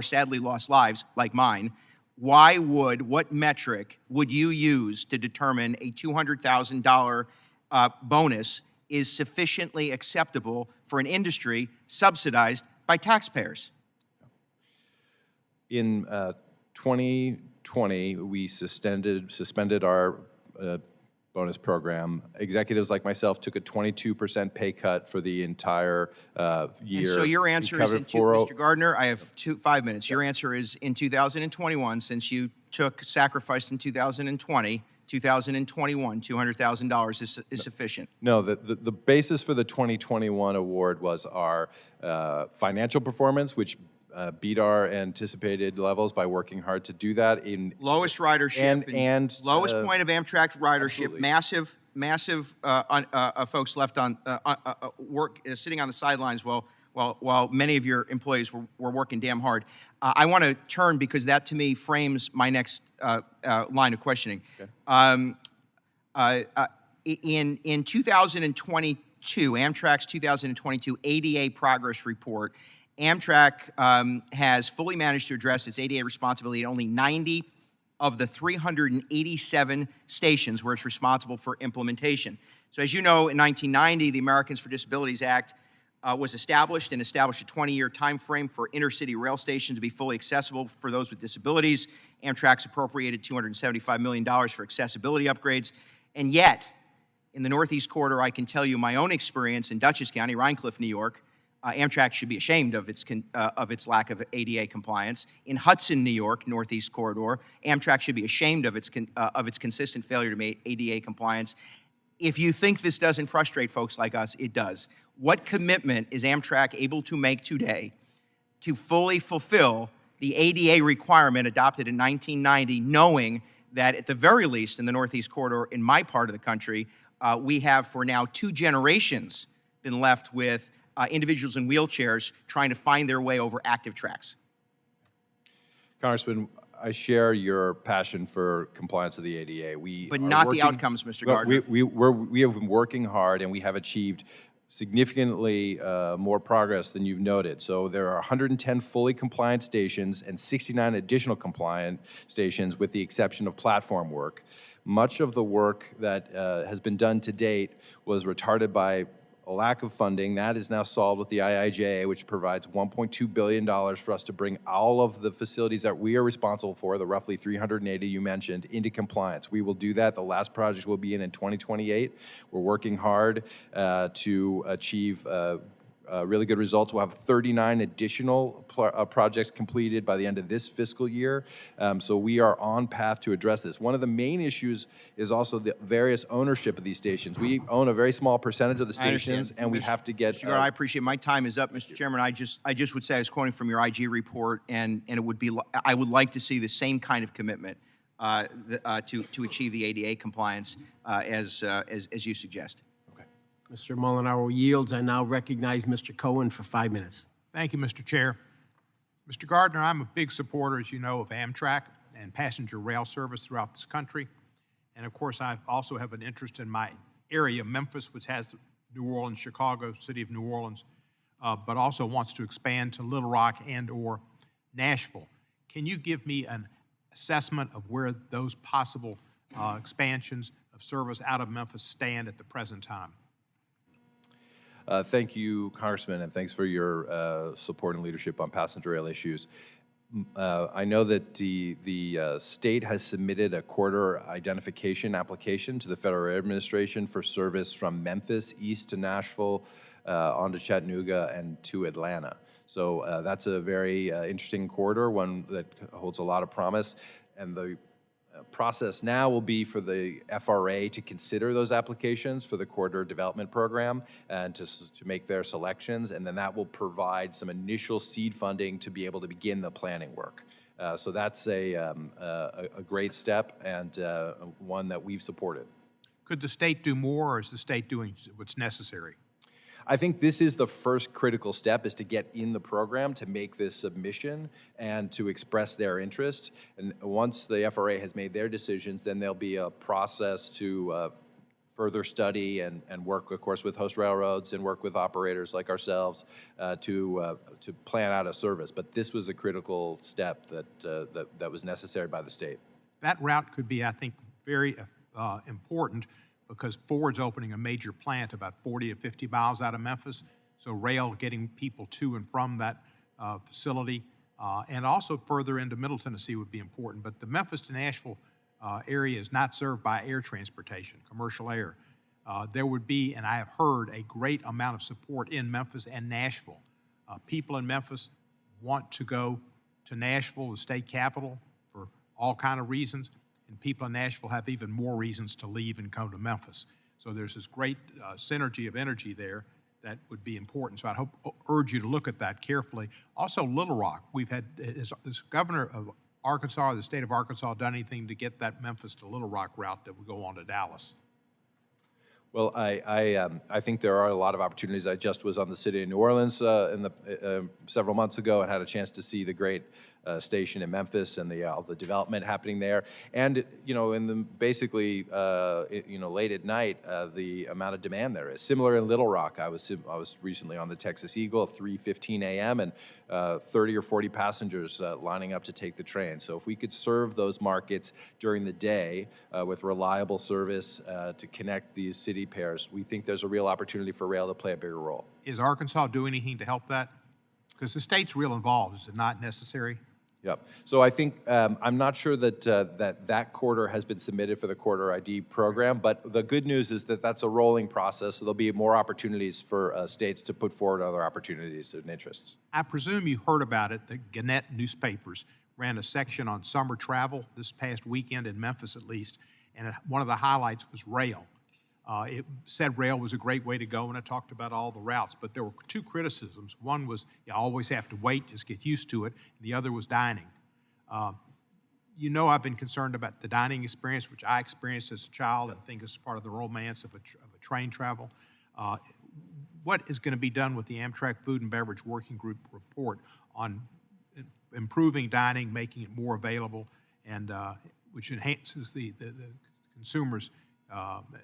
sadly lost lives, like mine, what metric would you use to determine a $200,000 bonus is sufficiently acceptable for an industry subsidized by taxpayers? In 2020, we suspended our bonus program. Executives like myself took a 22% pay cut for the entire year. And so your answer is, Mr. Gardner, I have 5 minutes. Your answer is in 2021, since you sacrificed in 2020 2021, $200,000 is sufficient? No, the basis for the 2021 award was our financial performance, which beat our anticipated levels by working hard to do that in Lowest ridership and lowest point of Amtrak ridership, absolutely. massive folks left on work sitting on the sidelines while many of your employees were working damn hard. I want to turn because that to me frames my next line of questioning. Okay. In 2022, Amtrak's 2022 ADA progress report, Amtrak has fully managed to address its ADA responsibility at only 90 of the 387 stations where it's responsible for implementation. So as you know, in 1990, the Americans for Disabilities Act was established a 20-year time frame for intercity rail stations to be fully accessible for those with disabilities. Amtrak's appropriated $275 million for accessibility upgrades. And yet, in the Northeast Corridor, I can tell you my own experience in Dutchess County, Rhine Cliff, New York, Amtrak should be ashamed of its lack of ADA compliance. In Hudson, New York, Northeast Corridor, Amtrak should be ashamed of its consistent failure to make ADA compliance. If you think this doesn't frustrate folks like us, it does. What commitment is Amtrak able to make today to fully fulfill the ADA requirement adopted in 1990, knowing that at the very least in the Northeast Corridor, in my part of the country, we have for now 2 generations been left with individuals in wheelchairs trying to find their way over active tracks? Congressman, I share your passion for compliance of the ADA. But not the outcomes, Mr. Gardner. We have been working hard, and we have achieved significantly more progress than you've noted. So there are 110 fully compliant stations and 69 additional compliant stations with the exception of platform work. Much of the work that has been done to date was retarded by a lack of funding. That is now solved with the IIJA, which provides $1.2 billion for us to bring all of the facilities that we are responsible for, the roughly 380 you mentioned, into compliance. We will do that. The last project will be in 2028. We're working hard to achieve really good results. We'll have 39 additional projects completed by the end of this fiscal year. So we are on path to address this. One of the main issues is also the various ownership of these stations. We own a very small percentage of the stations, and we have to get. Mr. Gardner, I appreciate my time is up, Mr. Chairman. I just would say I was quoting from your IG report, and it would be I would like to see the same kind of commitment to achieve the ADA compliance as you suggest. Mr. Molinaro yields. I now recognize Mr. Cohen for 5 minutes. Thank you, Mr. Chair. Mr. Gardner, I'm a big supporter, as you know, of Amtrak and passenger rail service throughout this country. And of course, I also have an interest in my area, Memphis, which has New Orleans, Chicago, city of New Orleans, but also wants to expand to Little Rock and or Nashville. Can you give me an assessment of where those possible expansions of service out of Memphis stand at the present time? Thank you, Congressman, and thanks for your support and leadership on passenger rail issues. I know that the state has submitted a corridor identification application to the Federal Railroad Administration for service from Memphis east to Nashville, on to Chattanooga, and to Atlanta. So that's a very interesting corridor, one that holds a lot of promise. And the process now will be for the FRA to consider those applications for the corridor development program and to make their selections, and then that will provide some initial seed funding to be able to begin the planning work. So that's a great step and one that we've supported. Could the state do more, or is the state doing what's necessary? I think this is the first critical step, is to get in the program, to make this submission, and to express their interest. And once the FRA has made their decisions, then there'll be a process to further study and work, of course, with host railroads and work with operators like ourselves to plan out a service. But this was a critical step that was necessary by the state. That route could be, I think, very important, because Ford's opening a major plant about 40 to 50 miles out of Memphis. So rail getting people to and from that facility, and also further into Middle Tennessee would be important. But the Memphis to Nashville area is not served by air transportation, commercial air. There would be, and I have heard, a great amount of support in Memphis and Nashville. People in Memphis want to go to Nashville, the state capital, for all kinds of reasons. and people in Nashville have even more reasons to leave and come to Memphis. So there's this great synergy of energy there that would be important. So I urge you to look at that carefully. Also, Little Rock, we've had, is governor of Arkansas, or the state of Arkansas, done anything to get that Memphis to Little Rock route that would go on to Dallas? Well, I think there are a lot of opportunities. I just was on the city of New Orleans several months ago and had a chance to see the great station in Memphis and all the development happening there. And in the basically late at night, the amount of demand there is similar in Little Rock. I was recently on the Texas Eagle at 3:15 a.m. and 30 or 40 passengers lining up to take the train. So if we could serve those markets during the day with reliable service to connect these city pairs, we think there's a real opportunity for rail to play a bigger role. Is Arkansas doing anything to help that? Because the state's real involved. Is it not necessary? Yep. So I think I'm not sure that that corridor has been submitted for the corridor ID program, but the good news is that that's a rolling process, so there'll be more opportunities for states to put forward other opportunities and interests. I presume you heard about it. The Gannett newspapers ran a section on summer travel this past weekend in Memphis, at least, and one of the highlights was rail. It said rail was a great way to go, and it talked about all the routes, but there were two criticisms. One was you always have to wait, just get used to it. The other was dining. I've been concerned about the dining experience, which I experienced as a child and think is part of the romance of a train travel. What is going to be done with the Amtrak Food and Beverage Working Group report on improving dining, making it more available, and which enhances the consumers'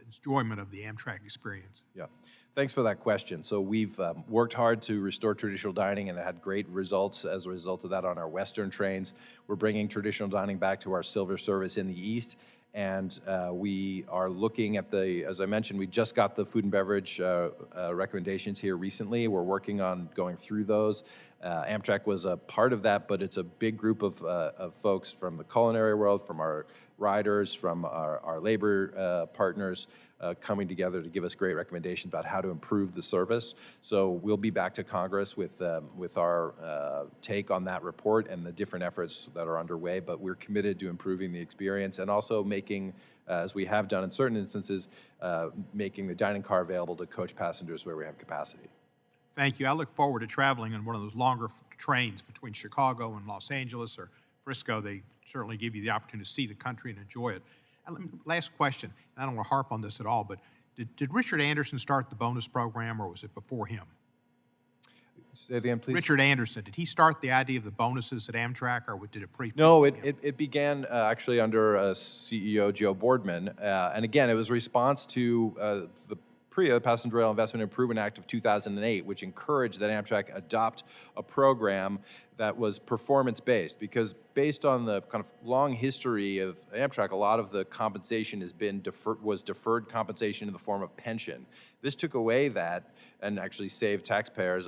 enjoyment of the Amtrak experience? Yeah, thanks for that question. So we've worked hard to restore traditional dining and had great results as a result of that on our Western trains. We're bringing traditional dining back to our Silver service in the East, and we are looking at as I mentioned, we just got the food and beverage recommendations here recently. We're working on going through those. Amtrak was a part of that, but it's a big group of folks from the culinary world, from our riders, from our labor partners coming together to give us great recommendations about how to improve the service. So we'll be back to Congress with our take on that report and the different efforts that are underway, but we're committed to improving the experience and also making, as we have done in certain instances, making the dining car available to coach passengers where we have capacity. Thank you. I look forward to traveling on one of those longer trains between Chicago and Los Angeles or Frisco. They certainly give you the opportunity to see the country and enjoy it. And last question, and I don't want to harp on this at all, but did Richard Anderson start the bonus program, or was it before him? Say it again, please. Richard Anderson, did he start the idea of the bonuses at Amtrak, or did it pre? No, it began actually under CEO Joe Boardman, and again, it was a response to the PRIA, the Passenger Rail Investment Improvement Act of 2008, which encouraged that Amtrak adopt a program that was performance-based, because based on the kind of long history of Amtrak, a lot of the compensation was deferred compensation in the form of pension. This took away that and actually saved taxpayers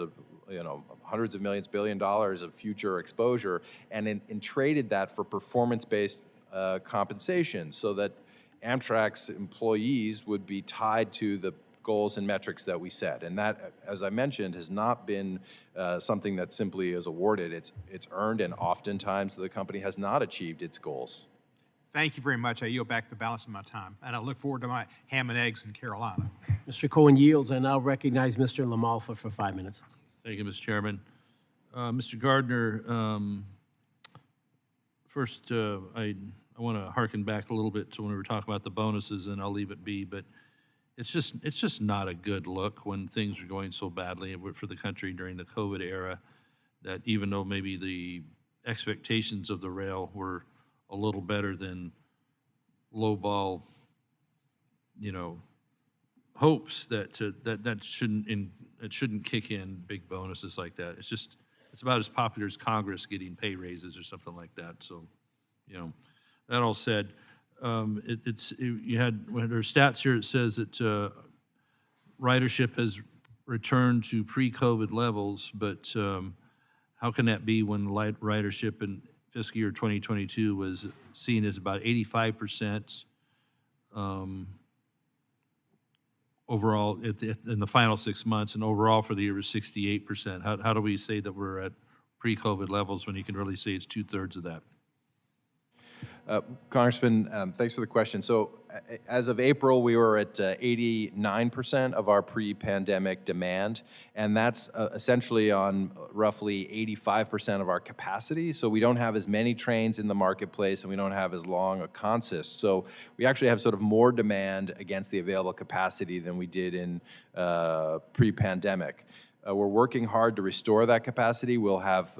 hundreds of millions, $1 billion of future exposure, and traded that for performance-based compensation, so that Amtrak's employees would be tied to the goals and metrics that we set. And that, as I mentioned, has not been something that simply is awarded. It's earned, and oftentimes the company has not achieved its goals. Thank you very much. I yield back the balance of my time, and I look forward to my ham and eggs in Carolina. Mr. Cohen yields. I now recognize Mr. Lamalfa for 5 minutes. Thank you, Mr. Chairman. Mr. Gardner, first, I want to harken back a little bit to when we were talking about the bonuses, and I'll leave it be, but it's just not a good look when things are going so badly for the country during the COVID era, that even though maybe the expectations of the rail were a little better than lowball, hopes that shouldn't kick in big bonuses like that. It's about as popular as Congress getting pay raises or something like that. So, that all said, you had when there are stats here. It says that ridership has returned to pre-COVID levels, but how can that be when light ridership in fiscal year 2022 was seen as about 85% overall in the final 6 months, and overall for the year was 68%? How do we say that we're at pre-COVID levels when you can really say it's 2/3 of that? Congressman, thanks for the question. So as of April, we were at 89% of our pre-pandemic demand, and that's essentially on roughly 85% of our capacity. So we don't have as many trains in the marketplace, and we don't have as long a consist. So we actually have sort of more demand against the available capacity than we did in pre-pandemic. We're working hard to restore that capacity. We'll have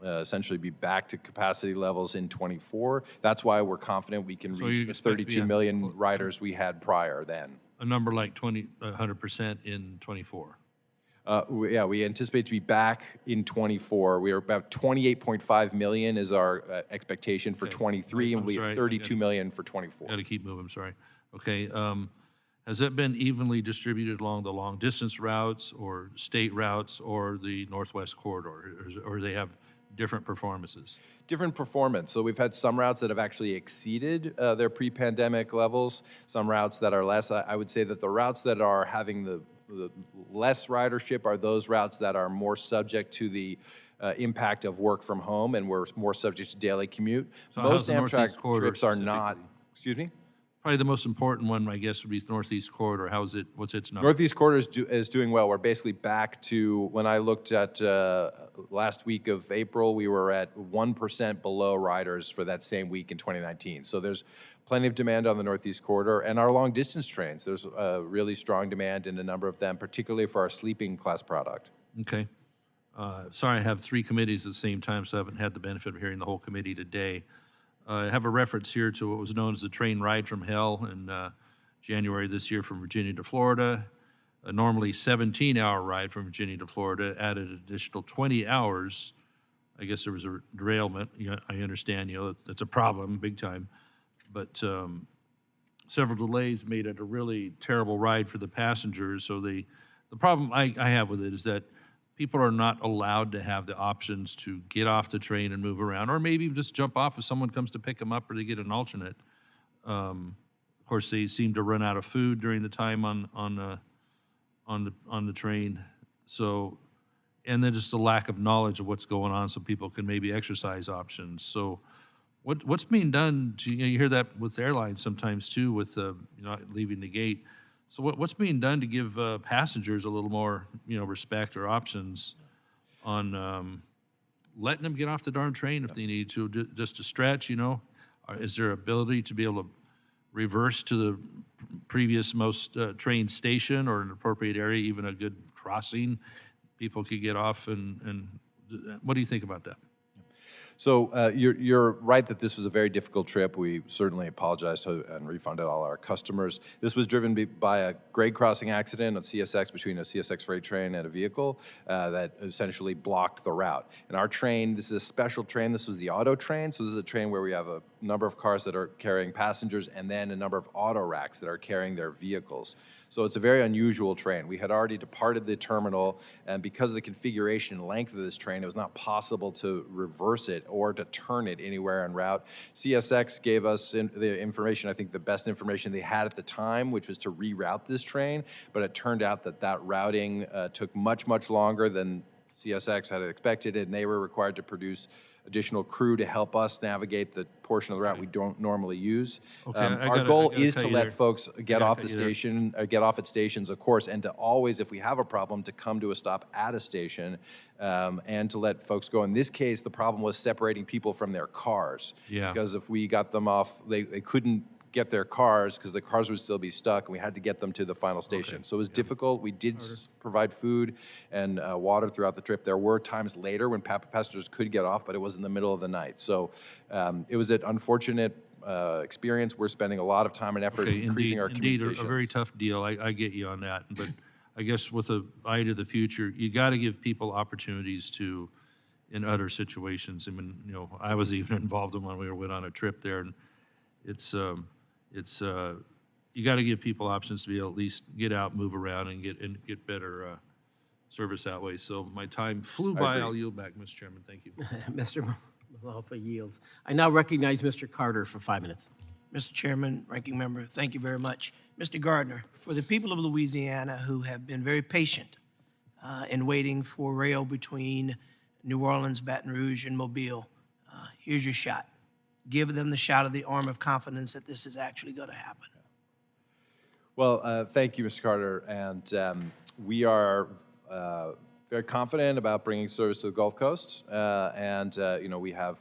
essentially be back to capacity levels in *24. That's why we're confident we can reach the 32 million riders we had prior then. A number like 100% in '24. Yeah, we anticipate to be back in '24. We are about 28.5 million is our expectation for '23, and we have 32 million for '24. Got to keep moving, sorry. Okay, has that been evenly distributed along the long-distance routes or state routes or the Northwest Corridor, or they have different performances? Different performance. So we've had some routes that have actually exceeded their pre-pandemic levels, some routes that are less. I would say that the routes that are having the less ridership are those routes that are more subject to the impact of work from home and we're more subject to daily commute. So most how's the Northeast Amtrak Corridor trips are not, excuse me? Probably the most important one, I guess, would be the Northeast Corridor. How's it, what's its number? Northeast Corridor is doing well. We're basically back to, when I looked at last week of April, we were at 1% below riders for that same week in 2019. So there's plenty of demand on the Northeast Corridor. And our long distance trains, there's a really strong demand in a number of them, particularly for our sleeping class product. Okay. Sorry, I have 3 committees at the same time, so I haven't had the benefit of hearing the whole committee today. I have a reference here to what was known as the train ride from hell in January this year from Virginia to Florida. A normally 17-hour ride from Virginia to Florida added an additional 20 hours. I guess there was a derailment. I understand, that's a problem, big time. But several delays made it a really terrible ride for the passengers. So the problem I have with it is that people are not allowed to have the options to get off the train and move around, or maybe just jump off if someone comes to pick them up or they get an alternate. Of course, they seem to run out of food during the time on the train. So, and then just a lack of knowledge of what's going on, so people can maybe exercise options. So, what's being done? You hear that with airlines sometimes too, with leaving the gate. So what's being done to give passengers a little more, respect or options on letting them get off the darn train if they need to, just to stretch, Is there ability to be able to reverse to the previous most train station or an appropriate area, even a good crossing? People could get off and what do you think about that? So you're right that this was a very difficult trip. We certainly apologize to and refunded all our customers. This was driven by a grade crossing accident on CSX between a CSX freight train and a vehicle that essentially blocked the route. And our train, this is a special train. This was the auto train. So this is a train where we have a number of cars that are carrying passengers and then a number of auto racks that are carrying their vehicles. So it's a very unusual train. We had already departed the terminal, and because of the configuration and length of this train, it was not possible to reverse it or to turn it anywhere en route. CSX gave us the information, I think the best information they had at the time, which was to reroute this train, but it turned out that routing took much, much longer than CSX had expected, and they were required to produce additional crew to help us navigate the portion of the route we don't normally use. Our goal is to let folks get off the station, get off at stations, of course, and to always, if we have a problem, to come to a stop at a station and to let folks go. In this case, the problem was separating people from their cars. Yeah. Because if we got them off, they couldn't get their cars because the cars would still be stuck, and we had to get them to the final station. Okay. So it was difficult. We did provide food and water throughout the trip. There were times later when passengers could get off, but it was in the middle of the night. So it was an unfortunate experience. We're spending a lot of time and effort increasing our communications. Indeed, a very tough deal. I get you on that. But I guess with an eye to the future, you got to give people opportunities to, in other situations. I mean, I was even involved in one. We went on a trip there, and you got to give people options to be able to at least get out, move around, and get better service that way. So my time flew by. I'll yield back, Mr. Chairman. Thank you. Mr. Malhofa yields. I now recognize Mr. Carter for 5 minutes. Mr. Chairman, Ranking Member, thank you very much. Mr. Gardner, for the people of Louisiana who have been very patient in waiting for rail between New Orleans, Baton Rouge, and Mobile, here's your shot. give them the shot of the arm of confidence that this is actually going to happen? Well, thank you, Mr. Carter. And we are very confident about bringing service to the Gulf Coast. We have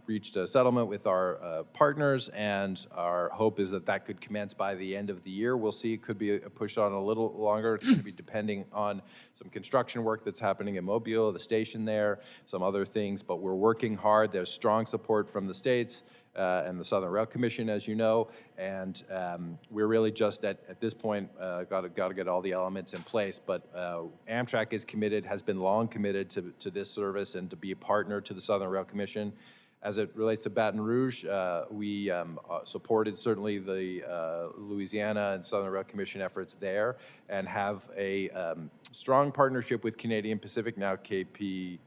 reached a settlement with our partners, and our hope is that that could commence by the end of the year. We'll see. It could be pushed on a little longer. It's going to be depending on some construction work that's happening in Mobile, the station there, some other things. But we're working hard. There's strong support from the states and the Southern Rail Commission, as you know, and we're really just at this point got to get all the elements in place. But Amtrak is committed, has been long committed to this service and to be a partner to the Southern Rail Commission. As it relates to Baton Rouge, we supported certainly the Louisiana and Southern Rail Commission efforts there, and have a strong partnership with Canadian Pacific, now KC,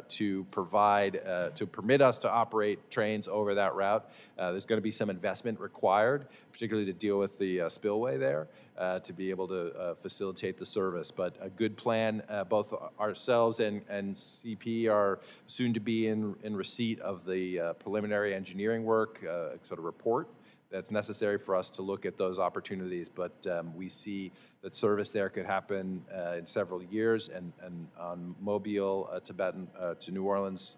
to permit us to operate trains over that route. There's going to be some investment required, particularly to deal with the spillway there, to be able to facilitate the service. But a good plan. Both ourselves and CP are soon to be in receipt of the preliminary engineering work sort of report that's necessary for us to look at those opportunities. But we see that service there could happen in several years, and on Mobile to New Orleans,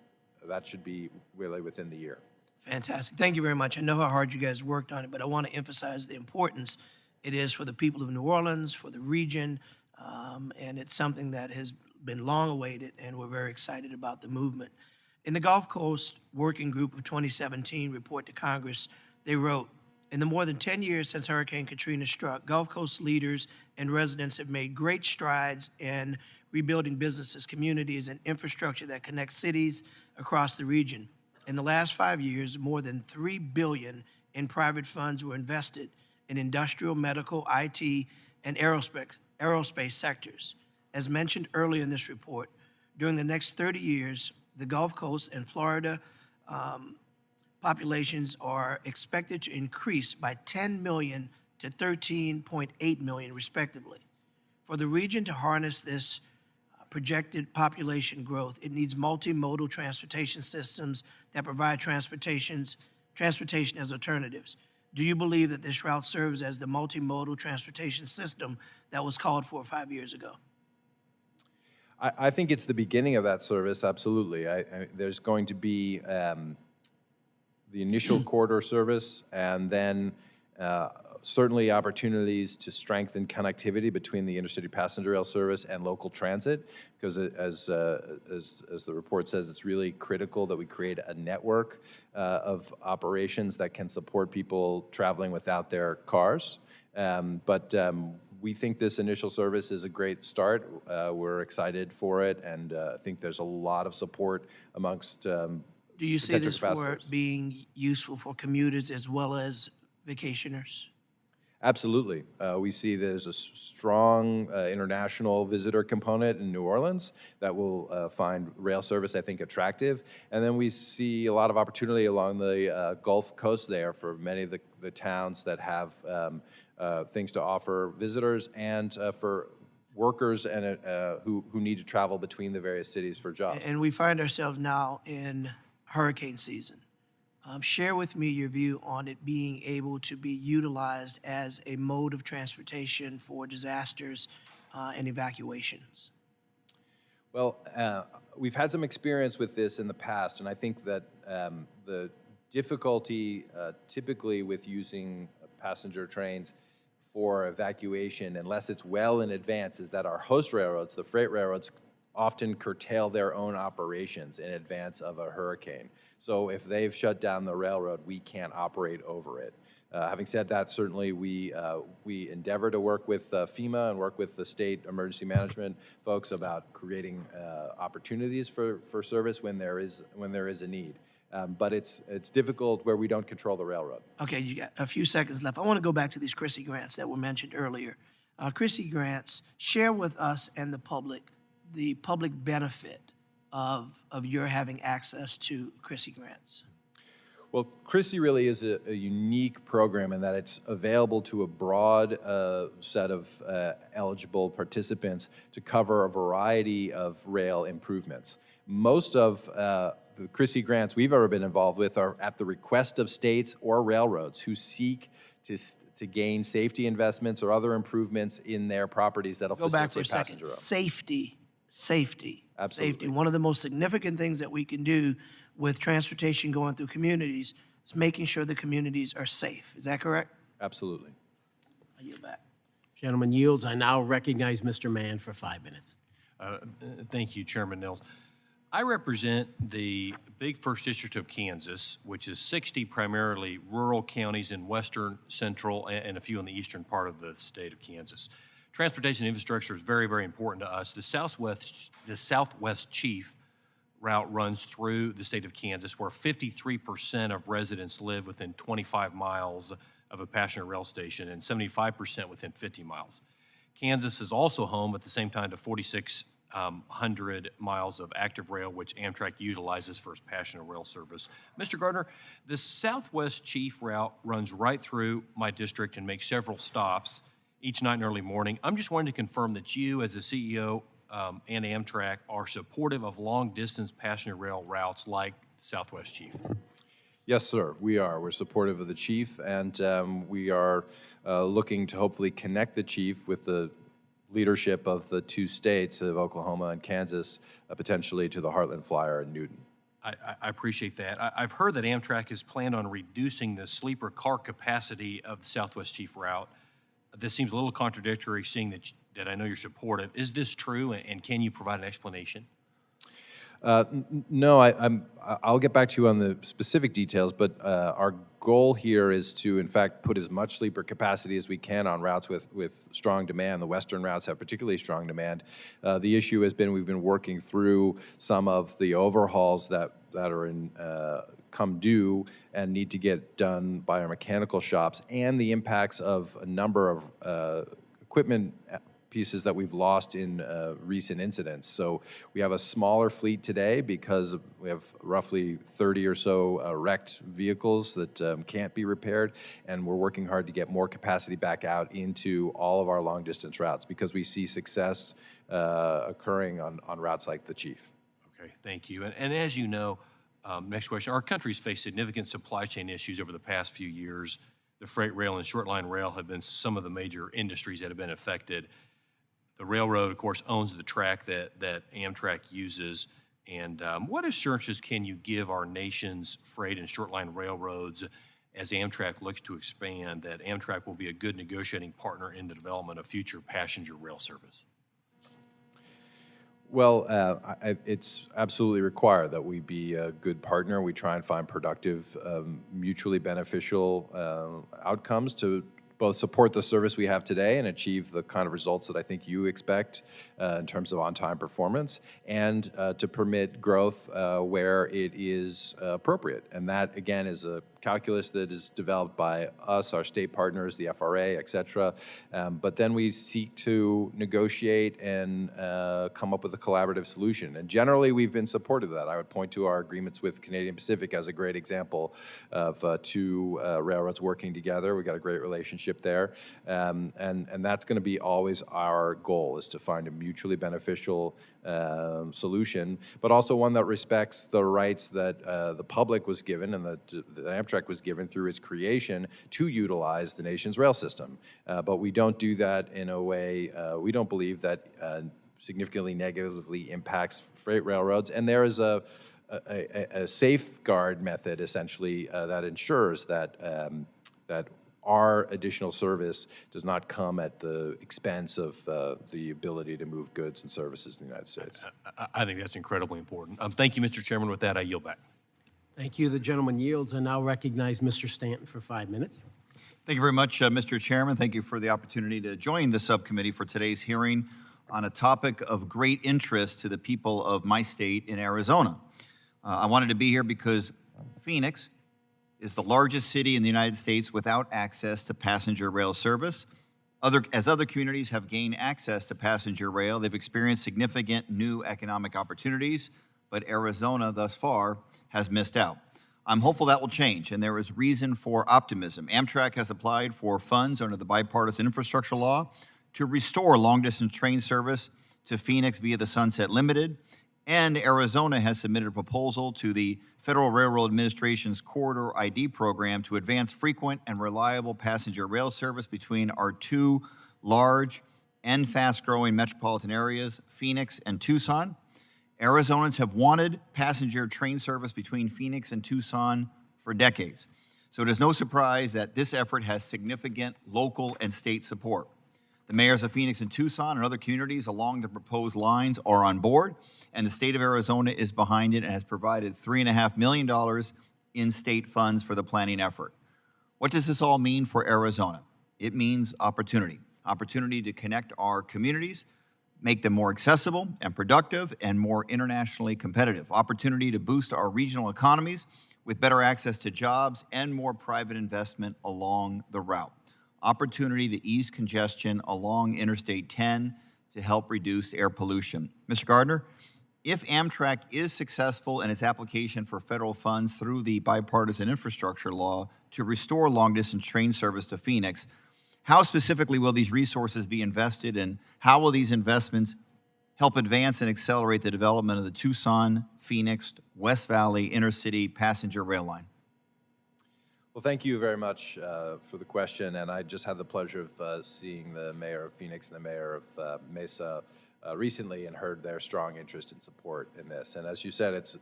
that should be really within the year. Fantastic. Thank you very much. I know how hard you guys worked on it, but I want to emphasize the importance it is for the people of New Orleans, for the region, and it's something that has been long awaited, and we're very excited about the movement. In the Gulf Coast Working Group of 2017 report to Congress, they wrote, in the more than 10 years since Hurricane Katrina struck, Gulf Coast leaders and residents have made great strides in rebuilding businesses, communities, and infrastructure that connects cities across the region. In the last 5 years, more than $3 billion in private funds were invested in industrial, medical, IT, and aerospace sectors. As mentioned earlier in this report, during the next 30 years, the Gulf Coast and Florida populations are expected to increase by 10 million to 13.8 million, respectively. For the region to harness this projected population growth, it needs multimodal transportation systems that provide transportation as alternatives. Do you believe that this route serves as the multimodal transportation system that was called for 5 years ago? I think it's the beginning of that service, absolutely. There's going to be the initial corridor service, and then certainly opportunities to strengthen connectivity between the intercity passenger rail service and local transit, because as the report says, it's really critical that we create a network of operations that can support people traveling without their cars. We think this initial service is a great start. We're excited for it, and I think there's a lot of support amongst Do you see this for being useful for commuters as well as vacationers? Absolutely. We see there's a strong international visitor component in New Orleans that will find rail service, I think, attractive. And then we see a lot of opportunity along the Gulf Coast there for many of the towns that have things to offer visitors, and for workers and who need to travel between the various cities for jobs. And we find ourselves now in hurricane season. Share with me your view on it being able to be utilized as a mode of transportation for disasters and evacuations. Well, we've had some experience with this in the past, and I think that the difficulty typically with using passenger trains for evacuation, unless it's well in advance, is that our host railroads, the freight railroads, often curtail their own operations in advance of a hurricane. So if they've shut down the railroad, we can't operate over it. Having said that, certainly we endeavor to work with FEMA and work with the state emergency management folks about creating opportunities for service when there is a need. But it's difficult where we don't control the railroad. Okay, you got a few seconds left. I want to go back to these Chrissy grants that were mentioned earlier. Chrissy grants, share with us and the public benefit of your having access to Chrissy grants. Well, Chrissy really is a unique program in that it's available to a broad set of eligible participants to cover a variety of rail improvements. Most of the CRISI grants we've ever been involved with are at the request of states or railroads who seek to gain safety investments or other improvements in their properties that'll Go back for a facilitate second. passenger rail. Safety. Absolutely. Safety. One of the most significant things that we can do with transportation going through communities is making sure the communities are safe. Is that correct? Absolutely. I yield back. Gentleman yields. I now recognize Mr. Mann for 5 minutes. Thank you, Chairman Nels. I represent the big first district of Kansas, which is 60 primarily rural counties in western, central, and a few in the eastern part of the state of Kansas. Transportation infrastructure is very, very important to us. The Southwest Chief route runs through the state of Kansas, where 53% of residents live within 25 miles of a passenger rail station and 75% within 50 miles. Kansas is also home at the same time to 4,600 miles of active rail, which Amtrak utilizes for its passenger rail service. Mr. Gardner, the Southwest Chief route runs right through my district and makes several stops each night and early morning. I'm just wanting to confirm that you, as the CEO and Amtrak, are supportive of long-distance passenger rail routes like Southwest Chief. Yes, sir, we are. We're supportive of the chief, and we are looking to hopefully connect the chief with the leadership of the two states of Oklahoma and Kansas, potentially to the Heartland Flyer in Newton. I appreciate that. I've heard that Amtrak has planned on reducing the sleeper car capacity of the Southwest Chief route. This seems a little contradictory, seeing that I know you're supportive. Is this true, and can you provide an explanation? No, I'll get back to you on the specific details, but our goal here is to, in fact, put as much sleeper capacity as we can on routes with strong demand. The western routes have particularly strong demand. The issue has been we've been working through some of the overhauls that are in come due and need to get done by our mechanical shops, and the impacts of a number of equipment pieces that we've lost in recent incidents. So we have a smaller fleet today because we have roughly 30 or so wrecked vehicles that can't be repaired, and we're working hard to get more capacity back out into all of our long distance routes because we see success occurring on routes like the Chief. Okay, thank you. And as you know, next question, our country's faced significant supply chain issues over the past few years. The freight rail and short line rail have been some of the major industries that have been affected. The railroad, of course, owns the track that Amtrak uses. And what assurances can you give our nation's freight and short-line railroads as Amtrak looks to expand that Amtrak will be a good negotiating partner in the development of future passenger rail service? Well, it's absolutely required that we be a good partner. We try and find productive, mutually beneficial outcomes to both support the service we have today and achieve the kind of results that I think you expect in terms of on-time performance, and to permit growth where it is appropriate. And that, again, is a calculus that is developed by us, our state partners, the FRA, et cetera. But then we seek to negotiate and come up with a collaborative solution. And generally, we've been supportive of that. I would point to our agreements with Canadian Pacific as a great example of two railroads working together. We've got a great relationship there. And that's going to be always our goal, is to find a mutually beneficial solution, but also one that respects the rights that the public was given and that Amtrak was given through its creation to utilize the nation's rail system. But we don't do that in a way, we don't believe that significantly negatively impacts freight railroads. And there is a safeguard method, essentially, that ensures that that our additional service does not come at the expense of the ability to move goods and services in the United States. I think that's incredibly important. Thank you, Mr. Chairman. With that, I yield back. Thank you. The gentleman yields. I now recognize Mr. Stanton for 5 minutes. Thank you very much, Mr. Chairman. Thank you for the opportunity to join the subcommittee for today's hearing on a topic of great interest to the people of my state in Arizona. I wanted to be here because Phoenix is the largest city in the United States without access to passenger rail service. As other communities have gained access to passenger rail, they've experienced significant new economic opportunities, but Arizona thus far has missed out. I'm hopeful that will change, and there is reason for optimism. Amtrak has applied for funds under the bipartisan infrastructure law to restore long-distance train service to Phoenix via the Sunset Limited And Arizona has submitted a proposal to the Federal Railroad Administration's Corridor ID program to advance frequent and reliable passenger rail service between our two large and fast-growing metropolitan areas, Phoenix and Tucson. Arizonans have wanted passenger train service between Phoenix and Tucson for decades. So it is no surprise that this effort has significant local and state support. The mayors of Phoenix and Tucson and other communities along the proposed lines are on board, and the state of Arizona is behind it and has provided $3.5 million in state funds for the planning effort. What does this all mean for Arizona? It means opportunity. Opportunity to connect our communities, make them more accessible and productive and more internationally competitive. Opportunity to boost our regional economies with better access to jobs and more private investment along the route. Opportunity to ease congestion along Interstate 10 to help reduce air pollution. Mr. Gardner, if Amtrak is successful in its application for federal funds through the bipartisan infrastructure law to restore long-distance train service to Phoenix, how specifically will these resources be invested, and how will these investments help advance and accelerate the development of the Tucson, Phoenix, West Valley intercity passenger rail line? Well, thank you very much for the question, and I just had the pleasure of seeing the mayor of Phoenix and the mayor of Mesa recently and heard their strong interest and support in this. And as you said, it's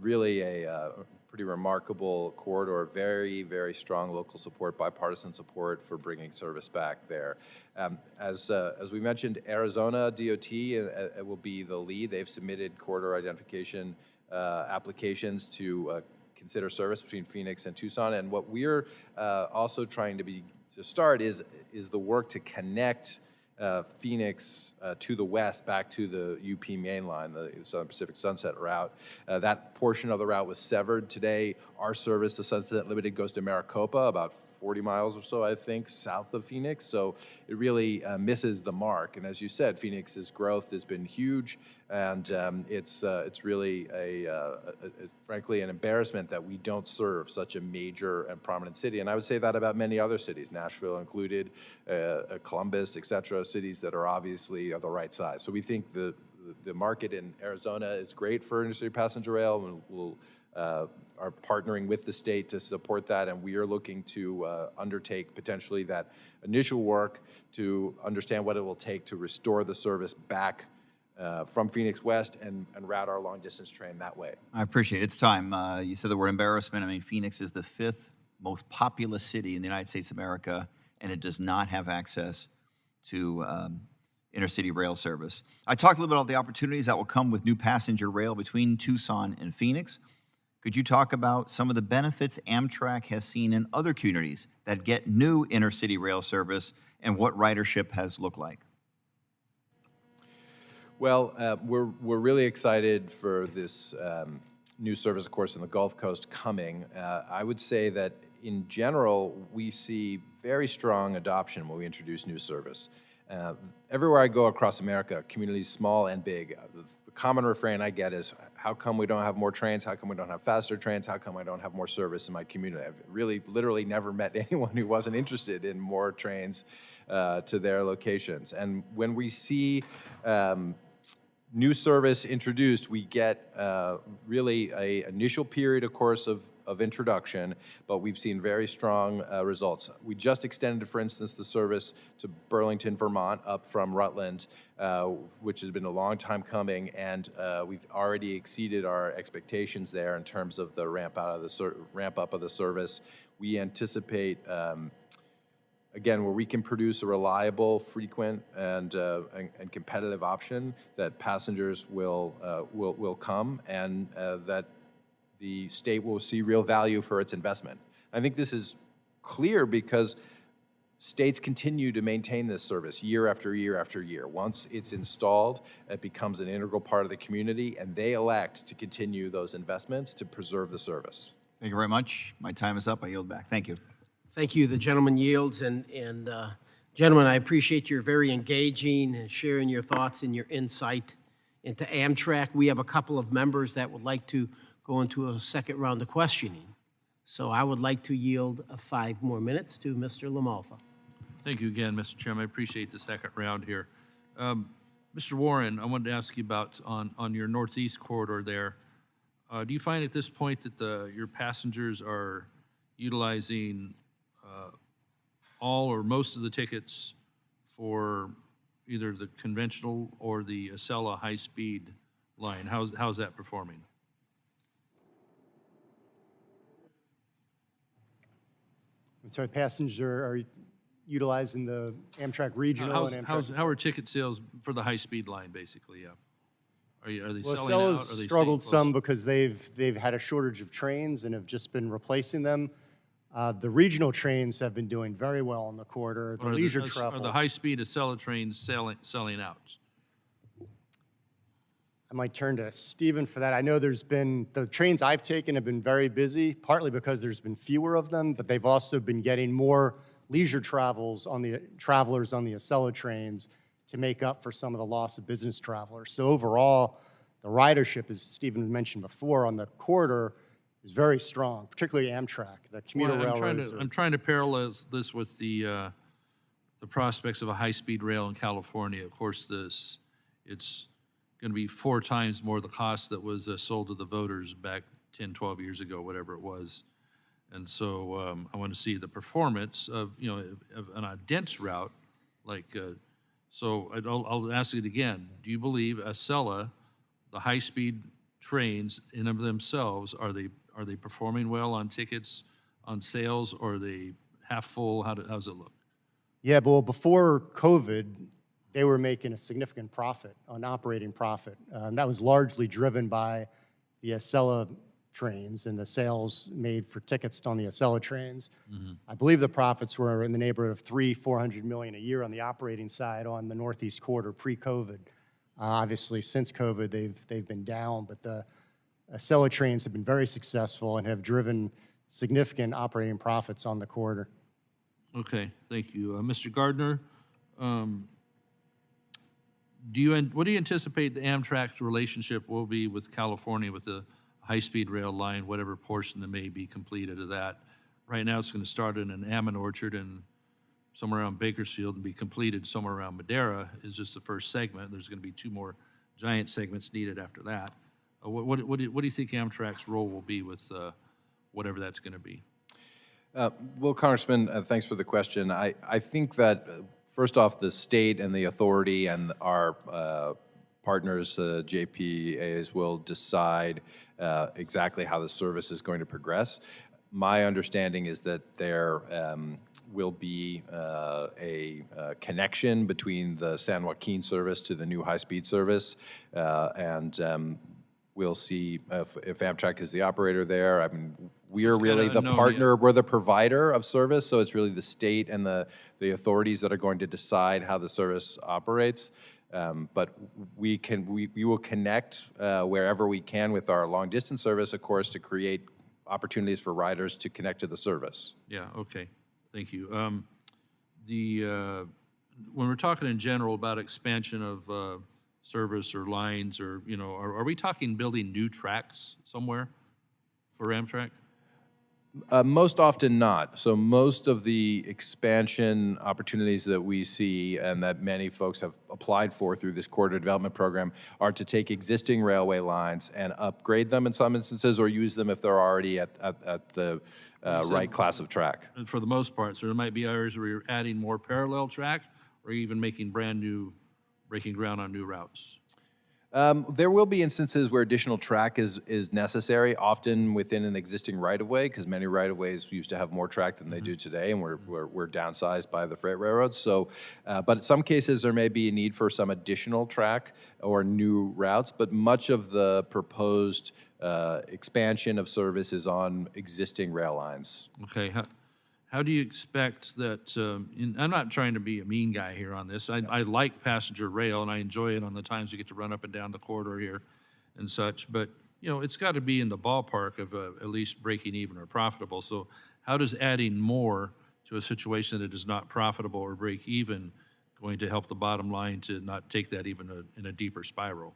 really a pretty remarkable corridor, very, very strong local support, bipartisan support for bringing service back there. As we mentioned, Arizona DOT will be the lead. They've submitted corridor identification applications to consider service between Phoenix and Tucson. And what we're also trying to start is the work to connect Phoenix to the west back to the UP main line, the Southern Pacific Sunset route. That portion of the route was severed today. Our service to Sunset Limited goes to Maricopa, about 40 miles or so, I think, south of Phoenix. So it really misses the mark. And as you said, Phoenix's growth has been huge, and it's really frankly an embarrassment that we don't serve such a major and prominent city. And I would say that about many other cities, Nashville included, Columbus, et cetera, cities that are obviously of the right size. So we think the market in Arizona is great for intercity passenger rail, and we'll are partnering with the state to support that, and we are looking to undertake potentially that initial work to understand what it will take to restore the service back from Phoenix West and route our long-distance train that way. I appreciate it. It's time. You said the word embarrassment. I mean, Phoenix is the 5th most populous city in the United States of America, and it does not have access to intercity rail service. I talked a little bit about the opportunities that will come with new passenger rail between Tucson and Phoenix. Could you talk about some of the benefits Amtrak has seen in other communities that get new intercity rail service and what ridership has looked like? Well, we're really excited for this new service, of course, in the Gulf Coast coming. I would say that in general, we see very strong adoption when we introduce new service. Everywhere I go across America, communities small and big, the common refrain I get is, how come we don't have more trains? How come we don't have faster trains? How come I don't have more service in my community? I've really, literally never met anyone who wasn't interested in more trains to their locations. And when we see new service introduced, we get really an initial period, of course, of introduction, but we've seen very strong results. We just extended, for instance, the service to Burlington, Vermont, up from Rutland, which has been a long time coming, and we've already exceeded our expectations there in terms of the ramp up of the service. We anticipate again, where we can produce a reliable, frequent, and competitive option, that passengers will come, and that the state will see real value for its investment. I think this is clear because states continue to maintain this service year after year after year. Once it's installed, it becomes an integral part of the community, and they elect to continue those investments to preserve the service. Thank you very much. My time is up. I yield back. Thank you. Thank you. The gentleman yields, and gentlemen, I appreciate your very engaging and sharing your thoughts and your insight into Amtrak. We have a couple of members that would like to go into a second round of questioning. So I would like to yield 5 more minutes to Mr. LaMalfa. Thank you again, Mr. Chairman. I appreciate the second round here. Mr. Warren, I wanted to ask you about on your northeast corridor there. Do you find at this point that your passengers are utilizing all or most of the tickets for either the conventional or the Acela high-speed line? How's that performing? I'm sorry, passengers are utilizing the Amtrak regional and Amtrak. How are ticket sales for the high-speed line, basically? Yeah. Are they Well, selling out? Acela's Are they struggled staying some because they've had a shortage of trains and have just been replacing them. The regional trains have been doing very well in the corridor. The leisure travel. Are the high-speed Acela trains selling out? I might turn to Stephen for that. I know the trains I've taken have been very busy, partly because there's been fewer of them, but they've also been getting more leisure travelers on the Acela trains to make up for some of the loss of business travelers. So overall, the ridership, as Stephen mentioned before, on the corridor is very strong, particularly Amtrak. The commuter railroads. I'm trying to parallel this with the prospects of a high-speed rail in California. Of course, it's going to be 4 times more the cost that was sold to the voters back 10, 12 years ago, whatever it was. And so I want to see the performance of, on a dense route, like, so I'll ask it again. Do you believe Acela, the high-speed trains in of themselves, are they performing well on tickets, on sales, or are they half full? How's it look? Yeah, well, before COVID, they were making a significant profit, an operating profit. That was largely driven by the Acela trains and the sales made for tickets on the Acela trains. Mm-hmm. I believe the profits were in the neighborhood of $300-400 million a year on the operating side on the Northeast Corridor pre-COVID. Obviously, since COVID, they've been down, but the Acela trains have been very successful and have driven significant operating profits on the corridor. Okay, thank you. Mr. Gardner, what do you anticipate the Amtrak's relationship will be with California with the high-speed rail line, whatever portion that may be completed of that? Right now, it's going to start in an almond orchard and somewhere around Bakersfield and be completed somewhere around Madera is just the first segment. There's going to be 2 more giant segments needed after that. What do you think Amtrak's role will be with whatever that's going to be? Well, Congressman, thanks for the question. I think that, first off, the state and the authority and our partners, JPAs, will decide exactly how the service is going to progress. My understanding is that there will be a connection between the San Joaquin service to the new high-speed service, and we'll see if Amtrak is the operator there. I mean, we are really the partner, we're the provider of service, so it's really the state and the authorities that are going to decide how the service operates. But we will connect wherever we can with our long-distance service, of course, to create opportunities for riders to connect to the service. Yeah, okay, thank you. When we're talking in general about expansion of service or lines, or, are we talking building new tracks somewhere for Amtrak? Most often not. So most of the expansion opportunities that we see and that many folks have applied for through this corridor development program are to take existing railway lines and upgrade them in some instances, or use them if they're already at the right class of track. And for the most part, so there might be areas where you're adding more parallel track or even making brand new, breaking ground on new routes. There will be instances where additional track is necessary, often within an existing right-of-way, because many right-of-ways used to have more track than they do today, and we're downsized by the freight railroads. So, but in some cases, there may be a need for some additional track or new routes, but much of the proposed expansion of service is on existing rail lines. Okay. How do you expect that, I'm not trying to be a mean guy here on this. I like passenger rail, and I enjoy it on the times we get to run up and down the corridor here and such, but, it's got to be in the ballpark of at least breaking even or profitable. So how does adding more to a situation that is not profitable or break even going to help the bottom line to not take that even in a deeper spiral?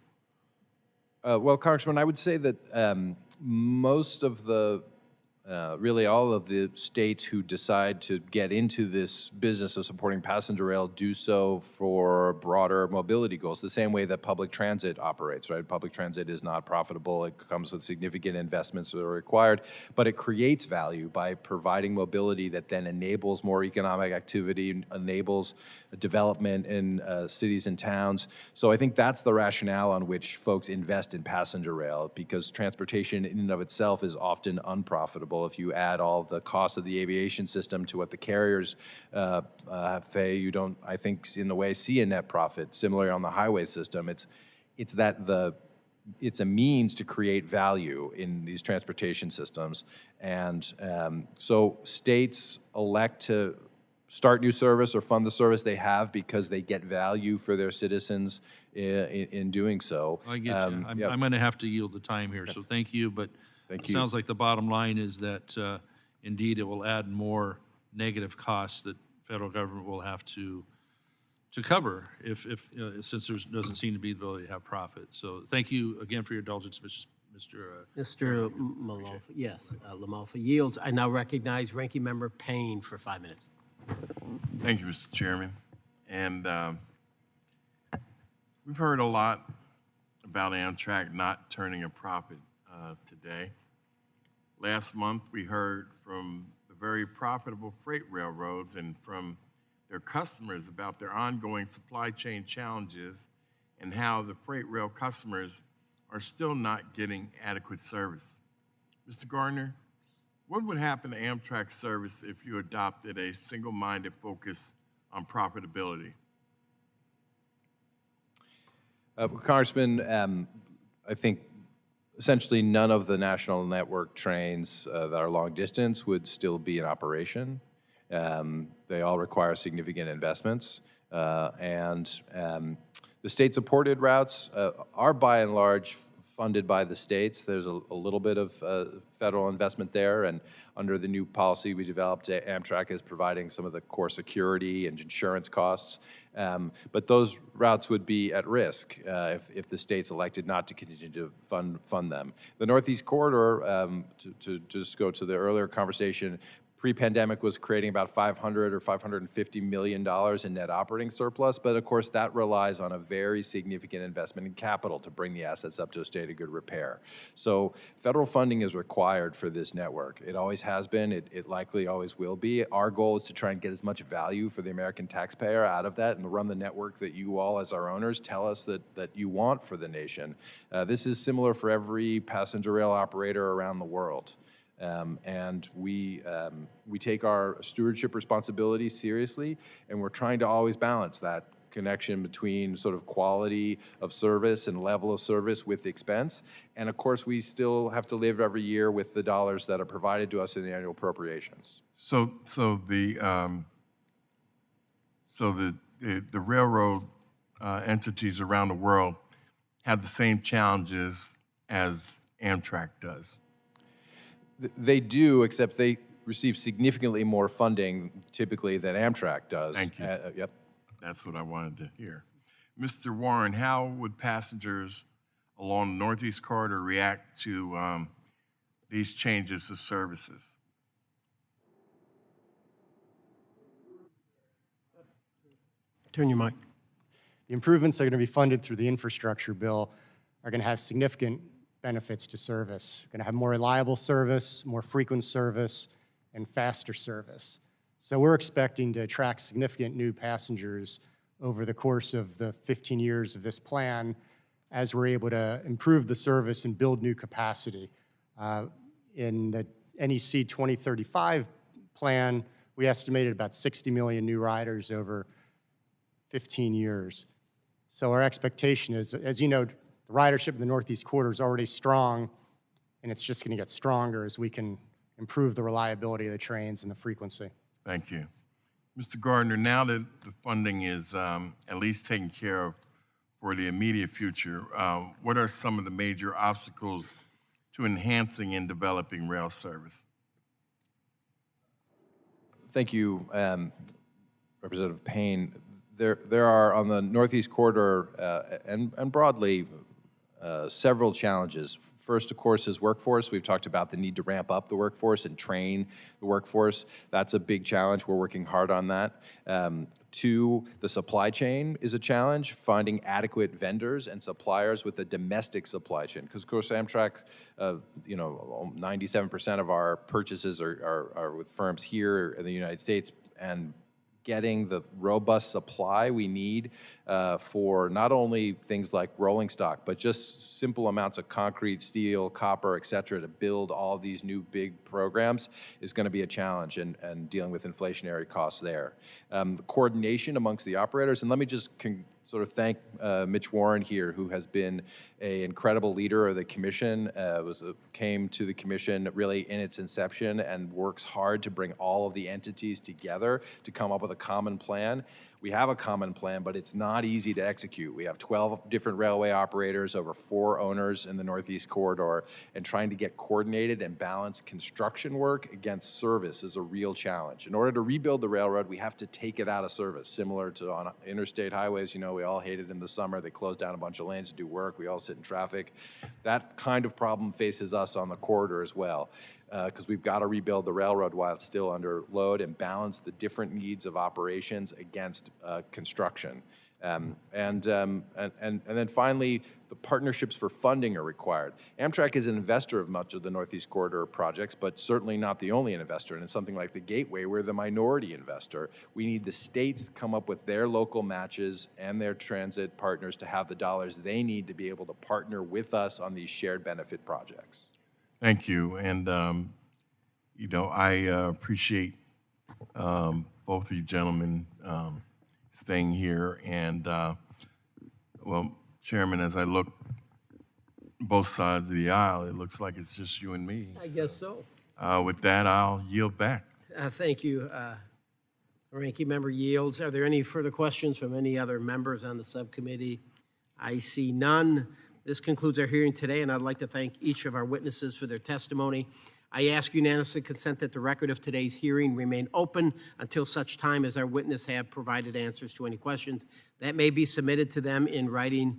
Well, Congressman, I would say that most of the really all of the states who decide to get into this business of supporting passenger rail do so for broader mobility goals, the same way that public transit operates, right? Public transit is not profitable. It comes with significant investments that are required, but it creates value by providing mobility that then enables more economic activity, enables development in cities and towns. So I think that's the rationale on which folks invest in passenger rail, because transportation in and of itself is often unprofitable. If you add all the costs of the aviation system to what the carriers pay, you don't, I think, in a way, see a net profit. Similarly, on the highway system, it's a means to create value in these transportation systems. And so states elect to start new service or fund the service they have because they get value for their citizens in doing so. I get you. I'm going to have to yield the time here, so thank you. But Thank it you. sounds like the bottom line is that indeed it will add more negative costs that federal government will have to cover if since there doesn't seem to be the ability to have profit. So thank you again for your indulgence, Mr. Mr. Malonfa, yes, Lamalfa yields. I now recognize Ranking Member Payne for 5 minutes. Thank you, Mr. Chairman. And we've heard a lot about Amtrak not turning a profit today. Last month, we heard from the very profitable freight railroads and from their customers about their ongoing supply chain challenges and how the freight rail customers are still not getting adequate service. Mr. Gardner, what would happen to Amtrak's service if you adopted a single-minded focus on profitability? Congressman, I think essentially none of the national network trains that are long distance would still be in operation. They all require significant investments. And the state-supported routes are by and large funded by the states. There's a little bit of federal investment there, and under the new policy we developed, Amtrak is providing some of the core security and insurance costs. But those routes would be at risk if the states elected not to continue to fund them. The Northeast Corridor, to just go to the earlier conversation, pre-pandemic was creating about $500 or $550 million in net operating surplus, but of course that relies on a very significant investment in capital to bring the assets up to a state of good repair. So federal funding is required for this network. It always has been, it likely always will be. Our goal is to try and get as much value for the American taxpayer out of that and run the network that you all as our owners tell us that you want for the nation. This is similar for every passenger rail operator around the world. And we take our stewardship responsibility seriously, and we're trying to always balance that connection between sort of quality of service and level of service with expense. And of course, we still have to live every year with the dollars that are provided to us in the annual appropriations. So the railroad entities around the world have the same challenges as Amtrak does. They do, except they receive significantly more funding typically than Amtrak does. Thank you. Yep. That's what I wanted to hear. Mr. Warren, how would passengers along the Northeast Corridor react to these changes to services? Turn your mic. The improvements that are going to be funded through the infrastructure bill are going to have significant benefits to service. We're going to have more reliable service, more frequent service, and faster service. So we're expecting to attract significant new passengers over the course of the 15 years of this plan as we're able to improve the service and build new capacity. In the NEC 2035 plan, we estimated about 60 million new riders over 15 years. So our expectation is, as you know, the ridership in the Northeast Corridor is already strong, and it's just going to get stronger as we can improve the reliability of the trains and the frequency. Thank you. Mr. Gardner, now that the funding is at least taken care of for the immediate future, what are some of the major obstacles to enhancing and developing rail service? Thank you, Representative Payne. There are, on the Northeast Corridor and broadly, several challenges. First, of course, is workforce. We've talked about the need to ramp up the workforce and train the workforce. That's a big challenge. We're working hard on that. Two, the supply chain is a challenge, finding adequate vendors and suppliers with a domestic supply chain. Because, of course, Amtrak, 97% of our purchases are with firms here in the United States, and getting the robust supply we need for not only things like rolling stock, but just simple amounts of concrete, steel, copper, et cetera, to build all these new big programs is going to be a challenge, and dealing with inflationary costs there. The coordination amongst the operators, and let me just sort of thank Mitch Warren here, who has been an incredible leader of the commission, came to the commission really in its inception and works hard to bring all of the entities together to come up with a common plan. We have a common plan, but it's not easy to execute. We have 12 different railway operators, over 4 owners in the Northeast Corridor, and trying to get coordinated and balanced construction work against service is a real challenge. In order to rebuild the railroad, we have to take it out of service, similar to on interstate highways. You know, we all hate it in the summer. They close down a bunch of lanes to do work. We all sit in traffic. That kind of problem faces us on the corridor as well, because we've got to rebuild the railroad while it's still under load and balance the different needs of operations against construction. And then finally, the partnerships for funding are required. Amtrak is an investor of much of the Northeast Corridor projects, but certainly not the only investor. And in something like the Gateway, we're the minority investor. We need the states to come up with their local matches and their transit partners to have the dollars they need to be able to partner with us on these shared benefit projects. Thank you. And, I appreciate both of you gentlemen staying here. And, well, Chairman, as I look both sides of the aisle, it looks like it's just you and me. I guess so. With that, I'll yield back. Thank you. Ranking Member yields. Are there any further questions from any other members on the subcommittee? I see none. This concludes our hearing today, and I'd like to thank each of our witnesses for their testimony. I ask unanimous consent that the record of today's hearing remain open until such time as our witnesses have provided answers to any questions that may be submitted to them in writing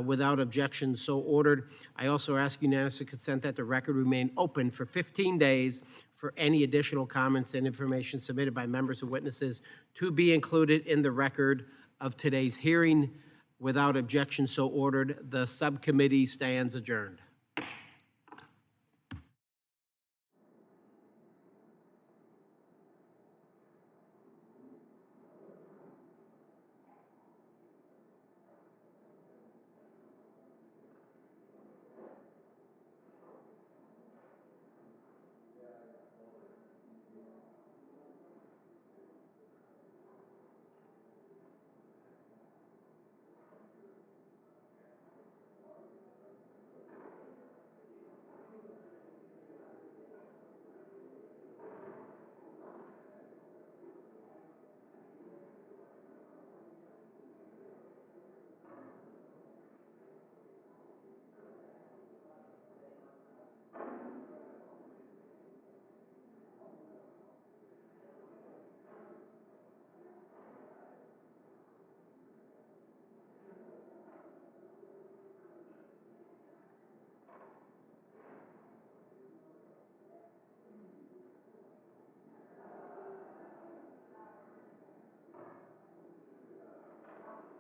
without objection, so ordered. I also ask unanimous consent that the record remain open for 15 days for any additional comments and information submitted by members or witnesses to be included in the record of today's hearing. Without objection, so ordered. The subcommittee stands adjourned.